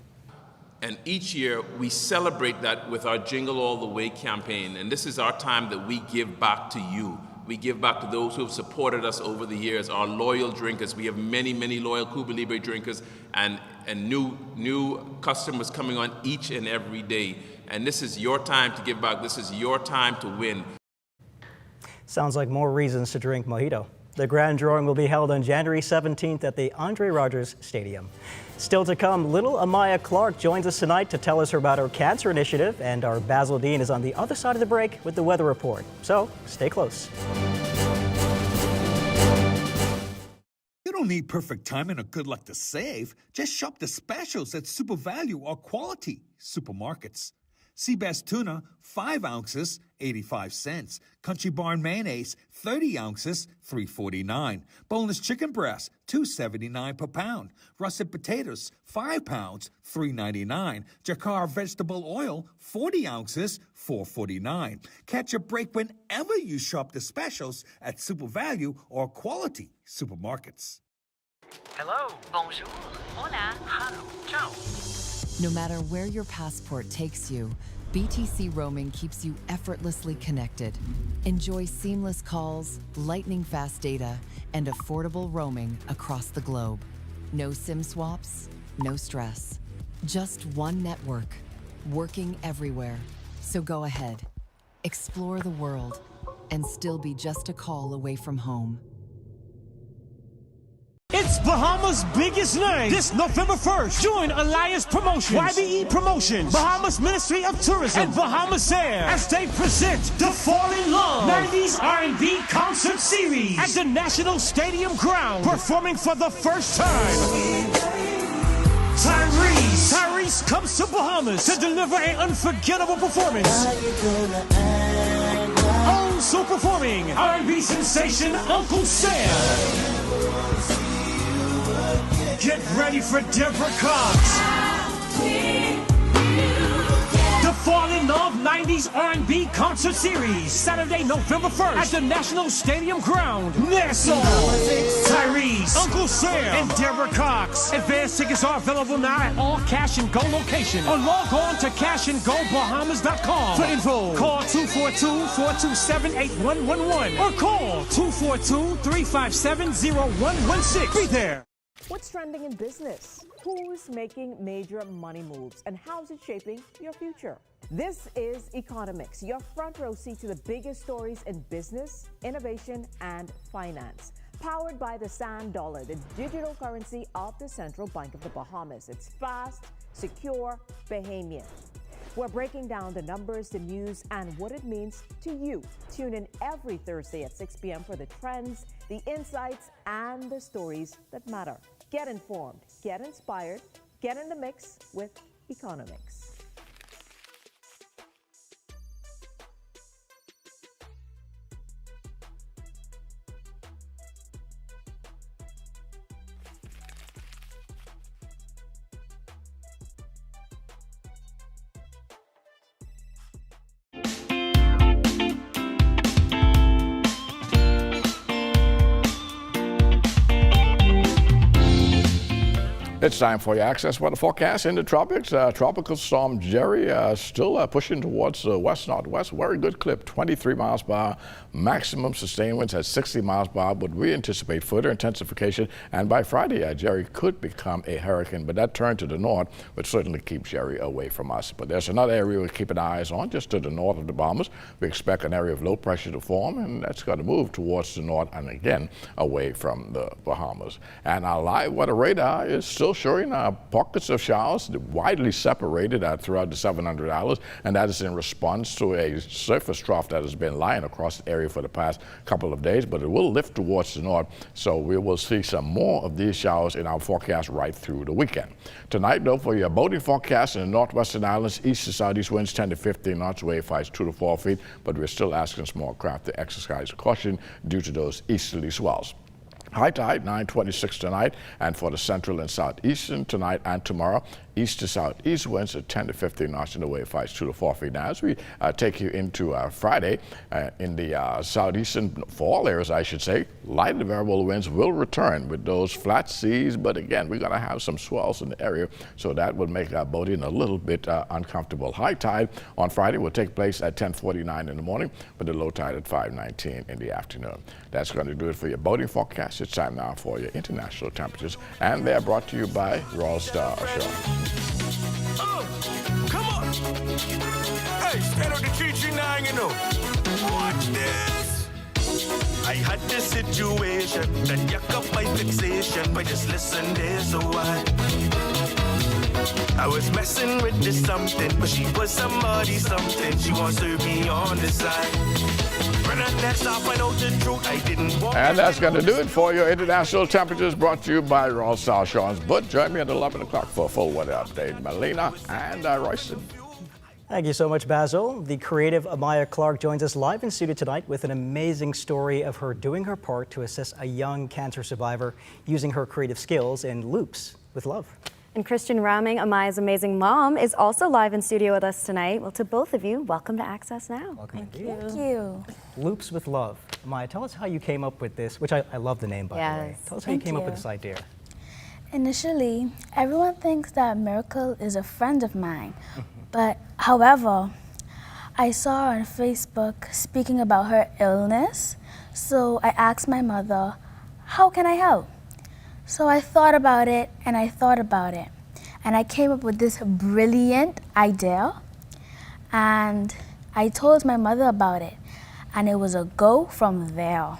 And each year we celebrate that with our Jingle All the Way campaign. And this is our time that we give back to you. We give back to those who have supported us over the years, our loyal drinkers. We have many, many loyal Cuba Libre drinkers and new customers coming on each and every day. And this is your time to give back. This is your time to win. Sounds like more reasons to drink mojito. The grand drawing will be held on January 17th at the Andre Rogers Stadium. Still to come, little Amaya Clark joins us tonight to tell us about her cancer initiative, and our Basil Dean is on the other side of the break with the weather report. So stay close. You don't need perfect timing or good luck to save. Just shop the specials at Super Value or Quality Supermarkets. Seabass tuna, 5 ounces, 85 cents. Country Barn mayonnaise, 30 ounces, $3.49. Boneless chicken breast, $2.79 per pound. Russet potatoes, 5 pounds, $3.99. Jacquard vegetable oil, 40 ounces, $4.49. Catch a break whenever you shop the specials at Super Value or Quality Supermarkets. Hello, bonjour, hola, hello, ciao. No matter where your passport takes you, BTC roaming keeps you effortlessly connected. Enjoy seamless calls, lightning-fast data, and affordable roaming across the globe. No SIM swaps, no stress. Just one network, working everywhere. So go ahead, explore the world, and still be just a call away from home. It's Bahamas' biggest night this November 1st. Join Elias Promotions, YBE Promotions, Bahamas Ministry of Tourism, and Bahamas Air as they present the Fall in Love 90s R&B Concert Series at the National Stadium Ground, performing for the first time. Tyrese comes to Bahamas to deliver an unforgettable performance. Also performing R&B sensation Uncle Sam. Get ready for Deborah Cox. The Fall in Love 90s R&B Concert Series, Saturday, November 1st at the National Stadium Ground, Nassau. Tyrese, Uncle Sam, and Deborah Cox. Advance tickets are available now at all Cash and Go locations, or log on to cashandgobahamas.com. For info, call 242-427-8111 or call 242-357-0116. Be there. What's trending in business? Who's making major money moves? And how's it shaping your future? This is Economics, your front row seat to the biggest stories in business, innovation, and finance. Powered by the Sand Dollar, the digital currency of the Central Bank of the Bahamas. It's fast, secure, Bahamian. We're breaking down the numbers, the news, and what it means to you. Tune in every Thursday at 6 p.m. for the trends, the insights, and the stories that matter. Get informed, get inspired, get in the mix with Economics. It's time for your access weather forecast in the tropics. Tropical storm Jerry still pushing towards the west-northwest. Very good clip, 23 miles per hour. Maximum sustained winds at 60 miles per hour, but we anticipate further intensification. And by Friday, Jerry could become a hurricane, but that turn to the north would certainly keep Jerry away from us. But there's another area we're keeping our eyes on, just to the north of the Bahamas. We expect an area of low pressure to form, and that's going to move towards the north and again away from the Bahamas. And our live weather radar is still showing pockets of showers widely separated throughout the 700 hours, and that is in response to a surface trough that has been lying across the area for the past couple of days, but it will lift towards the north, so we will see some more of these showers in our forecast right through the weekend. Tonight, though, for your boating forecast in the northwestern islands, east to southeast winds 10 to 15 knots, wave heights 2 to 4 feet, but we're still asking small craft to exercise caution due to those easterly swells. High tide 9:26 tonight, and for the central and southeastern tonight and tomorrow, east to southeast winds at 10 to 15 knots in the wave heights 2 to 4 feet. Now, as we take you into Friday, in the southeastern, for all areas, I should say, light and variable winds will return with those flat seas, but again, we're going to have some swells in the area, so that would make our boating a little bit uncomfortable. High tide on Friday will take place at 10:49 in the morning, but the low tide at 5:19 in the afternoon. That's going to do it for your boating forecast. It's time now for your international temperatures, and they're brought to you by Royal Star Assurance. Come on! Hey, stand up the 339, you know. Watch this! I had this situation that yuck up my fixation, but just listen, there's a why. I was messing with this something, but she was somebody something. She wants to be on the side. And that's going to do it for your international temperatures, brought to you by Royal Star Assurance. But join me at 11 o'clock for a full weather update. Melina and Royston. Thank you so much, Basil. The creative Amaya Clark joins us live in studio tonight with an amazing story of her doing her part to assist a young cancer survivor using her creative skills in Loops with Love. And Christian Raming, Amaya's amazing mom, is also live in studio with us tonight. Well, to both of you, welcome to Access Now. Welcome. Thank you. Loops with Love. Amaya, tell us how you came up with this, which I love the name, by the way. Tell us how you came up with this idea. Initially, everyone thinks that Miracle is a friend of mine. But however, I saw her on Facebook speaking about her illness. So I asked my mother, how can I help? So I thought about it and I thought about it. And I came up with this brilliant idea. And I told my mother about it. And it was a go from there.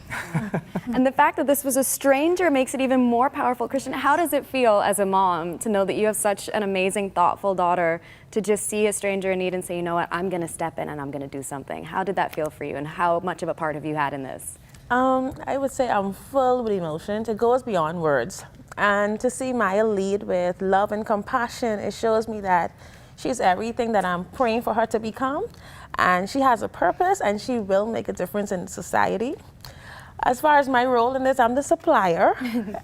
And the fact that this was a stranger makes it even more powerful. Christian, how does it feel as a mom to know that you have such an amazing, thoughtful daughter to just see a stranger in need and say, you know what, I'm going to step in and I'm going to do something? How did that feel for you, and how much of a part have you had in this? I would say I'm full with emotions. It goes beyond words. And to see Maya lead with love and compassion, it shows me that she's everything that I'm praying for her to become. And she has a purpose, and she will make a difference in society. As far as my role in this, I'm the supplier.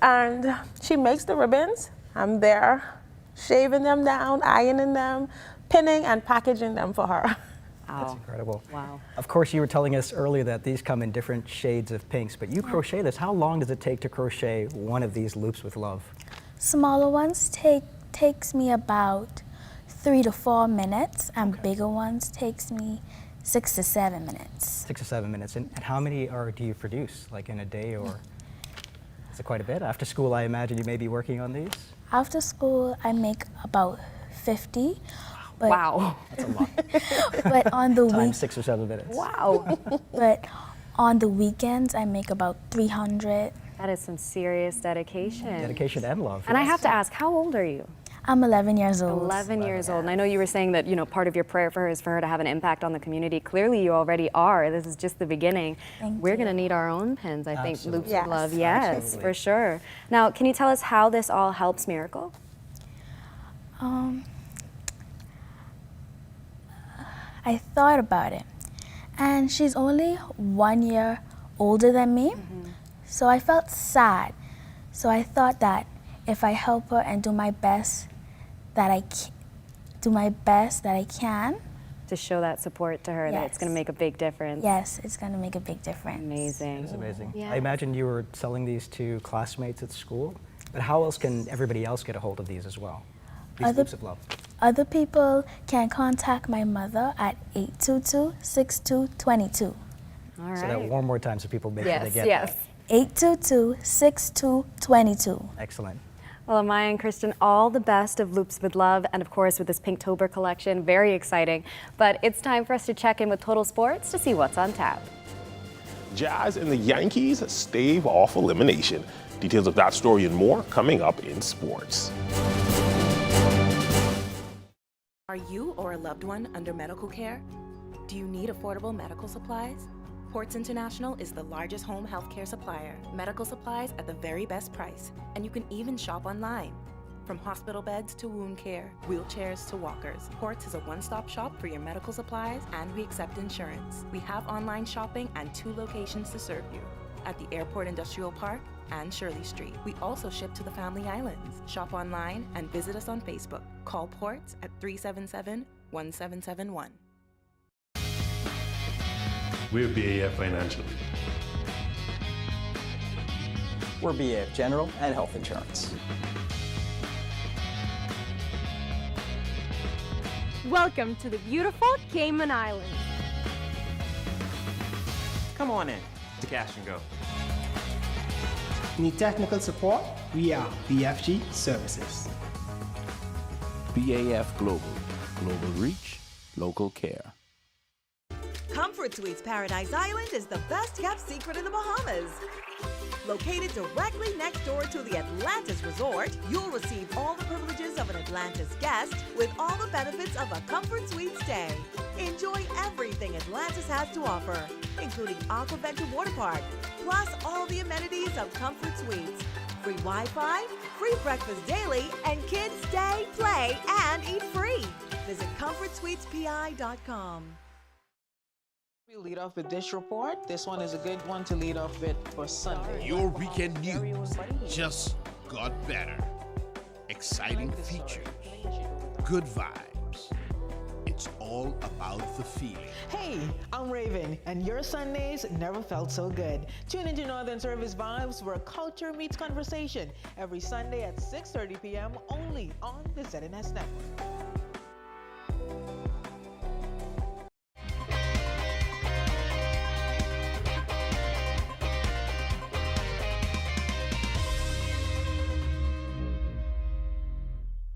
And she makes the ribbons. I'm there shaving them down, ironing them, pinning and packaging them for her. That's incredible. Wow. Of course, you were telling us earlier that these come in different shades of pinks, but you crochet this. How long does it take to crochet one of these Loops with Love? Smaller ones takes me about 3 to 4 minutes, and bigger ones takes me 6 to 7 minutes. 6 to 7 minutes. And how many do you produce, like in a day, or is it quite a bit? After school, I imagine you may be working on these? After school, I make about 50. But, wow. That's a lot. But on the Times 6 or 7 minutes. Wow. But on the weekends, I make about 300. That is some serious dedication. Dedication and love. And I have to ask, how old are you? I'm 11 years old. 11 years old. And I know you were saying that, you know, part of your prayer for her is for her to have an impact on the community. Clearly, you already are. This is just the beginning. We're going to need our own pins, I think. Absolutely. Loops with Love. Yes, Absolutely. for sure. Now, can you tell us how this all helps Miracle? I thought about it. And she's only 1 year older than me. So I felt sad. So I thought that if I help her and do my best that I can to show that support to her, that it's going to make a big difference. Yes, it's going to make a big difference. Amazing. It's amazing. Yeah. I imagine you were selling these to classmates at school, but how else can everybody else get a hold of these as well? These Loops of Love. Other people can contact my mother at 822-6222. All right. So that one more time so people make sure they get yes. that. 822-6222. Excellent. Well, Amaya and Kristen, all the best of Loops with Love, and of course with this Pinktober collection, very exciting. But it's time for us to check in with Total Sports to see what's on tap. Jazz and the Yankees stave off elimination. Details of that story and more coming up in sports. Are you or a loved one under medical care? Do you need affordable medical supplies? Ports International is the largest home healthcare supplier. Medical supplies at the very best price, and you can even shop online. From hospital beds to wound care, wheelchairs to walkers, Ports is a one-stop shop for your medical supplies, and we accept insurance. We have online shopping and 2 locations to serve you, at the Airport Industrial Park and Shirley Street. We also ship to the Family Islands. Shop online and visit us on Facebook. Call Ports at 377-1771. We're BAF Financial. We're BAF General and Health Insurance. Welcome to the beautiful Cayman Islands. Come on in to Cash and Go. Need technical support? We are BFG Services. BAF Global. Global reach, local care. Comfort Suites Paradise Island is the best kept secret in the Bahamas. Located directly next door to the Atlantis Resort, you'll receive all the privileges of an Atlantis guest with all the benefits of a Comfort Suite stay. Enjoy everything Atlantis has to offer, including Aquaventure Water Park, plus all the amenities of Comfort Suites. Free Wi-Fi, free breakfast daily, and kids stay, play, and eat free. Visit ComfortSuitesPI.com. We lead off with this report. This one is a good one to lead off with for Sunday. Your weekend news just got better. Exciting features, good vibes. It's all about the feeling. Hey, I'm Raven, and your Sundays never felt so good. Tune into Northern Service Vibes, where culture meets conversation, every Sunday at 6:30 p.m. only on the ZNS Network.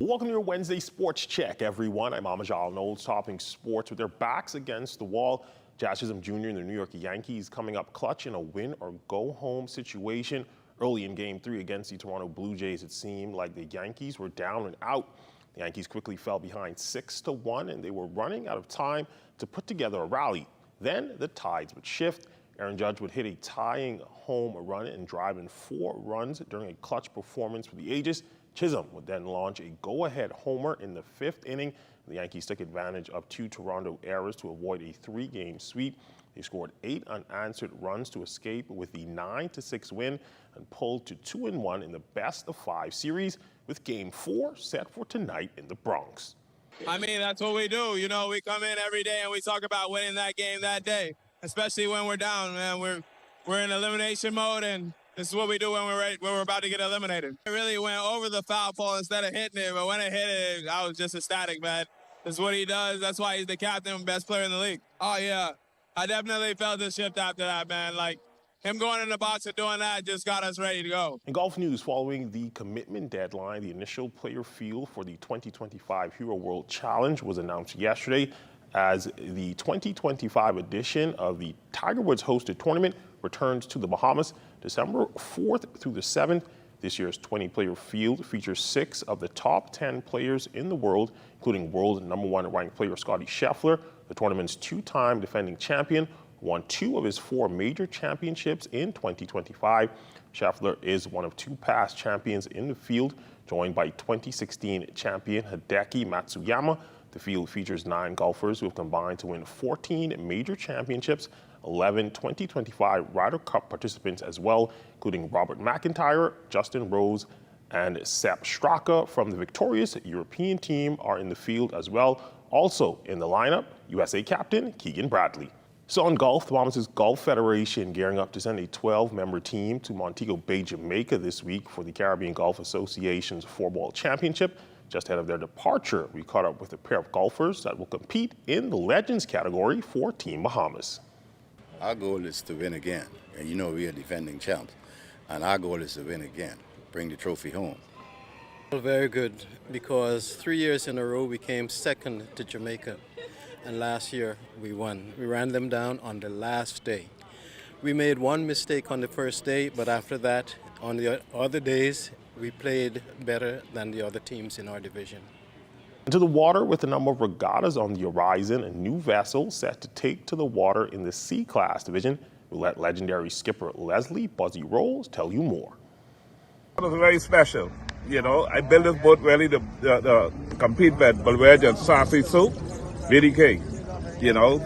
Welcome to your Wednesday Sports Check, everyone. I'm Amajal Knowles, topping sports with their backs against the wall. Jazz Chisholm Jr. and the New York Yankees coming up clutch in a win-or-go-home situation. Early in Game 3 against the Toronto Blue Jays, it seemed like the Yankees were down and out. The Yankees quickly fell behind 6-1, and they were running out of time to put together a rally. Then the tides would shift. Aaron Judge would hit a tying home run and drive in 4 runs during a clutch performance for the Aegis. Chisholm would then launch a go-ahead homer in the 5th inning. The Yankees took advantage of 2 Toronto errors to avoid a 3-game sweep. They scored 8 unanswered runs to escape with the 9-6 win and pulled to 2-1 in the best-of-5 series, with Game 4 set for tonight in the Bronx. I mean, that's what we do. You know, we come in every day and we talk about winning that game that day, especially when we're down, man. We're in elimination mode, and this is what we do when we're about to get eliminated. It really went over the foul pole instead of hitting it, but when it hit it, I was just ecstatic, man. This is what he does. That's why he's the captain and best player in the league. Oh, yeah. I definitely felt the shift after that, man. Like, him going in the box and doing that just got us ready to go. In golf news, following the commitment deadline, the initial player field for the 2025 Hero World Challenge was announced yesterday as the 2025 edition of the Tiger Woods hosted tournament returns to the Bahamas December 4th through the 7th. This year's 20-player field features 6 of the top 10 players in the world, including world #1 ranked player Scottie Scheffler, the tournament's 2-time defending champion, won 2 of his 4 major championships in 2025. Scheffler is one of 2 past champions in the field, joined by 2016 champion Hideki Matsuyama. The field features 9 golfers who have combined to win 14 major championships, 11 2025 Ryder Cup participants as well, including Robert McIntyre, Justin Rose, and Sepp Straka from the victorious European team are in the field as well. Also in the lineup, USA captain Keegan Bradley. So in golf, the Bahamas Golf Federation gearing up to send a 12-member team to Montego Bay, Jamaica this week for the Caribbean Golf Association's Four-Ball Championship. Just ahead of their departure, we caught up with a pair of golfers that will compete in the Legends category for Team Bahamas. Our goal is to win again. And you know we are defending champs. And our goal is to win again, bring the trophy home. Very good, because 3 years in a row we came second to Jamaica. And last year we won. We ran them down on the last day. We made one mistake on the first day, but after that, on the other days, we played better than the other teams in our division. Into the water with a number of regattas on the horizon, a new vessel set to take to the water in the C-Class division. We'll let legendary skipper Leslie Buzzy Rolls tell you more. It was very special. You know, I built this boat really to compete with Bulwegia and Sassy Soup, BDK, you know,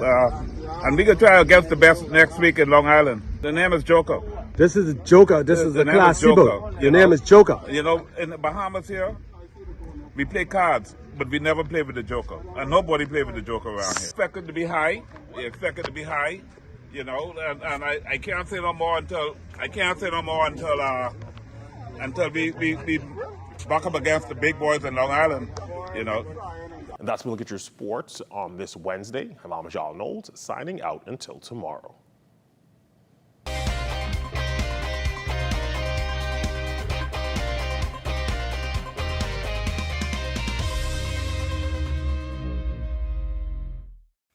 and we could try against the best next week in Long Island. The name is Joker. This is Joker. This is the class boat. Your name is Joker. You know, in the Bahamas here, we play cards, but we never play with the Joker. And nobody play with the Joker around here. Expect it to be high. We expect it to be high, you know, and I can't say no more until we back up against the big boys in Long Island, you know. And that's a look at your sports on this Wednesday. I'm Amajal Knowles, signing out until tomorrow.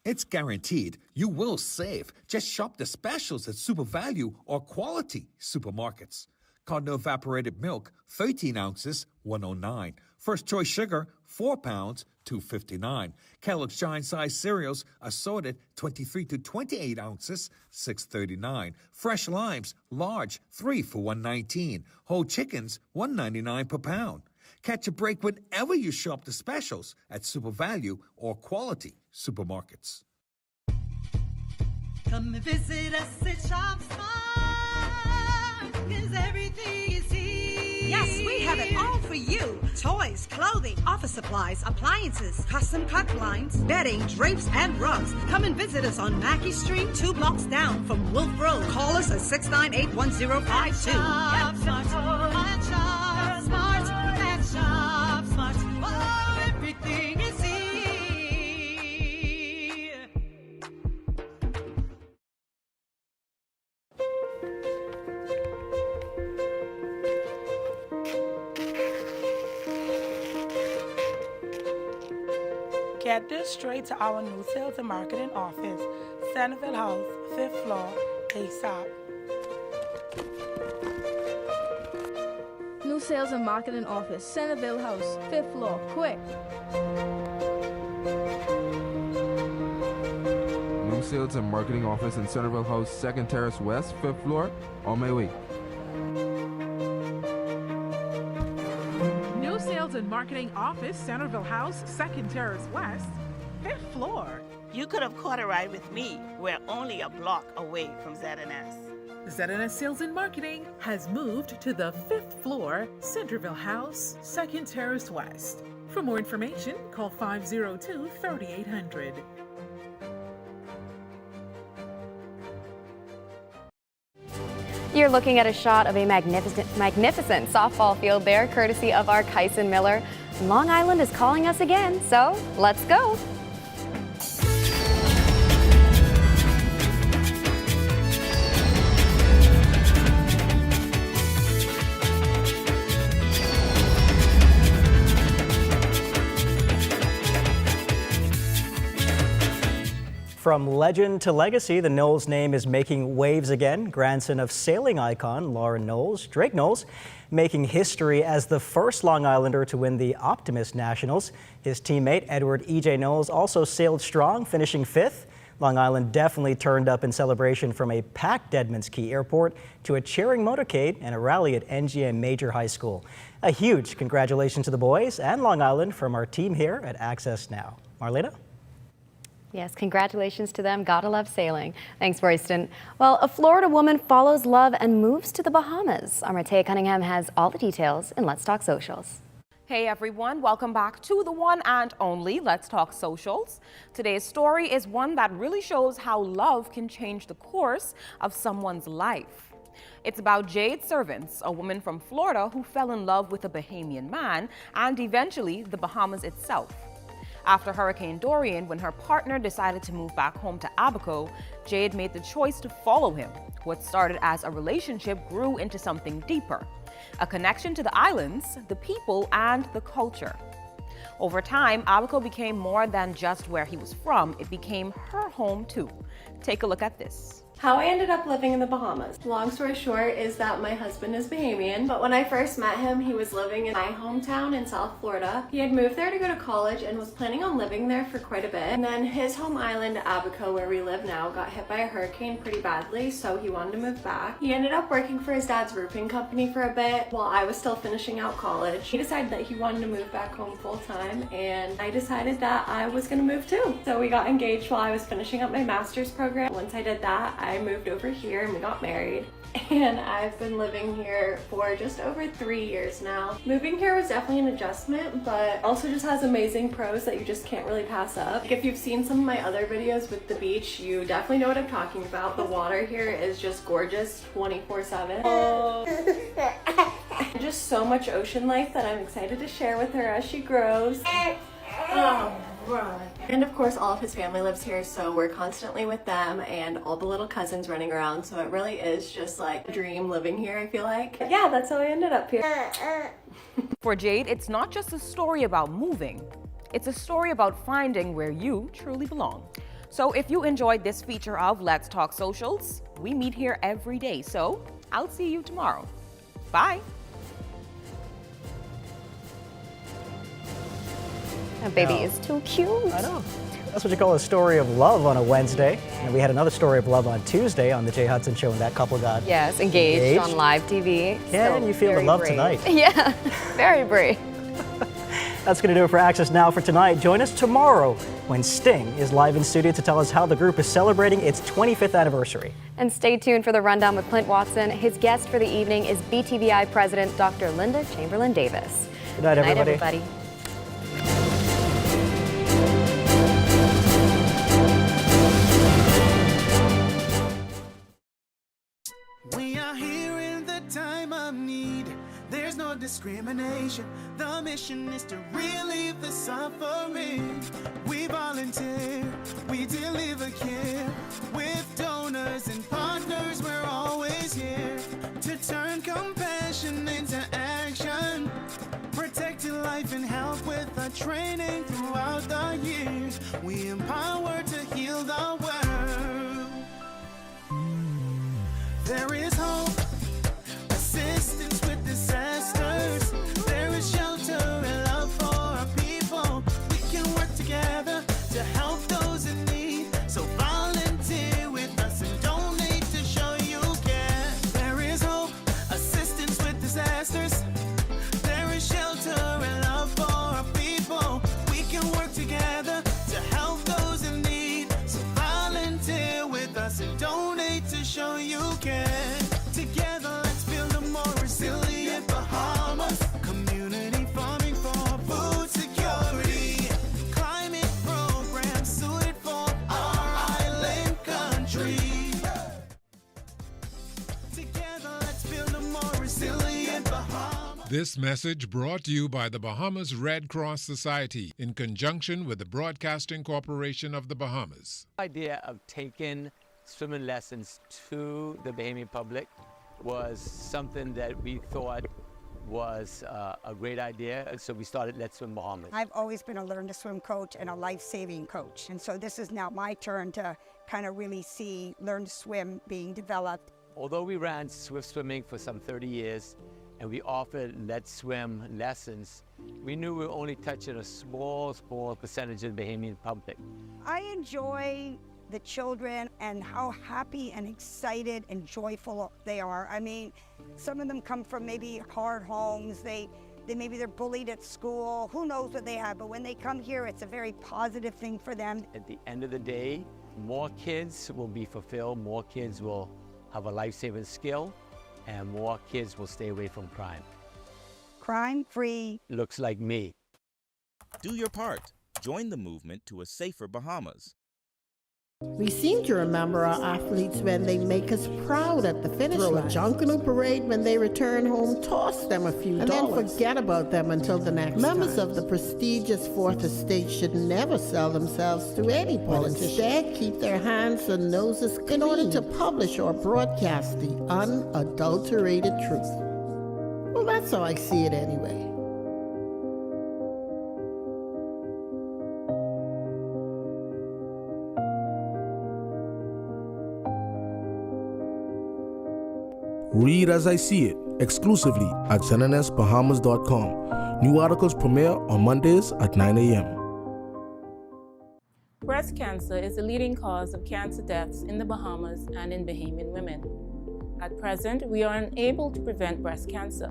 It's guaranteed you will save. Just shop the specials at Super Value or Quality Supermarkets. Cardinal evaporated milk, 13 ounces, $1.09. First choice sugar, 4 pounds, $2.59. Kellogg's giant size cereals, assorted, 23 to 28 ounces, $6.39. Fresh limes, large, 3 for $1.19. Whole chickens, $1.99 per pound. Catch a break whenever you shop the specials at Super Value or Quality Supermarkets. Come and visit us at Shop Smart, 'cause everything is here. Yes, we have it all for you. Toys, clothing, office supplies, appliances, custom cut blinds, bedding, drapes, and rugs. Come and visit us on Mackey Street, 2 blocks down from Wolf Road. Call us at 698-1052. Shop Smart, at Shop Smart, at Shop Smart. Oh, everything is here. Get this straight to our new sales and marketing office, Centerville House, 5th floor, ASAP. New sales and marketing office, Centerville House, 5th floor, quick. New sales and marketing office in Centerville House, 2nd Terrace West, 5th floor, on my way. New sales and marketing office, Centerville House, 2nd Terrace West, 5th floor. You could have caught a ride with me. We're only a block away from ZNS. ZNS Sales and Marketing has moved to the 5th floor, Centerville House, 2nd Terrace West. For more information, call 502-3800. You're looking at a shot of a magnificent softball field there, courtesy of our Kyson Miller. Long Island is calling us again, so let's go. From legend to legacy, the Knowles name is making waves again. Grandson of sailing icon Lauren Knowles, Drake Knowles, making history as the first Long Islander to win the Optimist Nationals. His teammate Edward E.J. Knowles also sailed strong, finishing 5th. Long Island definitely turned up in celebration, from a packed Deadman's Key Airport to a cheering motorcade and a rally at NGM Major High School. A huge congratulations to the boys and Long Island from our team here at Access Now. Marlena? Yes, congratulations to them. Gotta love sailing. Thanks, Royston. Well, a Florida woman follows love and moves to the Bahamas. Our Matea Cunningham has all the details in Let's Talk Socials. Hey everyone, welcome back to the one and only Let's Talk Socials. Today's story is one that really shows how love can change the course of someone's life. It's about Jade Servants, a woman from Florida who fell in love with a Bahamian man and eventually the Bahamas itself. After Hurricane Dorian, when her partner decided to move back home to Abaco, Jade made the choice to follow him. What started as a relationship grew into something deeper. A connection to the islands, the people, and the culture. Over time, Abaco became more than just where he was from. It became her home too. Take a look at this. How I ended up living in the Bahamas. Long story short is that my husband is Bahamian, but when I first met him, he was living in my hometown in South Florida. He had moved there to go to college and was planning on living there for quite a bit. And then his home island, Abaco, where we live now, got hit by a hurricane pretty badly, so he wanted to move back. He ended up working for his dad's roofing company for a bit while I was still finishing out college. He decided that he wanted to move back home full time, and I decided that I was gonna move too. So we got engaged while I was finishing up my master's program. Once I did that, I moved over here and we got married. And I've been living here for just over 3 years now. Moving here was definitely an adjustment, but also just has amazing pros that you just can't really pass up. Like if you've seen some of my other videos with the beach, you definitely know what I'm talking about. The water here is just gorgeous 24/7. Just so much ocean life that I'm excited to share with her as she grows. And of course all of his family lives here, so we're constantly with them and all the little cousins running around, so it really is just like a dream living here, I feel like. Yeah, that's how I ended up here. For Jade, it's not just a story about moving. It's a story about finding where you truly belong. So if you enjoyed this feature of Let's Talk Socials, we meet here every day, so I'll see you tomorrow. Bye. That baby is too cute. I know. That's what you call a story of love on a Wednesday. And we had another story of love on Tuesday on the Jay Hudson Show, and that couple got Yes, engaged on live TV. Can So you feel the very love brave. tonight? Yeah, very brave. That's going to do it for Access Now for tonight. Join us tomorrow when Sting is live in studio to tell us how the group is celebrating its 25th anniversary. And stay tuned for the rundown with Clint Watson. His guest for the evening is BTVI President Dr. Linda Chamberlain Davis. Good night, everybody. Good night, everybody. We are here in the time of need. There's no discrimination. The mission is to relieve the suffering. We volunteer, we deliver care. With donors and partners, we're always here to turn compassion into action. Protecting life and health with our training throughout the years. We empower to heal the world. There is hope, assistance with disasters. There is shelter and love for our people. We can work together to help those in need. So volunteer with us and donate to show you care. There is hope, assistance with disasters. There is shelter and love for our people. We can work together to help those in need. So volunteer with us and donate to show you care. Together, let's build a more resilient Bahamas. Community farming for food security. Climate programs suited for our island country. Together, let's build a more resilient Bahamas. This message brought to you by the Bahamas Red Cross Society in conjunction with the Broadcasting Corporation of the Bahamas. The idea of taking swimming lessons to the Bahamian public was something that we thought was a great idea, so we started Let's Swim Bahamas. I've always been a learn to swim coach and a life-saving coach, and so this is now my turn to kind of really see learn to swim being developed. Although we ran swift swimming for some 30 years and we offered Let's Swim lessons, we knew we were only touching a small percentage of the Bahamian public. I enjoy the children and how happy and excited and joyful they are. I mean, some of them come from maybe hard homes. Maybe they're bullied at school. Who knows what they have, but when they come here, it's a very positive thing for them. At the end of the day, more kids will be fulfilled, more kids will have a life-saving skill, and more kids will stay away from crime. crime-free. Looks like me. Do your part. Join the movement to a safer Bahamas. We seem to remember our athletes when they make us proud at the finish line. Throw a Junkanoo parade when they return home, toss them a few dollars, and then forget about them until the next Members of the prestigious Fourth Estate should never sell themselves to any politician. Instead, keep their hands and noses clean in order to publish or broadcast the unadulterated truth. Well, that's how I see it anyway. Read as I see it, exclusively at ZNSBahamas.com. New articles premiere on Mondays at 9 a.m. Breast cancer is the leading cause of cancer deaths in the Bahamas and in Bahamian women. At present, we are unable to prevent breast cancer,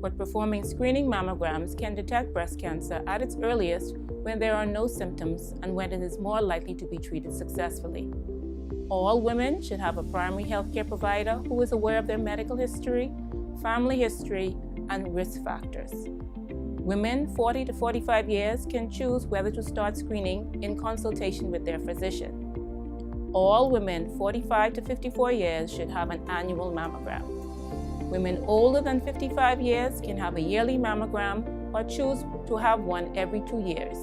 but performing screening mammograms can detect breast cancer at its earliest when there are no symptoms and when it is more likely to be treated successfully. All women should have a primary healthcare provider who is aware of their medical history, family history, and risk factors. Women 40 to 45 years can choose whether to start screening in consultation with their physician. All women 45 to 54 years should have an annual mammogram. Women older than 55 years can have a yearly mammogram or choose to have one every 2 years.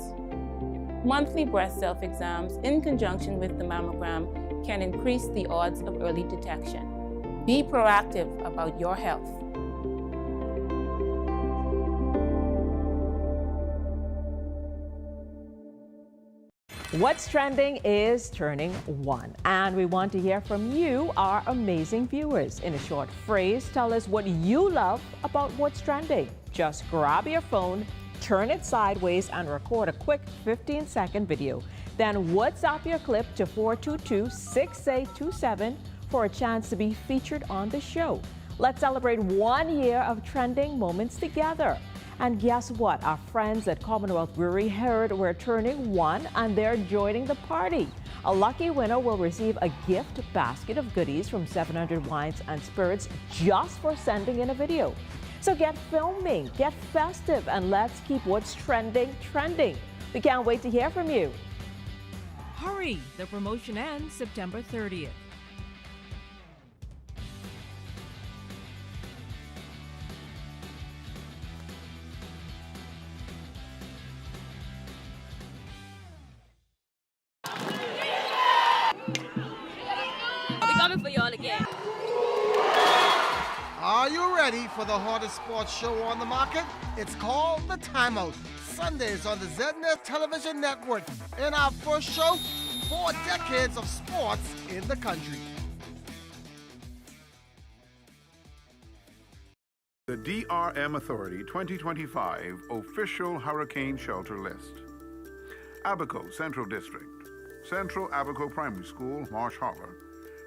Monthly breast self-exams in conjunction with the mammogram can increase the odds of early detection. Be proactive about your health. What's Trending is turning 1, and we want to hear from you, our amazing viewers. In a short phrase, tell us what you love about What's Trending. Just grab your phone, turn it sideways, and record a quick 15-second video. Then WhatsApp your clip to 422-6827 for a chance to be featured on the show. Let's celebrate 1 year of trending moments together. And guess what? Our friends at Commonwealth Brewery heard we're turning 1 and they're joining the party. A lucky winner will receive a gift basket of goodies from 700 Wines and Spirits just for sending in a video. So get filming, get festive, and let's keep What's Trending trending. We can't wait to hear from you. Hurry! The promotion ends September 30th. I'll be coming for y'all again. Are you ready for the hardest sports show on the market? It's called The Timeout. Sundays on the ZNS television network. In our first show, 4 decades of sports in the country. The DRM Authority 2025 Official Hurricane Shelter List. Abaco Central District, Central Abaco Primary School, Marsh Harbor,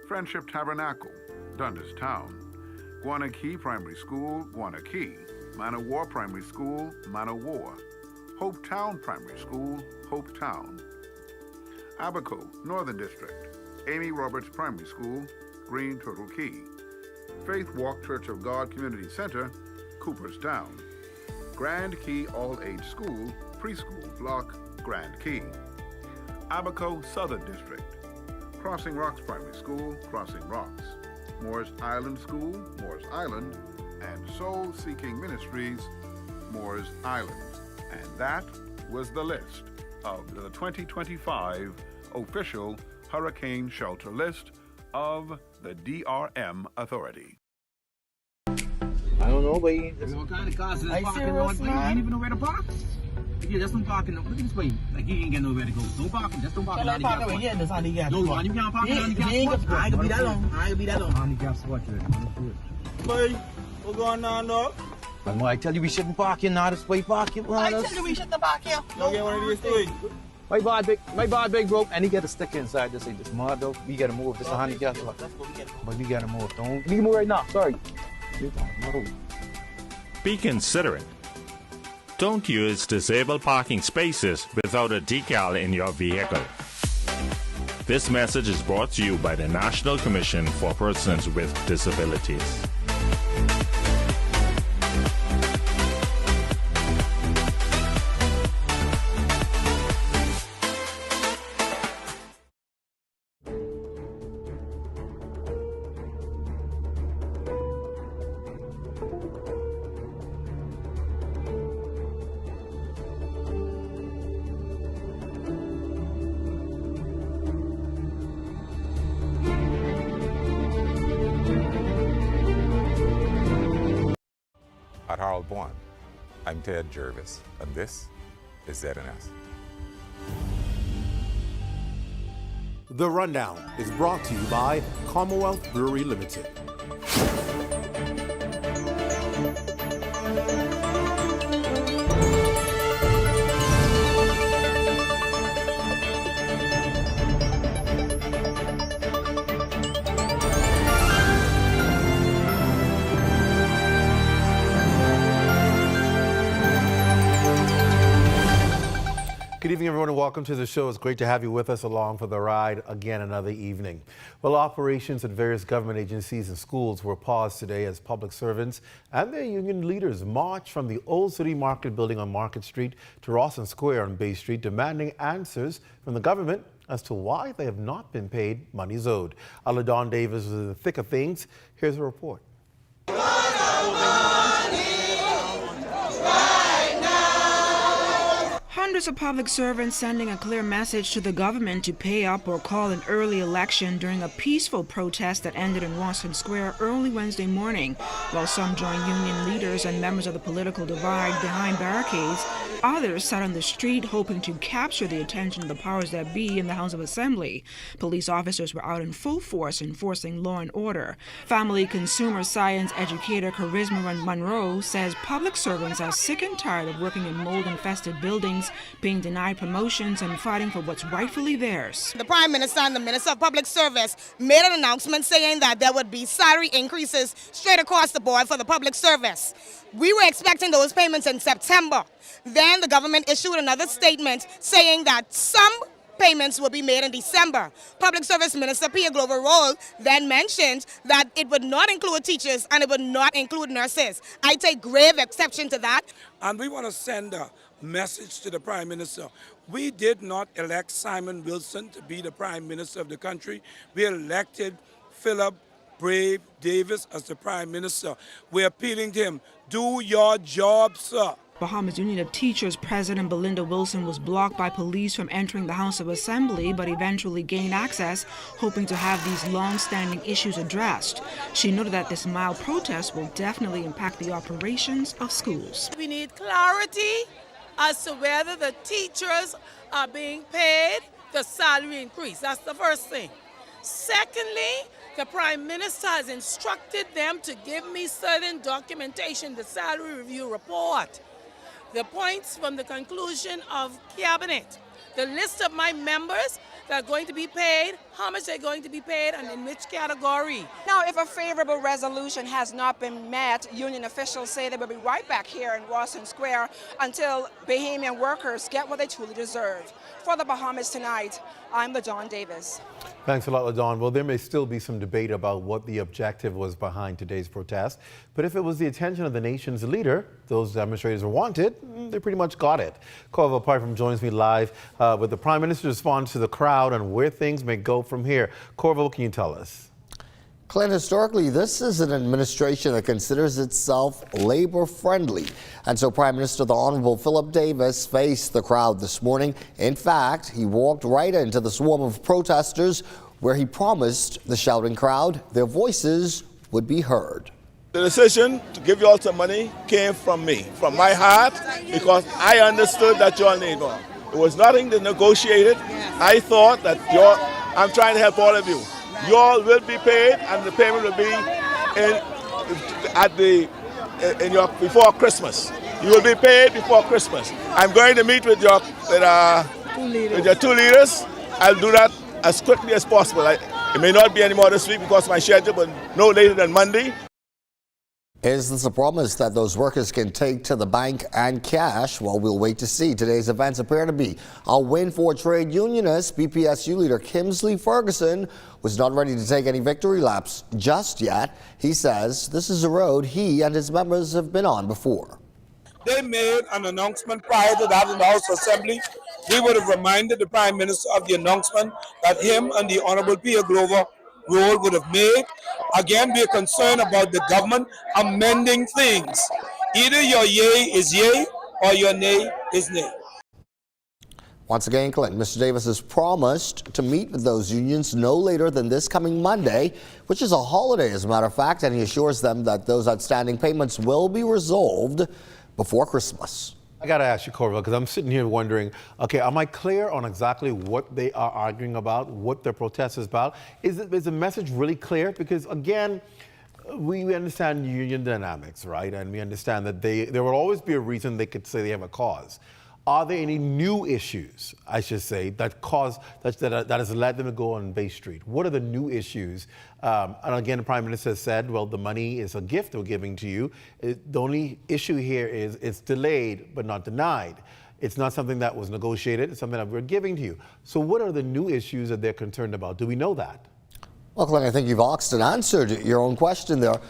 Friendship Tabernacle, Dundas Town, Guanakee Primary School, Guanakee, Manowar Primary School, Manowar, Hope Town Primary School, Hope Town. Abaco, Northern District, Amy Roberts Primary School, Green Turtle Key. Faith Walk Church of God Community Center, Cooperstown. Grand Key All-Age School, Preschool Block, Grand Key. Abaco, Southern District, Crossing Rocks Primary School, Crossing Rocks. Moores Island School, Moores Island, and Soul Seeking Ministries, Moores Island. And that was the list of the 2025 official hurricane shelter list of the DRM Authority. I don't know, but there's all kind of cars in this parking lot. You ain't even know where to park. Yeah, that's no parking. Look at this way. Like, you ain't get nowhere to go. No parking. That's no parking. Can't park over here. That's handicap. No, man, you can't park in handicap spot. I ain't gonna be that long. I ain't gonna be that long. Handicap spot, Boy, what's going on, dog? Man, I tell you we shouldn't park here now. This way park here. I tell you we shouldn't park here. Don't get one of these things. My bad big broke, and he got a sticker inside. This ain't this mud though. We gotta move. This is a handicap spot. But we gotta move. Don't. We can move right now. Sorry. Be considerate. Don't use disabled parking spaces without a decal in your vehicle. This message is brought to you by the National Commission for Persons with Disabilities. at Harold Bourne. I'm Ted Jervis, and this is ZNS. The Rundown is brought to you by Commonwealth Brewery Limited. Good evening, everyone, and welcome to the show. It's great to have you with us along for the ride again another evening. Well, operations at various government agencies and schools were paused today as public servants and their union leaders marched from the Old City Market building on Market Street to Rawson Square on Bay Street, demanding answers from the government as to why they have not been paid monies owed. Don Davis was in the thick of things. Here's a report. Hundreds of public servants sending a clear message to the government to pay up or call an early election during a peaceful protest that ended in Rawson Square early Wednesday morning. While some joined union leaders and members of the political divide behind barricades, others sat on the street hoping to capture the attention of the powers that be in the House of Assembly. Police officers were out in full force enforcing law and order. Family consumer science educator Charisma Monroe says public servants are sick and tired of working in mold-infested buildings, being denied promotions and fighting for what's rightfully theirs. The Prime Minister and the Minister of Public Service made an announcement saying that there would be salary increases straight across the board for the public service. We were expecting those payments in September. Then the government issued another statement saying that some payments will be made in December. Public Service Minister Pierre Glover-Roll then mentioned that it would not include teachers and it would not include nurses. I take grave exception to that. And we want to send a message to the Prime Minister. We did not elect Simon Wilson to be the Prime Minister of the country. We elected Philip Brave Davis as the Prime Minister. We're appealing to him. Do your job, sir. Bahamas Union of Teachers President Belinda Wilson was blocked by police from entering the House of Assembly, but eventually gained access, hoping to have these long-standing issues addressed. She noted that this mild protest will definitely impact the operations of schools. We need clarity as to whether the teachers are being paid the salary increase. That's the first thing. Secondly, the Prime Minister has instructed them to give me certain documentation, the salary review report, the points from the conclusion of Cabinet, the list of my members that are going to be paid, how much they're going to be paid, and in which category. Now, if a favorable resolution has not been met, union officials say they will be right back here in Rawson Square until Bahamian workers get what they truly deserve. For the Bahamas Tonight, I'm LaDawn Davis. Thanks a lot, LaDawn. Well, there may still be some debate about what the objective was behind today's protest, but if it was the attention of the nation's leader, those demonstrators were wanted, they pretty much got it. Corval Piper joins me live with the Prime Minister's response to the crowd and where things may go from here. Corval, can you tell us? Clint, historically, this is an administration that considers itself labor-friendly. And so Prime Minister the Honorable Philip Davis faced the crowd this morning. In fact, he walked right into the swarm of protesters where he promised the shouting crowd their voices would be heard. The decision to give you all some money came from me, from my heart, because I understood that you all need more. It was nothing to negotiate it. I thought that I'm trying to help all of you. You all will be paid, and the payment will be before Christmas. You will be paid before Christmas. I'm going to meet with your two leaders. I'll do that as quickly as possible. It may not be any more this week because of my schedule, but no later than Monday. Is this a promise that those workers can take to the bank and cash? Well, we'll wait to see. Today's events appear to be a win for trade unionists. BPSU leader Kimsley Ferguson was not ready to take any victory laps just yet. He says this is a road he and his members have been on before. They made an announcement prior to that in the House Assembly. We would have reminded the Prime Minister of the announcement that him and the Honorable Pierre Glover-Roll would have made. Again, we are concerned about the government amending things. Either your yay is yay or your nay is nay. Once again, Clinton, Mr. Davis has promised to meet with those unions no later than this coming Monday, which is a holiday, as a matter of fact, and he assures them that those outstanding payments will be resolved before Christmas. I got to ask you, Corville, because I'm sitting here wondering, okay, am I clear on exactly what they are arguing about, what their protest is about? Is the message really clear? Because, again, we understand union dynamics, right? And we understand that there will always be a reason they could say they have a cause. Are there any new issues, I should say, that has led them to go on Bay Street? What are the new issues? And again, the Prime Minister said, well, the money is a gift we're giving to you. The only issue here is it's delayed but not denied. It's not something that was negotiated. It's something that we're giving to you. So what are the new issues that they're concerned about? Do we know that? Well, Clint, I think you've asked and answered your own question there.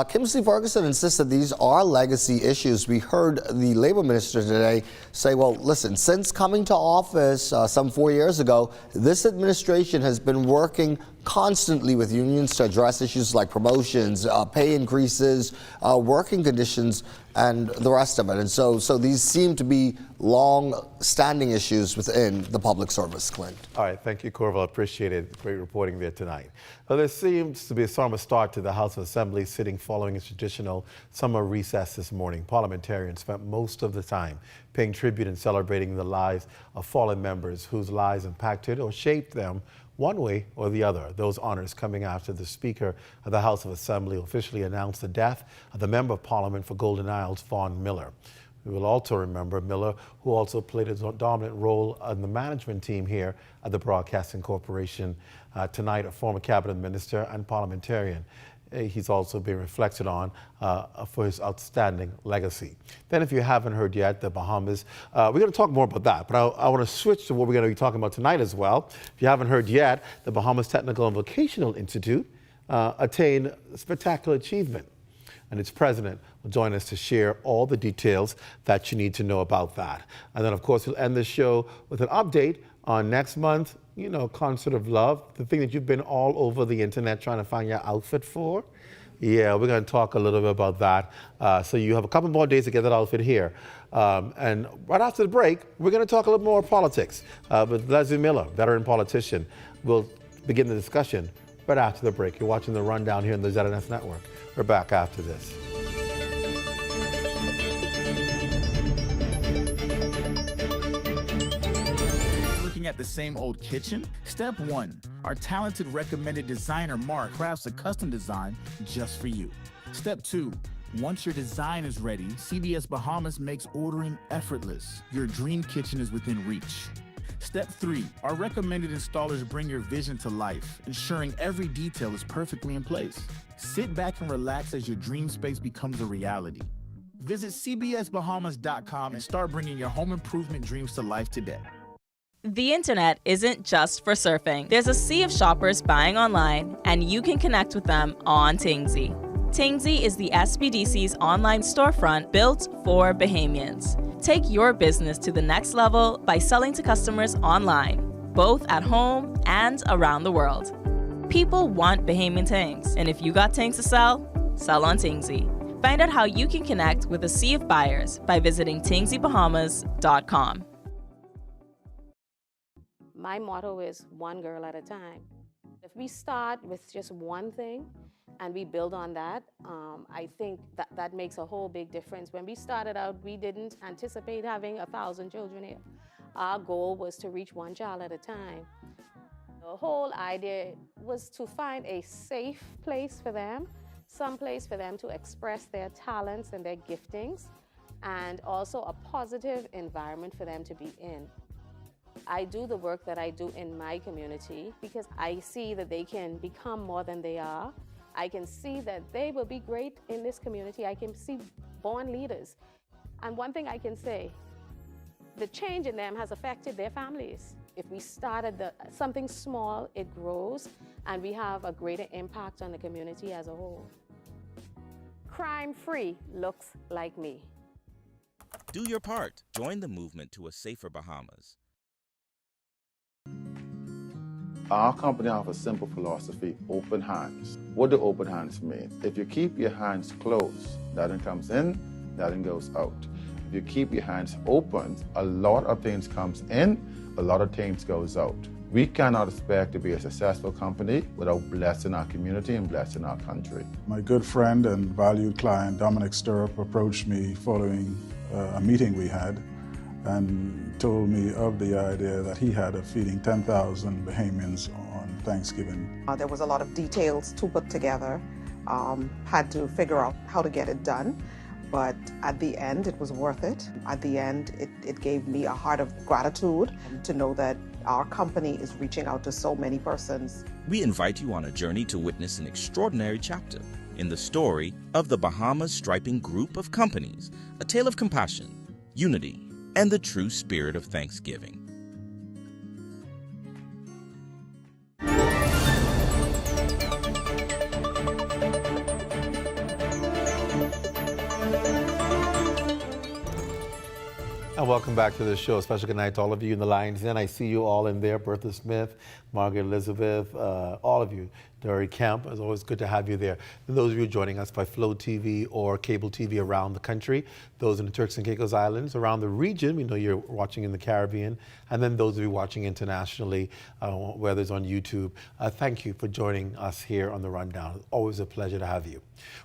Kingsley Ferguson insists that these are legacy issues. We heard the Labour Minister today say, well, listen, since coming to office some 4 years ago, this administration has been working constantly with unions to address issues like promotions, pay increases, working conditions, and the rest of it. And so these seem to be long-standing issues within the public service, Clint. All right, thank you, Corville. I appreciate it. Great reporting there tonight. Well, there seems to be a summer start to the House of Assembly sitting following its traditional summer recess this morning. Parliamentarians spent most of the time paying tribute and celebrating the lives of fallen members whose lives impacted or shaped them one way or the other. Those honors coming after the Speaker of the House of Assembly officially announced the death of the Member of Parliament for Golden Isles, Vaughn Miller. We will also remember Miller, who also played a dominant role in the management team here at the Broadcasting Corporation. Tonight, a former cabinet minister and parliamentarian. He's also being reflected on for his outstanding legacy. Then, if you haven't heard yet, the Bahamas, we're going to talk more about that, but I want to switch to what we're going to be talking about tonight as well. If you haven't heard yet, the Bahamas Technical and Vocational Institute attained spectacular achievement, and its president will join us to share all the details that you need to know about that. And then, of course, we'll end the show with an update on next month, you know, Concert of Love, the thing that you've been all over the internet trying to find your outfit for. Yeah, we're going to talk a little bit about that. So you have a couple more days to get that outfit here. And right after the break, we're going to talk a little more politics with Leslie Miller, veteran politician. We'll begin the discussion right after the break. You're watching The Rundown here on the ZNS Network. We're back after this. At the same old kitchen? Step 1. Our talented recommended designer Mark crafts a custom design just for you. Step 2. Once your design is ready, CBS Bahamas makes ordering effortless. Your dream kitchen is within reach. Step 3. Our recommended installers bring your vision to life, ensuring every detail is perfectly in place. Sit back and relax as your dream space becomes a reality. Visit cbsbahamas.com and start bringing your home improvement dreams to life today. The internet isn't just for surfing. There's a sea of shoppers buying online, and you can connect with them on Tingsy. Tingsy is the SBDC's online storefront built for Bahamians. Take your business to the next level by selling to customers online, both at home and around the world. People want Bahamian things, and if you got things to sell, sell on Tingsy. Find out how you can connect with a sea of buyers by visiting tingsybahamas.com. My motto is one girl at a time. If we start with just one thing and we build on that, I think that makes a whole big difference. When we started out, we didn't anticipate having 1,000 children here. Our goal was to reach one child at a time. The whole idea was to find a safe place for them, some place for them to express their talents and their giftings, and also a positive environment for them to be in. I do the work that I do in my community because I see that they can become more than they are. I can see that they will be great in this community. I can see born leaders. And one thing I can say, the change in them has affected their families. If we started something small, it grows, and we have a greater impact on the community as a whole. Crime-free looks like me. Do your part. Join the movement to a safer Bahamas. Our company has a simple philosophy, open hands. What do open hands mean? If you keep your hands closed, nothing comes in, nothing goes out. If you keep your hands open, a lot of things comes in, a lot of things goes out. We cannot expect to be a successful company without blessing our community and blessing our country. My good friend and valued client, Dominic Stirrup, approached me following a meeting we had and told me of the idea that he had of feeding 10,000 Bahamians on Thanksgiving. There was a lot of details to put together, had to figure out how to get it done, but at the end it was worth it. At the end it gave me a heart of gratitude to know that our company is reaching out to so many persons. We invite you on a journey to witness an extraordinary chapter in the story of the Bahamas Striping Group of Companies, a tale of compassion, unity, and the true spirit of Thanksgiving. And welcome back to the show. Special good night to all of you in the lines. And I see you all in there. Bertha Smith, Margaret Elizabeth, all of you. Dory Kemp, it's always good to have you there. And those of you joining us by Flow TV or cable TV around the country, those in the Turks and Caicos Islands, around the region, we know you're watching in the Caribbean, and then those of you watching internationally, whether it's on YouTube, thank you for joining us here on The Rundown. It's always a pleasure to have you.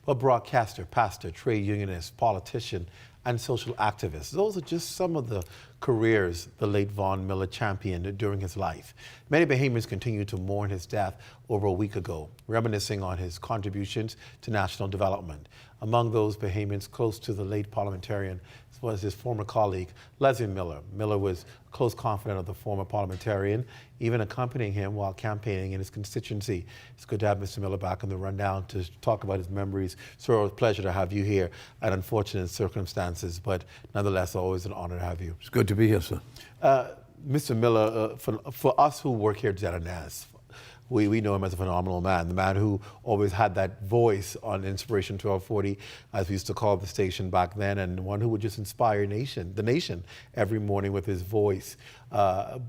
Well, broadcaster, pastor, trade unionist, politician, and social activists. Those are just some of the careers the late Von Miller championed during his life. Many Bahamians continue to mourn his death over a week ago, reminiscing on his contributions to national development. Among those Bahamians close to the late parliamentarian was his former colleague, Leslie Miller. Miller was a close confidant of the former parliamentarian, even accompanying him while campaigning in his constituency. It's good to have Mr. Miller back on the rundown to talk about his memories. Sir, it's a pleasure to have you here at unfortunate circumstances, but nonetheless, always an honor to have you. It's good to be here, sir. Mr. Miller, for us who work here at ZNS, we know him as a phenomenal man, the man who always had that voice on Inspiration 1240, as we used to call the station back then, and one who would just inspire the nation every morning with his voice. And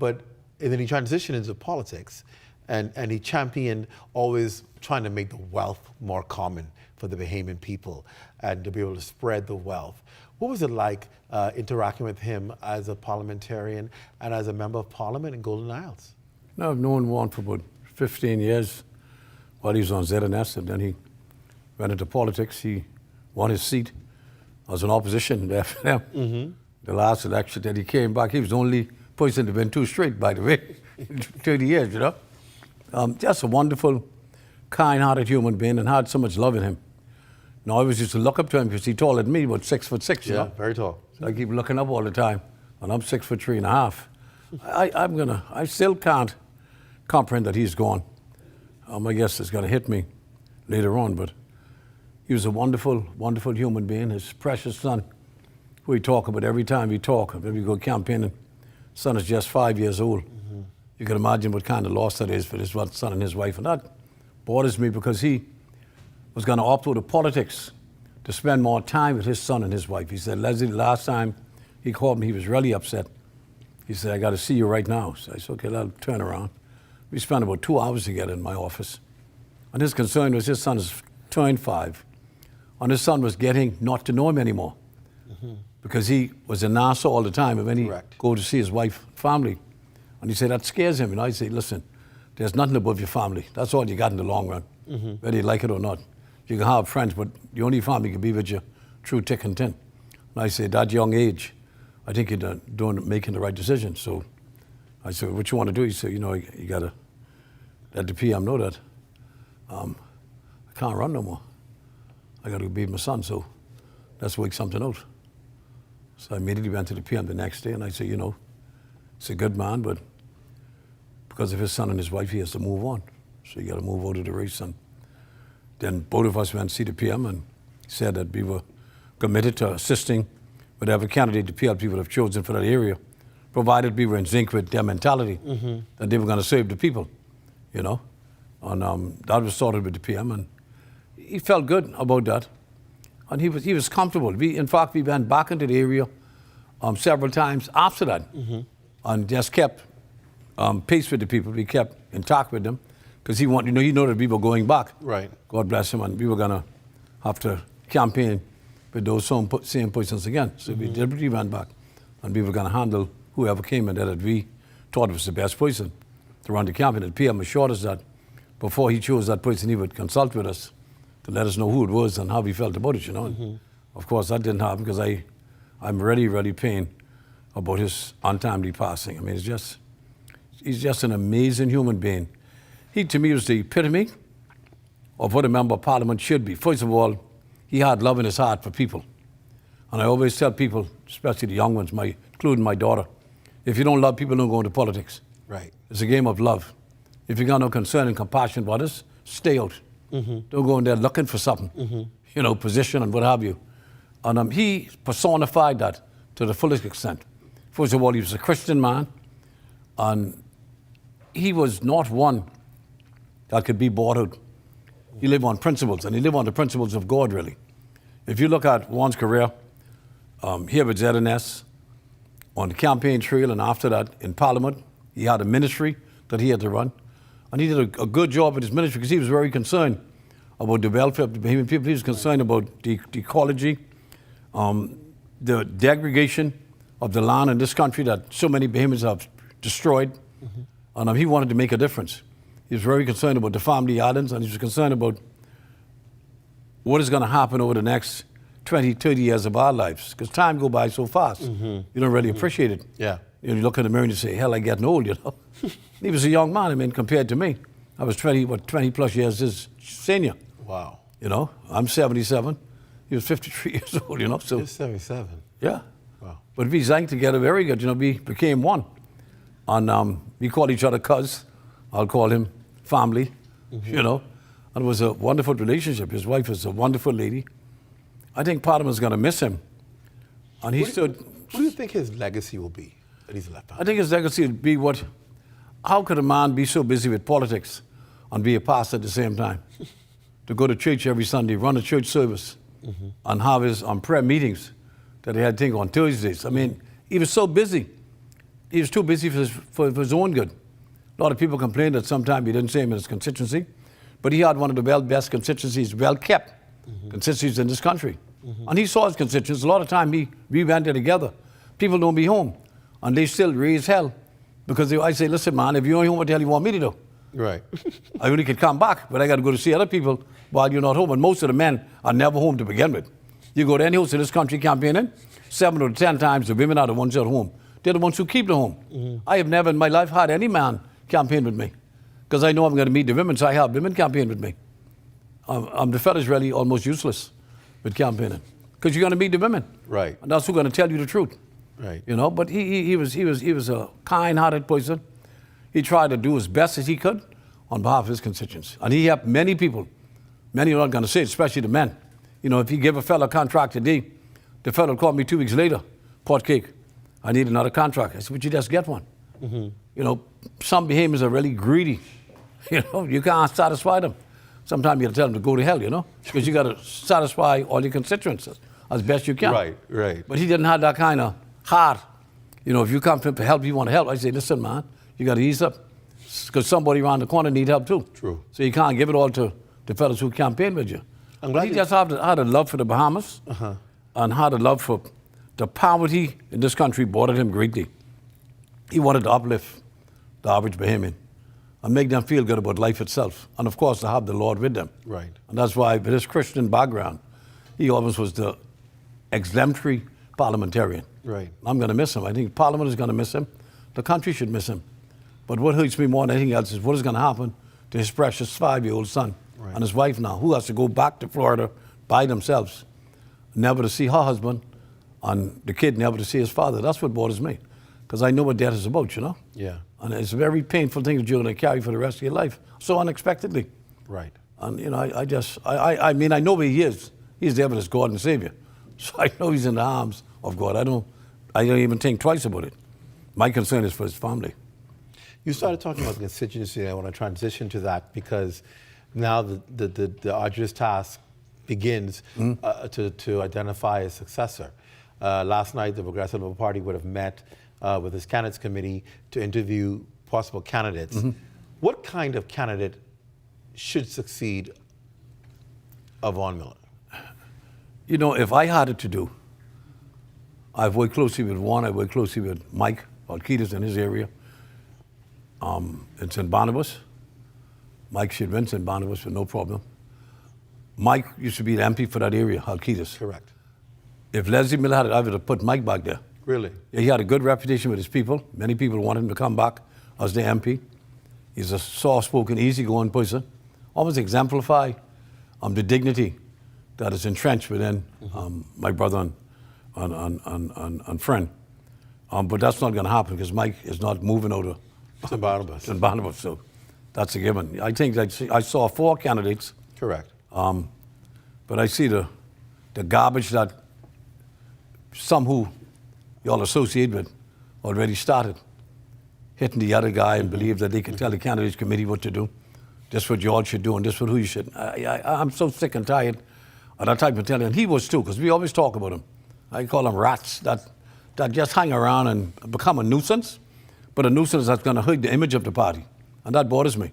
then he transitioned into politics, and he championed always trying to make the wealth more common for the Bahamian people and to be able to spread the wealth. What was it like interacting with him as a parliamentarian and as a member of parliament in Golden Isles? No, I've known Juan for about 15 years while he was on ZNS, and then he went into politics. He won his seat. I was in opposition after them. Mm-hmm. The last election that he came back, he was the only person to win two straight, by the way, in 30 years, you know. Just a wonderful, kind-hearted human being and had so much love in him. Now, I always used to look up to him because he's taller than me, about 6'6", you know. Very tall. So I keep looking up all the time, and I'm 6'3.5". I still can't comprehend that he's gone. I guess it's going to hit me later on, but he was a wonderful, wonderful human being. His precious son, who we talk about every time we talk, when we go campaigning, son is just 5 years old. Mm-hmm. You can imagine what kind of loss that is for his son and his wife, and that bothers me because he was going to opt out of politics to spend more time with his son and his wife. He said, Leslie, the last time he called me, he was really upset. He said, I got to see you right now. So I said, okay, I'll turn around. We spent about 2 hours together in my office. And his concern was his son is turned 5. And his son was getting not to know him anymore. Mm-hmm. Because he was in Nassau all the time. And when he go to see his wife, family, and he said, that scares him. And I say, listen, there's nothing above your family. That's all you got in the long run, Mm-hmm. whether you like it or not. You can have friends, but the only family can be with you through thick and thin. And I say, at that young age, I think you're making the right decision. So I said, what you want to do? He said, you know, you got to let the PM know that I can't run no more. I got to be with my son, so let's work something out. So I immediately went to the PM the next day, and I said, you know, he's a good man, but because of his son and his wife, he has to move on. So you got to move out of the race. And then both of us went to see the PM and said that we were committed to assisting whatever candidate the PLP would have chosen for that area, provided we were in sync with their mentality, Mm-hmm. that they were going to serve the people, you know. And that was sorted with the PM, and he felt good about that. And he was comfortable. In fact, we went back into the area several times after that, Mm-hmm. and just kept pace with the people. We kept in touch with them because he know that we were going back. Right. God bless him, and we were going to have to campaign with those same persons again. So we deliberately went back, and we were going to handle whoever came in that we thought was the best person to run the campaign. And PM assured us that before he chose that person, he would consult with us to let us know who it was and how we felt about it, you know. And of course, that didn't happen because I'm really, really pained about his untimely passing. I mean, he's just an amazing human being. He, to me, was the epitome of what a member of parliament should be. First of all, he had love in his heart for people. And I always tell people, especially the young ones, including my daughter, if you don't love people, don't go into politics. Right. It's a game of love. If you got no concern and compassion about us, stay out. Don't go in there looking for something, you know, position and what have you. And he personified that to the fullest extent. First of all, he was a Christian man, and he was not one that could be bought out. He lived on principles, and he lived on the principles of God, really. If you look at Juan's career here with ZNS, on the campaign trail, and after that in Parliament, he had a ministry that he had to run. And he did a good job with his ministry because he was very concerned about the welfare of the Bahamian people. He was concerned about the ecology, the degradation of the land in this country that so many Bahamians have destroyed. And he wanted to make a difference. He was very concerned about the family islands, and he was concerned about what is going to happen over the next 20, 30 years of our lives, because time go by so fast. You don't really appreciate it. Yeah. You look in the mirror and you say, hell, I'm getting old, you know. He was a young man, I mean, compared to me. I was 20 plus years his senior. Wow. You know, I'm 77. He was 53 years old, you know. So You're 77. Yeah. Wow. But we sang together very good, you know, we became one. And we called each other cuz. I'll call him family, you know. And it was a wonderful relationship. His wife is a wonderful lady. I think Parliament's going to miss him. And What do you think his legacy will be that he's left behind? I think his legacy will be how could a man be so busy with politics and be a pastor at the same time? To go to church every Sunday, run a church service, and have his prayer meetings that he had, I think, on Thursdays. I mean, he was so busy. He was too busy for his own good. A lot of people complained that sometimes he didn't say him in his constituency, but he had one of the best constituencies, well-kept constituencies in this country. And he saw his constituents. A lot of time we went there together. People don't be home, and they still raise hell because I say, listen, man, if you're only home, what the hell you want me to do? Right. I only could come back, but I got to go to see other people while you're not home. And most of the men are never home to begin with. You go to any house in this country campaigning, 7 or 10 times the women are the ones at home. They're the ones who keep the home. I have never in my life had any man campaign with me because I know I'm going to meet the women, so I have women campaign with me. The fella's really almost useless with campaigning because you're going to meet the women. Right. And that's who's going to tell you the truth. Right. You know, but he was a kind-hearted person. He tried to do as best as he could on behalf of his constituents. And he helped many people. Many are not going to say it, especially the men. You know, if he gave a fellow a contract today, the fellow called me 2 weeks later, pot cake, I need another contract. I said, would you just get one? You know, some Bahamians are really greedy. You know, you can't satisfy them. Sometimes you got to tell them to go to hell, you know, because you got to satisfy all your constituents as best you can. Right, right. But he didn't have that kind of heart. You know, if you come to him for help, you want to help. I say, listen, man, you got to ease up because somebody around the corner need help too. True. So you can't give it all to the fellows who campaign with you. He just had a love for the Bahamas and had a love for the poverty in this country bothered him greatly. He wanted to uplift the average Bahamian and make them feel good about life itself. And of course, to have the Lord with them. Right. And that's why, with his Christian background, he always was the exemplary parliamentarian. Right. I'm going to miss him. I think Parliament is going to miss him. The country should miss him. But what hurts me more than anything else is what is going to happen to his precious 5-year-old son and his wife now, who has to go back to Florida by themselves, never to see her husband, and the kid never to see his father. That's what bothers me, because I know what death is about, you know? Yeah. And it's a very painful thing that you're going to carry for the rest of your life, so unexpectedly. Right. And, you know, I mean, I know where he is. He's there with his God and Savior. So I know he's in the arms of God. I don't even think twice about it. My concern is for his family. You started talking about the constituency. I want to transition to that because now the arduous task begins to identify a successor. Last night, the Progressive Liberal Party would have met with its candidates committee to interview possible candidates. What kind of candidate should succeed of Vaughan Miller? You know, if I had it to do, I've worked closely with one, I worked closely with Mike Alkitas in his area. In St. Barnabas. Mike should win St. Barnabas with no problem. Mike used to be the MP for that area, Alkitas. Correct. If Leslie Miller had it, I would have put Mike back there. Really? Yeah, he had a good reputation with his people. Many people wanted him to come back as the MP. He's a soft-spoken, easygoing person. Almost exemplify the dignity that is entrenched within my brother and friend. But that's not going to happen because Mike is not moving out of St. Barnabas. St. Barnabas, so that's a given. I think that I saw 4 candidates. Correct. But I see the garbage that some who y'all associate with already started hitting the other guy and believe that they can tell the candidates committee what to do. This what y'all should do and this what who you should. I'm so sick and tired of that type of mentality. And he was too, because we always talk about him. I call them rats that just hang around and become a nuisance, but a nuisance that's going to hurt the image of the party. And that bothers me.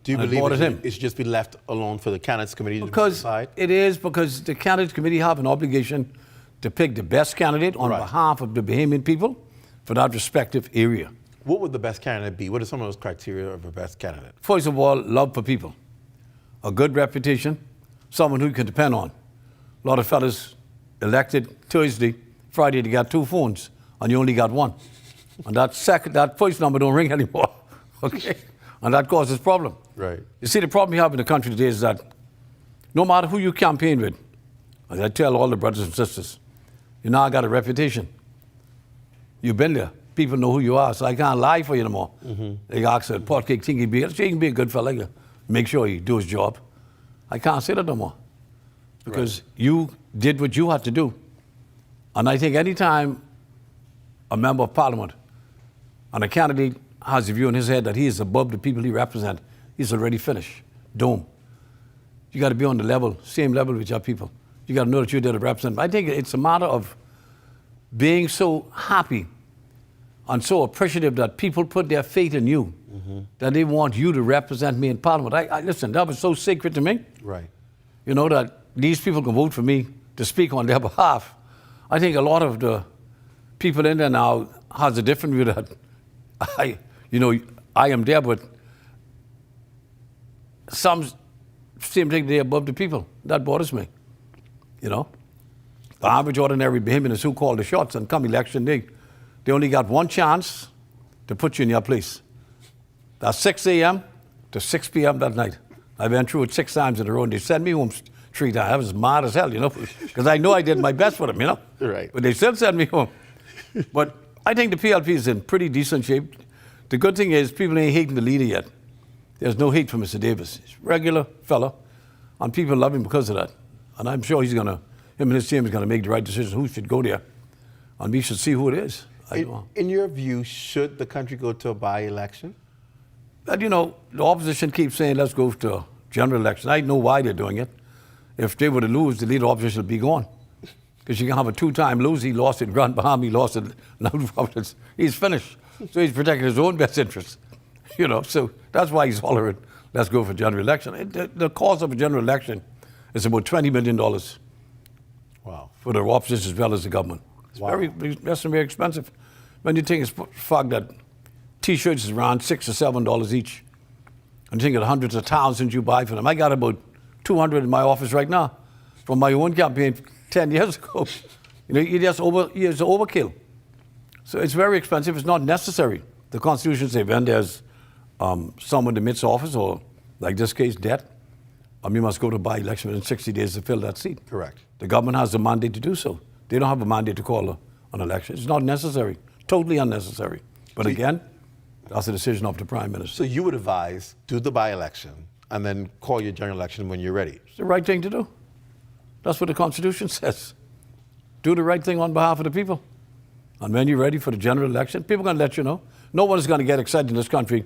Do you and believe it should just be left alone for the candidates committee to decide? It is, because the candidates committee have an obligation to pick the best candidate on behalf of the Bahamian people for that respective area. What would the best candidate be? What are some of those criteria of a best candidate? First of all, love for people, a good reputation, someone who you can depend on. A lot of fellas elected Thursday, Friday, they got 2 phones, and you only got 1. And that first number don't ring anymore, okay? And that causes problem. Right. You see, the problem you have in the country today is that no matter who you campaign with, as I tell all the brothers and sisters, you now got a reputation. You've been there. People know who you are, so I can't lie for you no more. They ask a pot cake, think he can be a good fella. Make sure he do his job. I can't say that no more. Because you did what you had to do. And I think anytime a member of parliament and a candidate has a view in his head that he is above the people he represents, he's already finished. Dome. You got to be on the level, same level with your people. You got to know that you're there to represent. I think it's a matter of being so happy and so appreciative that people put their faith in you, that they want you to represent me in parliament. Listen, that was so sacred to me. Right. You know, that these people can vote for me to speak on their behalf. I think a lot of the people in there now has a different view that I am there, but some seem to think they're above the people. That bothers me, you know. The average ordinary Bahamian is who call the shots, and come election day, they only got 1 chance to put you in your place. That's 6 a.m. to 6 p.m. that night. I went through it 6 times in a row, and they sent me home 3 times. I was mad as hell, you know, because I know I did my best for them, you know. Right. But they still sent me home. But I think the PLP is in pretty decent shape. The good thing is people ain't hating the leader yet. There's no hate for Mr. Davis. He's a regular fella, and people love him because of that. And I'm sure him and his team is going to make the right decision who should go there. And we should see who it is. In your view, should the country go to a by-election? And, you know, the opposition keeps saying, let's go to a general election. I know why they're doing it. If they were to lose, the leader of opposition would be gone. Because you can have a 2-time lose. He lost in Grand Bahama, he lost in Providence. He's finished. So he's protecting his own best interests. You know, so that's why he's hollering, let's go for general election. The cost of a general election is about $20 million. Wow. For the opposition as well as the government. It's very expensive. When you think it's the fact that T-shirts is around $6 or $7 each, and you think of the hundreds of thousands you buy for them. I got about 200 in my office right now from my own campaign 10 years ago. You know, it's overkill. So it's very expensive. It's not necessary. The Constitution says when there's someone in the midst office, or like this case, death, you must go to by-election within 60 days to fill that seat. Correct. The government has the mandate to do so. They don't have a mandate to call an election. It's not necessary. Totally unnecessary. But again, that's a decision of the Prime Minister. So you would advise, do the by-election, and then call your general election when you're ready? It's the right thing to do. That's what the Constitution says. Do the right thing on behalf of the people. And when you're ready for the general election, people are going to let you know. No one is going to get excited in this country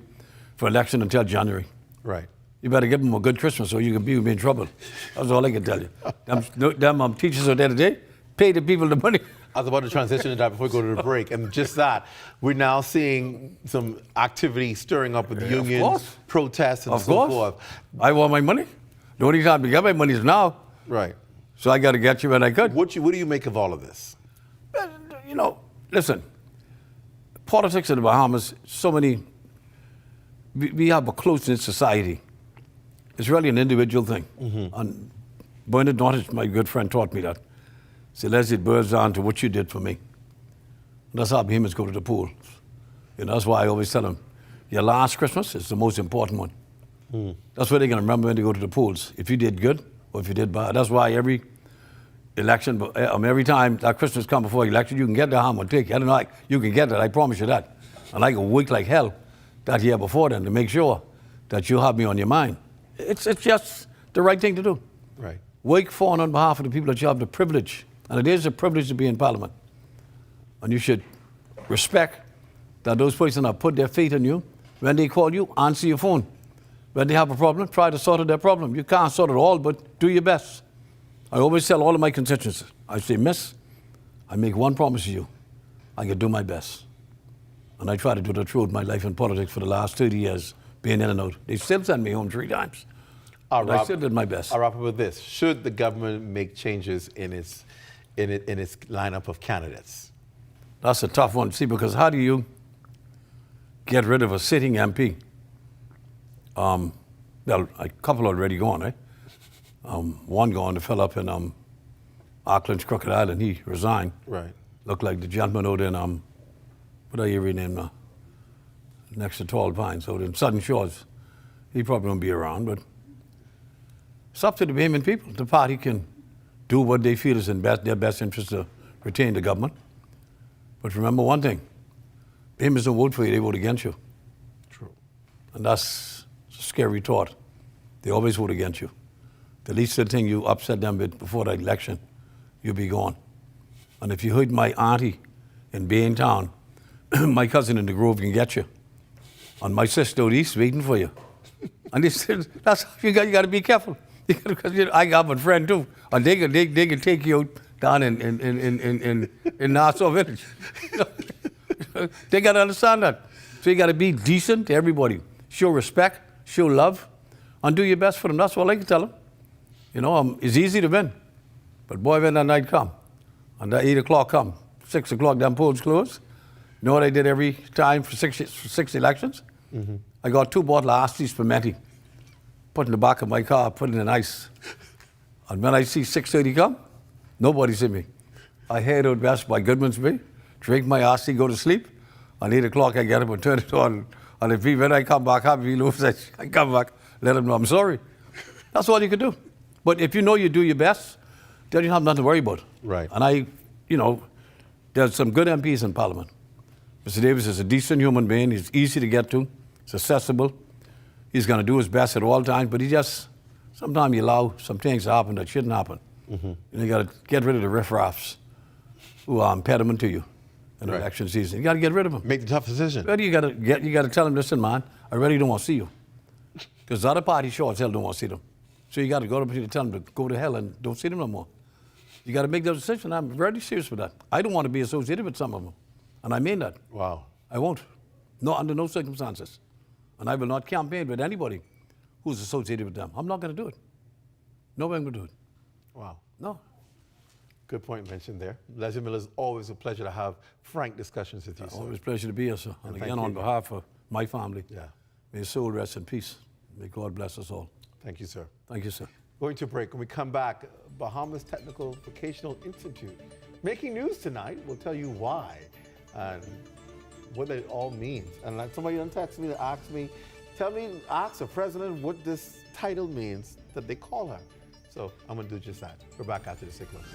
for election until January. Right. You better give them a good Christmas or you can be in trouble. That's all I can tell you. Them teachers are there today. Pay the people the money. I was about to transition to that before we go to the break. And just that, we're now seeing some activity stirring up with the unions, protests, and so forth. I want my money. The only time to get my money is now. Right. So I got to get you when I could. What do you make of all of this? You know, listen, politics in the Bahamas, we have a close-knit society. It's really an individual thing. And Bernard Norris, my good friend, taught me that. So Leslie, it boils down to what you did for me. And that's how Bahamians go to the pool. You know, that's why I always tell them, your last Christmas is the most important one. That's what they're going to remember when they go to the pools. If you did good or if you did bad. That's why every election, every time that Christmas comes before election, you can get the ham and take it. I don't know, you can get it, I promise you that. And I can work like hell that year before then to make sure that you have me on your mind. It's just the right thing to do. Right. Work for and on behalf of the people that you have the privilege. And it is a privilege to be in Parliament. And you should respect that those persons have put their faith in you. When they call you, answer your phone. When they have a problem, try to sort out their problem. You can't sort it all, but do your best. I always tell all of my constituents, I say, miss, I make one promise to you. I can do my best. And I try to do the truth. My life in politics for the last 30 years, being in and out. They still send me home 3 times. I still did my best. I'll wrap up with this. Should the government make changes in its lineup of candidates? That's a tough one. See, because how do you get rid of a sitting MP? Well, a couple already gone, eh? One gone to fill up in Auckland's Crooked Island. He resigned. Right. Looked like the gentleman out in, what are you renamed next to Tall Pines, out in Southern Shores. He probably won't be around, but it's up to the Bahamian people. The party can do what they feel is in their best interest to retain the government. But remember one thing, Bahamians don't vote for you, they vote against you. True. And that's a scary thought. They always vote against you. The least thing you upset them with before the election, you'll be gone. And if you heard my auntie in Baintown, my cousin in the Grove can get you. And my sister out east waiting for you. And they said, that's you got to be careful. Because I got a friend too. And they can take you out down in Nassau Village. They got to understand that. So you got to be decent to everybody. Show respect, show love, and do your best for them. That's all I can tell them. You know, it's easy to win. But boy, when that night come, and that 8 o'clock come, 6 o'clock, them polls close. You know what I did every time for six elections? I got 2 bottles of Astis Fermenti, put in the back of my car, put it in ice. And when I see 6:30 come, nobody see me. I head out west by Goodman's Bay, drink my Asti, go to sleep. And 8 o'clock I get up and turn it on. And if when I come back, I come back, let them know I'm sorry. That's all you can do. But if you know you do your best, then you have nothing to worry about. Right. And there's some good MPs in Parliament. Mr. Davis is a decent human being. He's easy to get to. He's accessible. He's going to do his best at all times, but sometimes you allow some things to happen that shouldn't happen. You got to get rid of the riffraffs who are impediment to you in election season. You got to get rid of them. Make the tough decision. Well, you got to tell them, listen, man, I really don't want to see you. Because the other party sure as hell don't want to see them. So you got to go to them and tell them to go to hell and don't see them no more. You got to make those decisions. I'm very serious with that. I don't want to be associated with some of them. And I mean that. Wow. I won't. No, under no circumstances. And I will not campaign with anybody who's associated with them. I'm not going to do it. Nobody will do it. Wow. No. Good point mentioned there. Leslie Miller, it's always a pleasure to have frank discussions with you, sir. Always a pleasure to be here, sir. And again, on behalf of my family, may his soul rest in peace. May God bless us all. Thank you, sir. Thank you, sir. Going to a break. When we come back, Bahamas Technical Vocational Institute making news tonight. We'll tell you why and what it all means. And like somebody texted me to ask me, ask the president what this title means that they call her. So I'm going to do just that. We're back after the signals.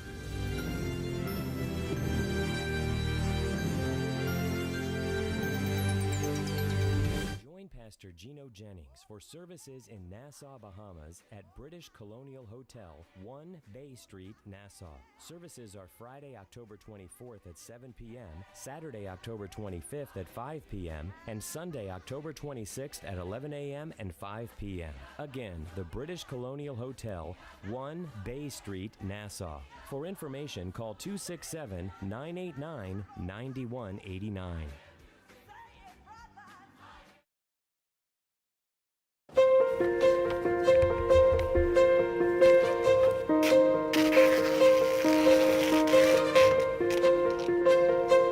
Pastor Gino Jennings for services in Nassau, Bahamas at British Colonial Hotel, 1 Bay Street, Nassau. Services are Friday, October 24th at 7 p.m., Saturday, October 25th at 5 p.m., and Sunday, October 26th at 11 a.m. and 5 p.m. Again, the British Colonial Hotel, 1 Bay Street, Nassau. For information, call 267-989-9189.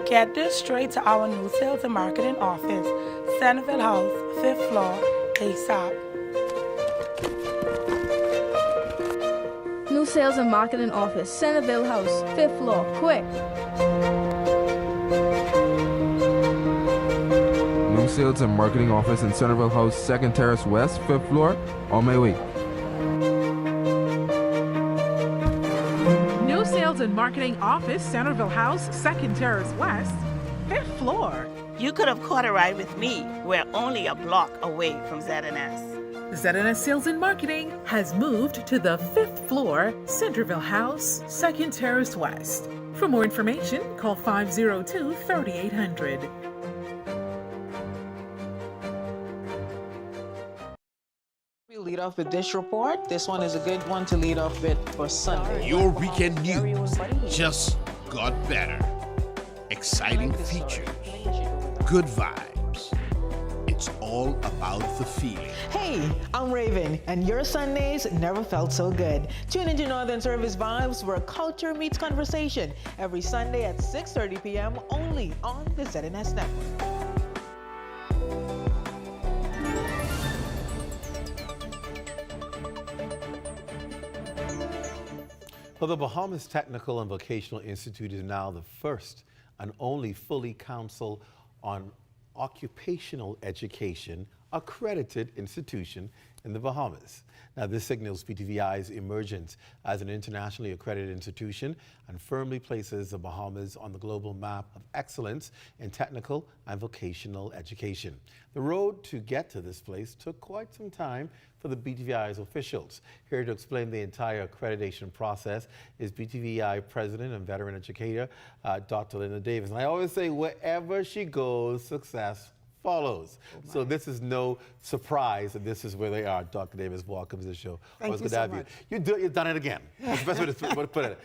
Get this straight to our new sales and marketing office, Centerville House, 5th floor, ASAP. New sales and marketing office, Centerville House, 5th floor, quick. New sales and marketing office in Centerville House, 2nd Terrace West, 5th floor, on my way. New sales and marketing office, Centerville House, 2nd Terrace West, 5th floor. You could have caught a ride with me. We're only a block away from ZNS. ZNS Sales and Marketing has moved to the 5th floor, Centerville House, 2nd Terrace West. For more information, call 502-3800. We lead off with this report. This one is a good one to lead off with for Sunday. Your weekend news just got better. Exciting features, good vibes. It's all about the feeling. Hey, I'm Raven, and your Sundays never felt so good. Tune into Northern Service Vibes, where culture meets conversation, every Sunday at 6:30 p.m. only on the ZNS Network. Well, the Bahamas Technical and Vocational Institute is now the first and only fully council on occupational education accredited institution in the Bahamas. Now, this signals BTVI's emergence as an internationally accredited institution and firmly places the Bahamas on the global map of excellence in technical and vocational education. The road to get to this place took quite some time for the BTVI's officials. Here to explain the entire accreditation process is BTVI President and veteran educator, Dr. Linda Davis. And I always say, wherever she goes, success follows. So this is no surprise that this is where they are. Dr. Davis, welcome to the show. Thank you so much. You've done it again. That's the best way to put it.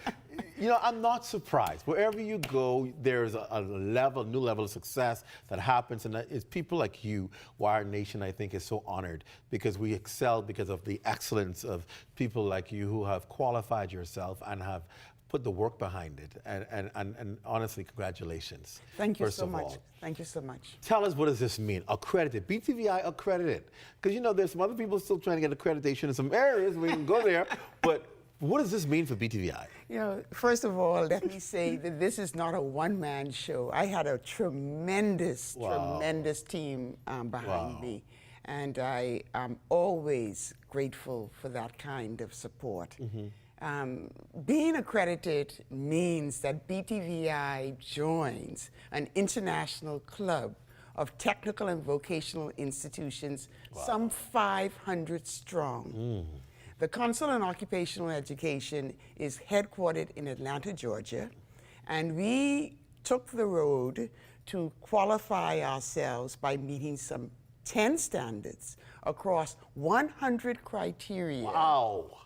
You know, I'm not surprised. Wherever you go, there's a new level of success that happens, and it's people like you why our nation, I think, is so honored, because we excel because of the excellence of people like you who have qualified yourself and have put the work behind it. And honestly, congratulations. Thank you so much. Thank you so much. Tell us, what does this mean? Accredited, BTVI accredited. Because, you know, there's some other people still trying to get accreditation in some areas. We can go there. But what does this mean for BTVI? You know, first of all, let me say that this is not a one-man show. I had a tremendous team behind me. And I am always grateful for that kind of support. Being accredited means that BTVI joins an international club of technical and vocational institutions, some 500 strong. The Council on Occupational Education is headquartered in Atlanta, Georgia, and we took the road to qualify ourselves by meeting some 10 standards across 100 criteria. Wow.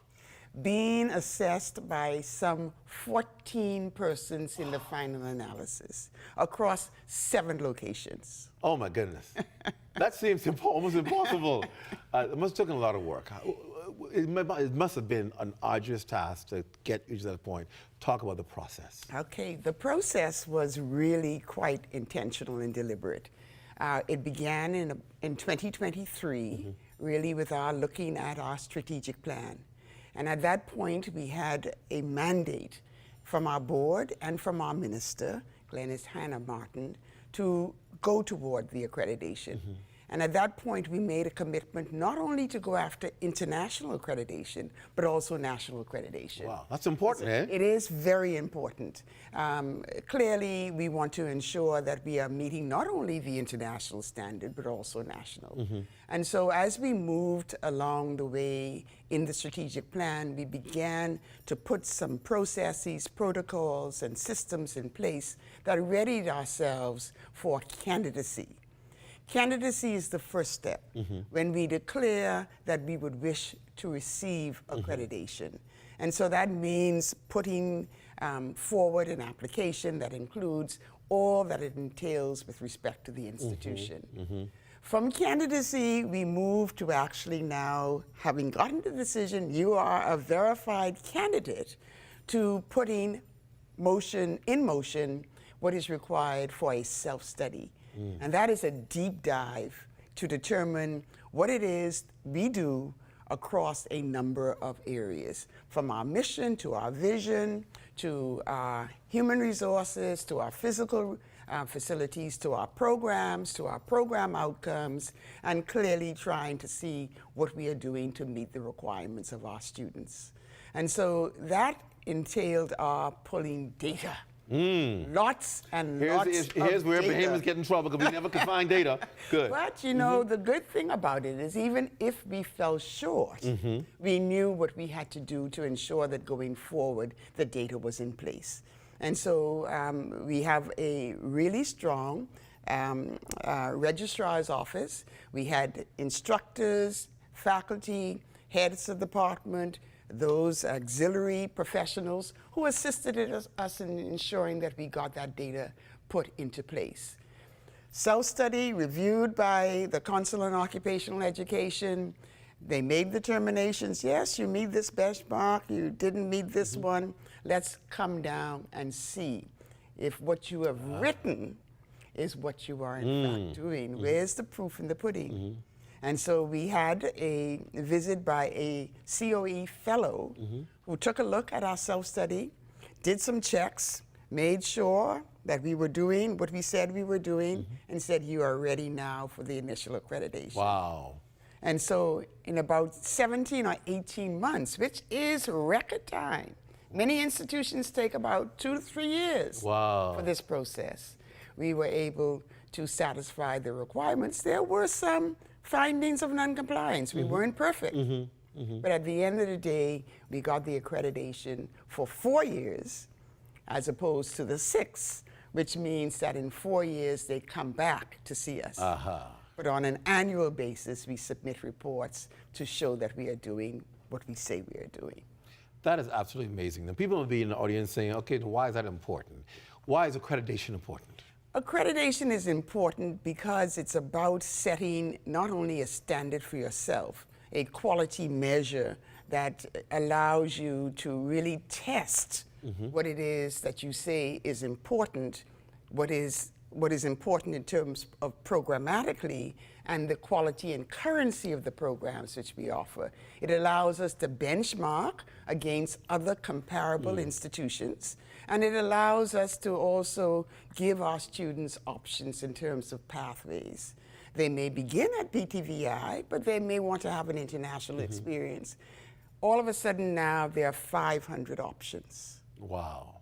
Being assessed by some 14 persons in the final analysis across 7 locations. Oh my goodness. That seems almost impossible. It must have taken a lot of work. It must have been an arduous task to get you to that point. Talk about the process. Okay, the process was really quite intentional and deliberate. It began in 2023, really with our looking at our strategic plan. And at that point, we had a mandate from our board and from our minister, Glenys Hannah Martin, to go toward the accreditation. And at that point, we made a commitment not only to go after international accreditation, but also national accreditation. Wow, that's important, eh? It is very important. Clearly, we want to ensure that we are meeting not only the international standard, but also national. And so as we moved along the way in the strategic plan, we began to put some processes, protocols, and systems in place that readied ourselves for candidacy. Candidacy is the first step when we declare that we would wish to receive accreditation. And so that means putting forward an application that includes all that it entails with respect to the institution. From candidacy, we move to actually now, having gotten the decision, you are a verified candidate, to putting in motion what is required for a self-study. And that is a deep dive to determine what it is we do across a number of areas, from our mission to our vision, to our human resources, to our physical facilities, to our programs, to our program outcomes, and clearly trying to see what we are doing to meet the requirements of our students. And so that entailed our pulling data. Lots and lots of Here's where data. Bahamians get in trouble because we never could find data. Good. But you know, the good thing about it is even if we fell short, we knew what we had to do to ensure that going forward, the data was in place. And so we have a really strong registrar's office. We had instructors, faculty, heads of department, those auxiliary professionals who assisted us in ensuring that we got that data put into place. Self-study reviewed by the Council on Occupational Education. They made determinations. Yes, you meet this benchmark, you didn't meet this one. Let's come down and see if what you have written is what you are in fact doing. Where's the proof in the pudding? And so we had a visit by a COE fellow who took a look at our self-study, did some checks, made sure that we were doing what we said we were doing, and said, you are ready now for the initial accreditation. Wow. And so in about 17 or 18 months, which is record time, many institutions take about 2 to 3 years for this process, we were able to satisfy the requirements. There were some findings of non-compliance. We weren't perfect. But at the end of the day, we got the accreditation for 4 years as opposed to the 6, which means that in 4 years they come back to see us. But on an annual basis, we submit reports to show that we are doing what we say we are doing. That is absolutely amazing. The people will be in the audience saying, okay, why is that important? Why is accreditation important? Accreditation is important because it's about setting not only a standard for yourself, a quality measure that allows you to really test what it is that you say is important, what is important in terms of programmatically, and the quality and currency of the programs which we offer. It allows us to benchmark against other comparable institutions, and it allows us to also give our students options in terms of pathways. They may begin at BTVI, but they may want to have an international experience. All of a sudden now, there are 500 options. Wow.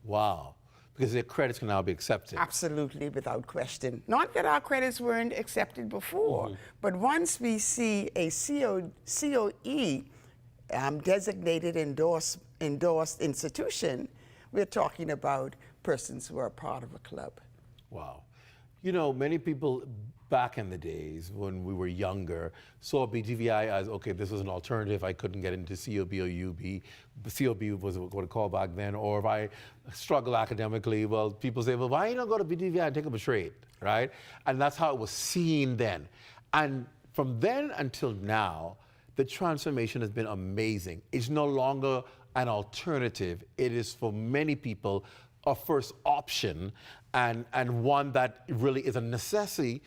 Wow. Because their credits can now be accepted. Absolutely, without question. Not that our credits weren't accepted before, but once we see a COE designated endorsed institution, we're talking about persons who are part of a club. Wow. You know, many people back in the days when we were younger saw BTVI as, okay, this was an alternative. I couldn't get into COB or UB. COB was what it called back then. Or if I struggle academically, well, people say, well, why you don't go to BTVI and take up a trade, right? And that's how it was seen then. And from then until now, the transformation has been amazing. It's no longer an alternative. It is for many people a first option, and one that really is a necessity,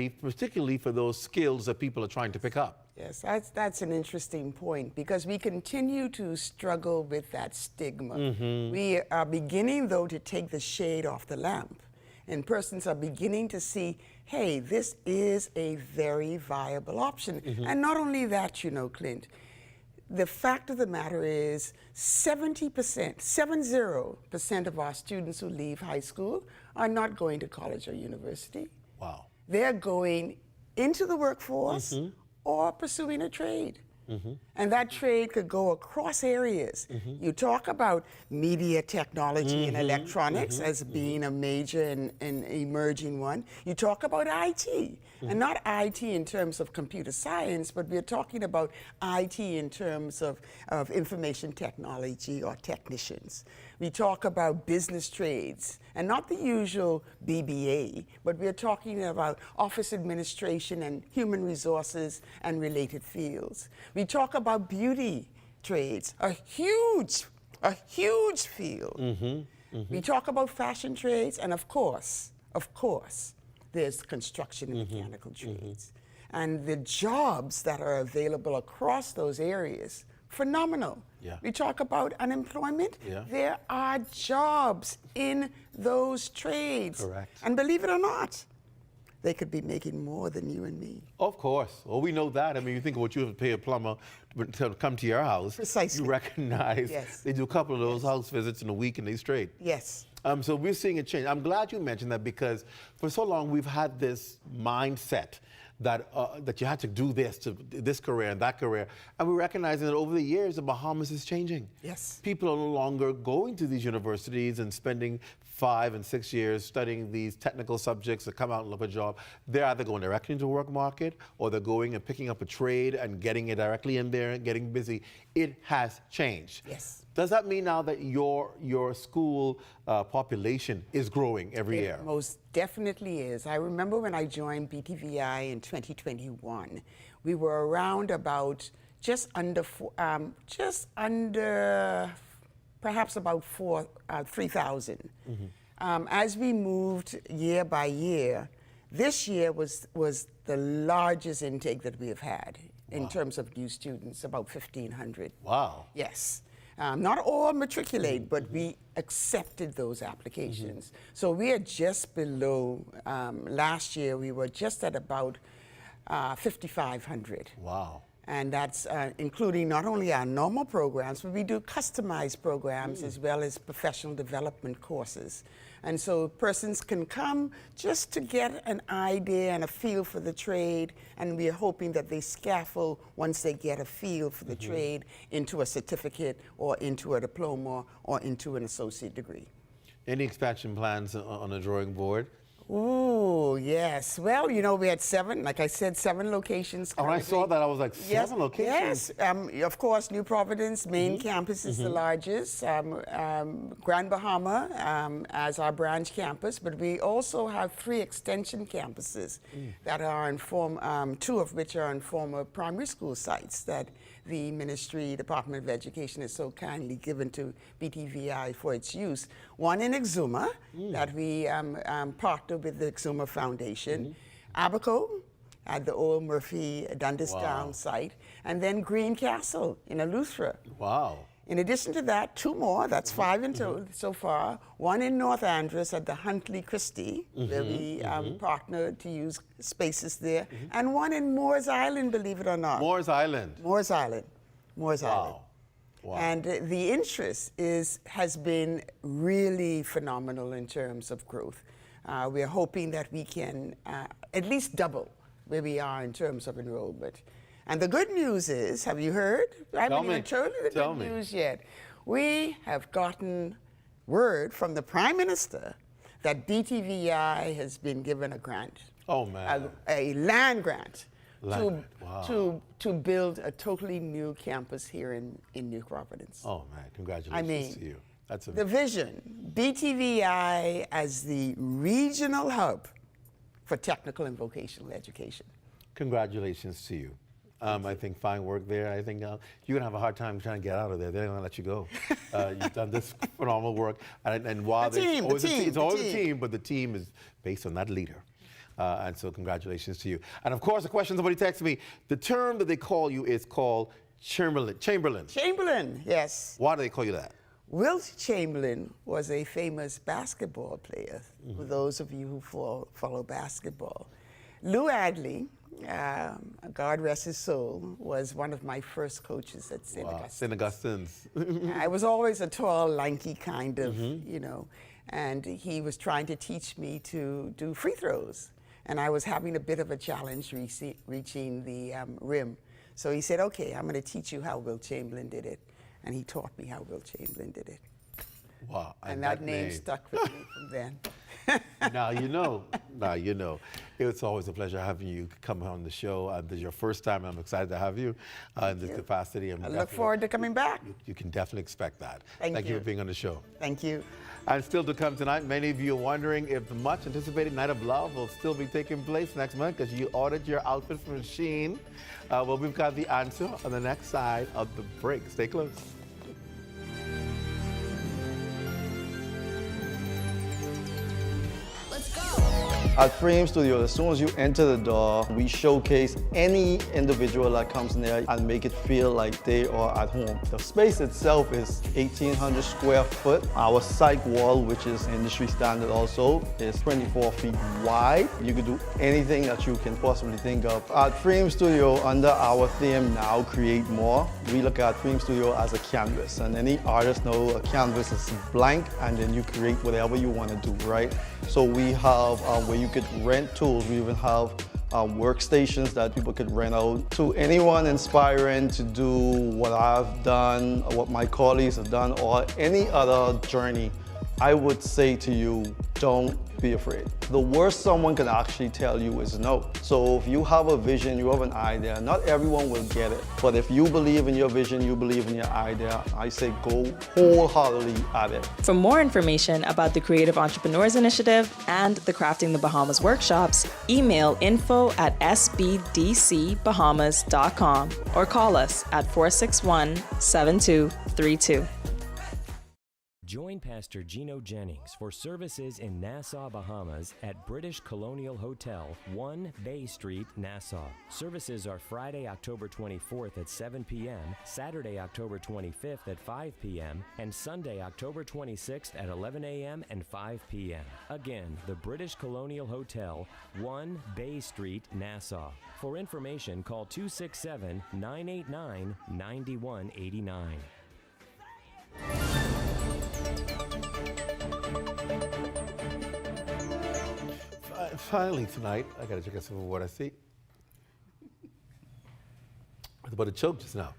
particularly for those skills that people are trying to pick up. Yes, that's an interesting point, because we continue to struggle with that stigma. We are beginning, though, to take the shade off the lamp, and persons are beginning to see, hey, this is a very viable option. And not only that, you know, Clint, the fact of the matter is 70% of our students who leave high school are not going to college or university. Wow. They're going into the workforce or pursuing a trade. And that trade could go across areas. You talk about media technology and electronics as being a major and emerging one. You talk about IT, and not IT in terms of computer science, but we're talking about IT in terms of information technology or technicians. We talk about business trades, and not the usual BBA, but we're talking about office administration and human resources and related fields. We talk about beauty trades, a huge field. We talk about fashion trades, and of course, there's construction and mechanical trades. And the jobs that are available across those areas, phenomenal. Yeah. We talk about unemployment. Yeah. There are jobs in those trades. Correct. And believe it or not, they could be making more than you and me. Of course. Well, we know that. I mean, you think of what you have to pay a plumber to come to your house. Precisely. You recognize they do a couple of those house visits in a week and they straight. Yes. So we're seeing a change. I'm glad you mentioned that because for so long we've had this mindset that that you had to do this career and that career, and we're recognizing that over the years the Bahamas is changing. Yes. People are no longer going to these universities and spending 5 and 6 years studying these technical subjects to come out and look for a job. They're either going directly into the work market or they're going and picking up a trade and getting it directly in there and getting busy. It has changed. Yes. Does that mean now that your school population is growing every year? It most definitely is. I remember when I joined BTVI in 2021, we were around about just under perhaps about 3,000. As we moved year by year, this year was the largest intake that we have had in terms of new students, about 1,500. Wow. Yes. Not all matriculate, but we accepted those applications. So we are just below, last year we were just at about 5,500. Wow. And that's including not only our normal programs, but we do customized programs as well as professional development courses. And so persons can come just to get an idea and a feel for the trade, and we are hoping that they scaffold once they get a feel for the trade into a certificate or into a diploma or into an associate degree. Any expansion plans on the drawing board? Oh, yes. Well, you know, we had 7, like I said, 7 locations currently. When I saw that, I was like, 7 locations? Yes. Of course, New Providence main campus is the largest. Grand Bahama as our branch campus, but we also have 3 extension campuses that are in 2 of which are in former primary school sites that the Ministry, Department of Education has so kindly given to BTVI for its use. One in Exuma that we partner with the Exuma Foundation, Abaco at the old Murphy Dundas Down site, and then Green Castle in Eleuthera. Wow. In addition to that, 2 more, that's 5 in total so far. One in North Andros at the Huntley Christie, where we partnered to use spaces there. And one in Moores Island, believe it or not. Moores Island? Moores Island. Moores Island. Wow. And the interest has been really phenomenal in terms of growth. We're hoping that we can at least double where we are in terms of enrollment. And the good news is, have you heard? I haven't even told you the good news yet. We have gotten word from the Prime Minister that BTVI has been given a grant. Oh, man. A land grant. Wow. To build a totally new campus here in New Providence. Oh, man, congratulations to you. That's the vision, BTVI as the regional hub for technical and vocational education. Congratulations to you. I think fine work there. I think you're going to have a hard time trying to get out of there. They're going to let you go. You've done this phenomenal work. And while it's always a team, but the team is based on that leader. And so congratulations to you. And of course, the question somebody texted me, the term that they call you is called Chamberlain. Chamberlain, yes. Why do they call you that? Wilt Chamberlain was a famous basketball player, for those of you who follow basketball. Lou Adley, God rest his soul, was one of my first coaches at St. Augustine's. St. Augustine's. I was always a tall, lanky kind of, you know, and he was trying to teach me to do free throws. And I was having a bit of a challenge reaching the rim. So he said, okay, I'm going to teach you how Wilt Chamberlain did it. And he taught me how Wilt Chamberlain did it. Wow. And that name stuck with me from then. Now you know. Now you know. It's always a pleasure having you come on the show. This is your first time, and I'm excited to have you in this capacity. I look forward to coming back. You can definitely expect that. Thank you for being on the show. Thank you. And still to come tonight, many of you are wondering if the much anticipated Night of Love will still be taking place next month because you ordered your outfit from Shein. Well, we've got the answer on the next side of the break. Stay close. At Frame Studio, as soon as you enter the door, we showcase any individual that comes in there and make it feel like they are at home. The space itself is 1,800 square foot. Our side wall, which is industry standard also, is 24 feet wide. You can do anything that you can possibly think of. At Frame Studio, under our theme Now Create More, we look at Frame Studio as a canvas, and any artist knows a canvas is blank and then you create whatever you want to do, right? So we have where you could rent tools. We even have workstations that people could rent out. To anyone inspiring to do what I've done, or what my colleagues have done, or any other journey, I would say to you, don't be afraid. The worst someone can actually tell you is no. So if you have a vision, you have an idea, not everyone will get it. But if you believe in your vision, you believe in your idea, I say go wholeheartedly at it. For more information about the Creative Entrepreneurs Initiative and the Crafting the Bahamas workshops, email info@sbdcbahamas.com or call us at 461-7232. Join Pastor Gino Jennings for services in Nassau, Bahamas at British Colonial Hotel, 1 Bay Street, Nassau. Services are Friday, October 24th at 7 p.m., Saturday, October 25th at 5 p.m., and Sunday, October 26th at 11 a.m. and 5 p.m. Again, the British Colonial Hotel, 1 Bay Street, Nassau. For information, call 267-989-9189. Finally tonight, I gotta drink a sip of what I see. I was about to choke just now.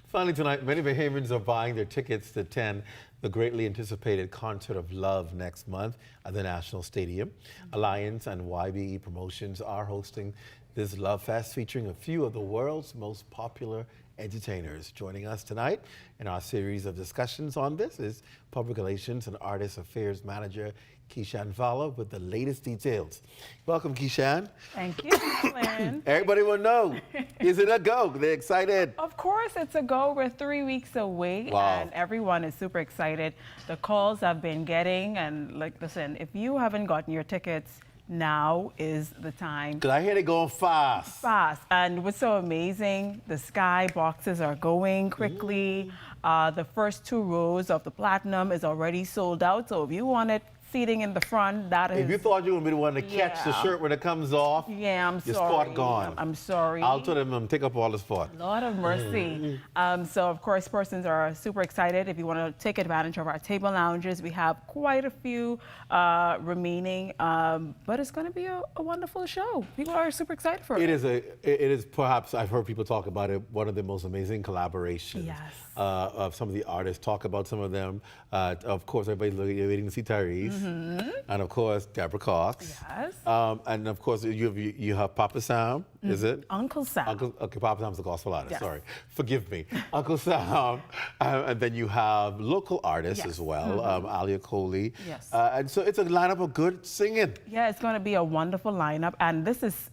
Finally tonight, many Bahamians are buying their tickets to attend the greatly anticipated Concert of Love next month at the National Stadium. Alliance and YBE Promotions are hosting this Love Fest featuring a few of the world's most popular entertainers. Joining us tonight in our series of discussions on this is Public Relations and Artist Affairs Manager Keishan Fowler with the latest details. Welcome, Keishan. Thank you, Lynn. Everybody will know. Is it a go? They're excited. Of course, it's a go. We're 3 weeks away, and everyone is super excited. The calls I've been getting, and listen, if you haven't gotten your tickets, now is the time. Because I hear they going fast. Fast. And what's so amazing, the sky boxes are going quickly. The first 2 rows of the Platinum is already sold out. So if you wanted seating in the front, that is... If you thought you were going to be the one to catch the shirt when it comes off, I'm your sorry. spot gone. I'm sorry. I'll tell them take up all the spot. Lord of mercy. So of course, persons are super excited. If you want to take advantage of our table lounges, we have quite a few remaining, but it's going to be a wonderful show. People are super excited for it. It is perhaps, I've heard people talk about it, one of the most amazing collaborations of some of the artists. Talk about some of them. Of course, everybody's waiting to see Tyrese. And of course, Deborah Cox. Yes. And of course, you have Papa Sam, is it? Uncle Sam. Okay, Papa Sam's the gospel artist, Yes. sorry. Forgive me. Uncle Sam. And then you have local artists as well, Alia Coley. Yes. And so it's a lineup of good singing. Yeah, it's going to be a wonderful lineup, and this is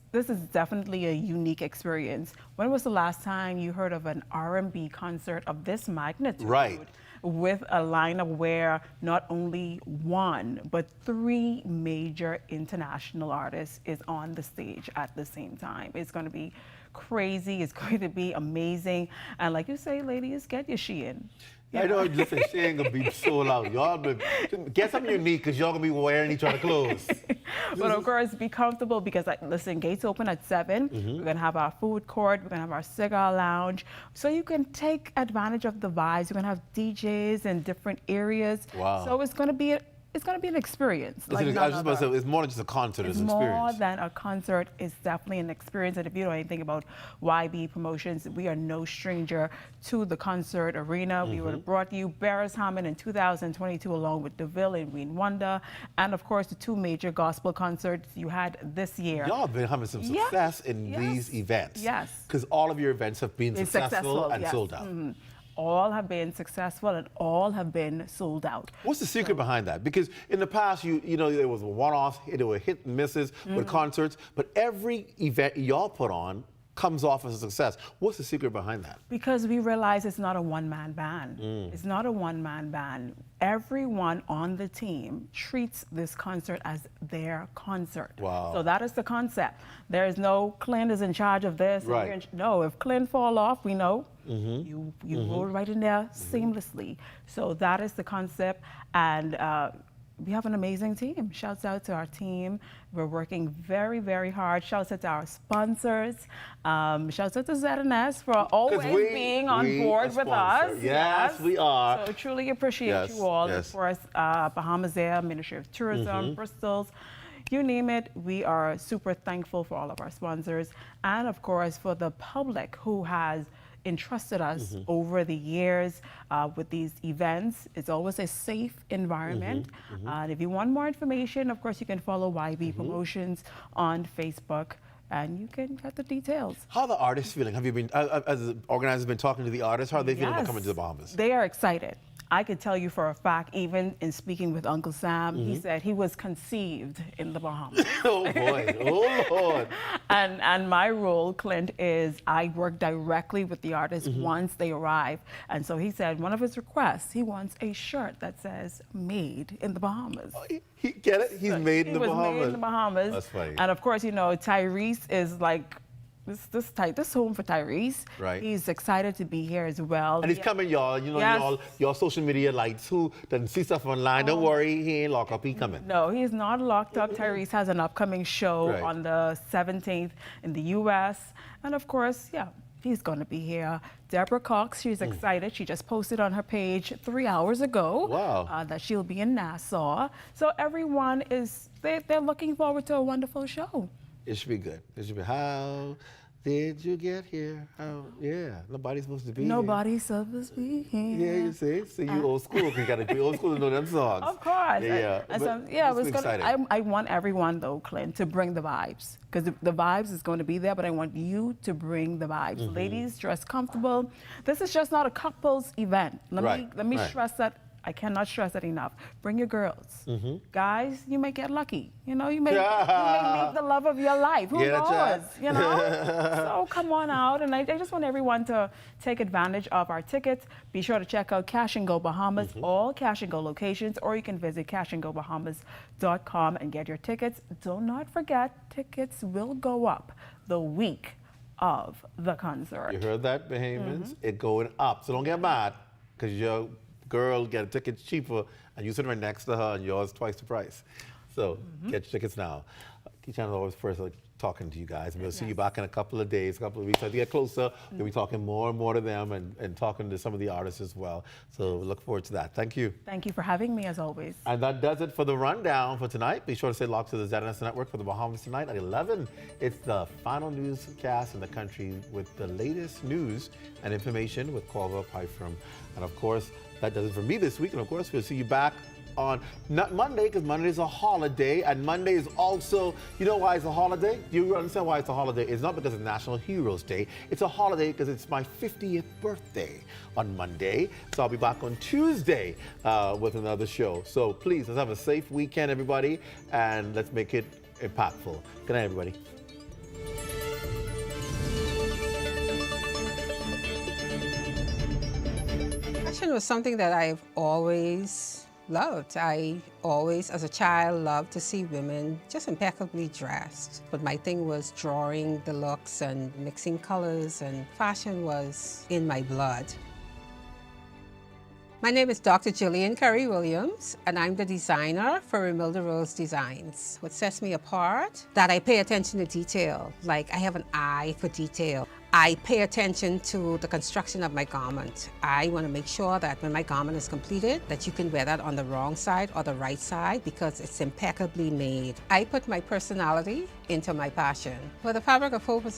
definitely a unique experience. When was the last time you heard of an R&B concert of this magnitude? Right. With a lineup where not only 1, but 3 major international artists is on the stage at the same time. It's going to be crazy. It's going to be amazing. And like you say, ladies, get your Shein. I know, listen, she ain't gonna be so loud. Y'all get something unique because y'all gonna be wearing each other clothes. But of course, be comfortable because, listen, gates open at 7. We're gonna have our food court. We're gonna have our cigar lounge. So you can take advantage of the vibes. You're gonna have DJs in different areas. Wow. So it's gonna be an experience. I was just about to say, it's more than just a concert, it's an experience. More than a concert. It's definitely an experience. And if you know anything about YB Promotions, we are no stranger to the concert arena. We would have brought you Barris Hammond in 2022 along with DeVille and Ween Wonder. And of course, the 2 major gospel concerts you had this year. Y'all have been having some success in these events. Yes. Because all of your events have been successful and sold out. All have been successful and all have been sold out. What's the secret behind that? Because in the past, you know, there was one-offs, there were hit and misses with concerts, but every event y'all put on comes off as a success. What's the secret behind that? Because we realize it's not a one-man band. Mm. It's not a one-man band. Everyone on the team treats this concert as their concert. Wow. So that is the concept. There is no Clint is in charge of this. and Right. you're no, if Clint fall off, we know Mm-hmm. you roll right in there seamlessly. So that is the concept, and we have an amazing team. Shouts out to our team. We're working very, very hard. Shouts out to our sponsors. Shouts out to ZNS for always being on board with us. Yes, we are. So truly appreciate you all. Of course, Bahamas Air, Ministry of Tourism, Bristol's, you name it. We are super thankful for all of our sponsors, and of course for the public who has entrusted us over the years with these events. It's always a safe environment. And if you want more information, of course, you can follow YB Promotions on Facebook, and you can get the details. How are the artists feeling? Have you been, as the organizers, been talking to the artists? How are they feeling about coming to the Bahamas? They are excited. I could tell you for a fact, even in speaking with Uncle Sam, he said he was conceived in the Bahamas. Oh boy, oh Lord. And my role, Clint, is I work directly with the artists once they arrive. And so he said one of his requests, he wants a shirt that says "Made in the Bahamas." He get it? He's made in the Bahamas. Made in the Bahamas. That's funny. And of course, you know, Tyrese is like this home for Tyrese. Right. He's excited to be here as well. And he's coming, y'all. You know, y'all social media lights who doesn't see stuff online. Don't worry, he ain't locked up. He coming. No, he's not locked up. Tyrese has an upcoming show on the 17th in the U.S. And of course, he's going to be here. Deborah Cox, she's excited. She just posted on her page 3 hours ago that she'll be in Nassau. So everyone they're looking forward to a wonderful show. It should be good. It should be, how did you get here? Nobody's supposed to be here. Nobody's supposed to be here. Yeah, you see? So you old school, because you got to be old school to know them songs. Of course. I want everyone, though, Clint, to bring the vibes. Because the vibes is going to be there, but I want you to bring the vibes. Ladies, dress comfortable. This is just not a couples event. Let me stress that. I cannot stress it enough. Bring your girls. Guys, you may get lucky. You know, you may meet the love of your life. Who knows? You know? So come on out. And I just want everyone to take advantage of our tickets. Be sure to check out Cash and Go Bahamas, all Cash and Go locations, or you can visit cashandgobahamas.com and get your tickets. Do not forget, tickets will go up the week of the concert. You heard that, Bahamians? It's going up. So don't get mad, because your girl get a ticket cheaper and you sit right next to her and yours twice the price. So get your tickets now. Key Channel always first talking to you guys, and we'll see you back in a couple of days, a couple of weeks. As we get closer, we'll be talking more and more to them and talking to some of the artists as well. So we look forward to that. Thank you. Thank you for having me, as always. And that does it for the rundown for tonight. Be sure to stay locked to the ZNS Network for the Bahamas tonight at 11. It's the final newscast in the country with the latest news and information with Corva Pyfrom. And of course, that does it for me this week. And of course, we'll see you back on not Monday, because Monday is a holiday, and Monday is also, you know why it's a holiday? Do you understand why it's a holiday? It's not because it's National Heroes Day. It's a holiday because it's my 50th birthday on Monday. So I'll be back on Tuesday with another show. So please, let's have a safe weekend, everybody, and let's make it impactful. Good night, everybody. Fashion was something that I've always loved. I always, as a child, loved to see women just impeccably dressed. But my thing was drawing the looks and mixing colors, and fashion was in my blood. My name is Dr. Jillian Curry Williams, and I'm the designer for Remilda Rose Designs. What sets me apart? That I pay attention to detail. Like, I have an eye for detail. I pay attention to the construction of my garment. I want to make sure that when my garment is completed, that you can wear that on the wrong side or the right side because it's impeccably made. I put my personality into my passion. For the fabric of hope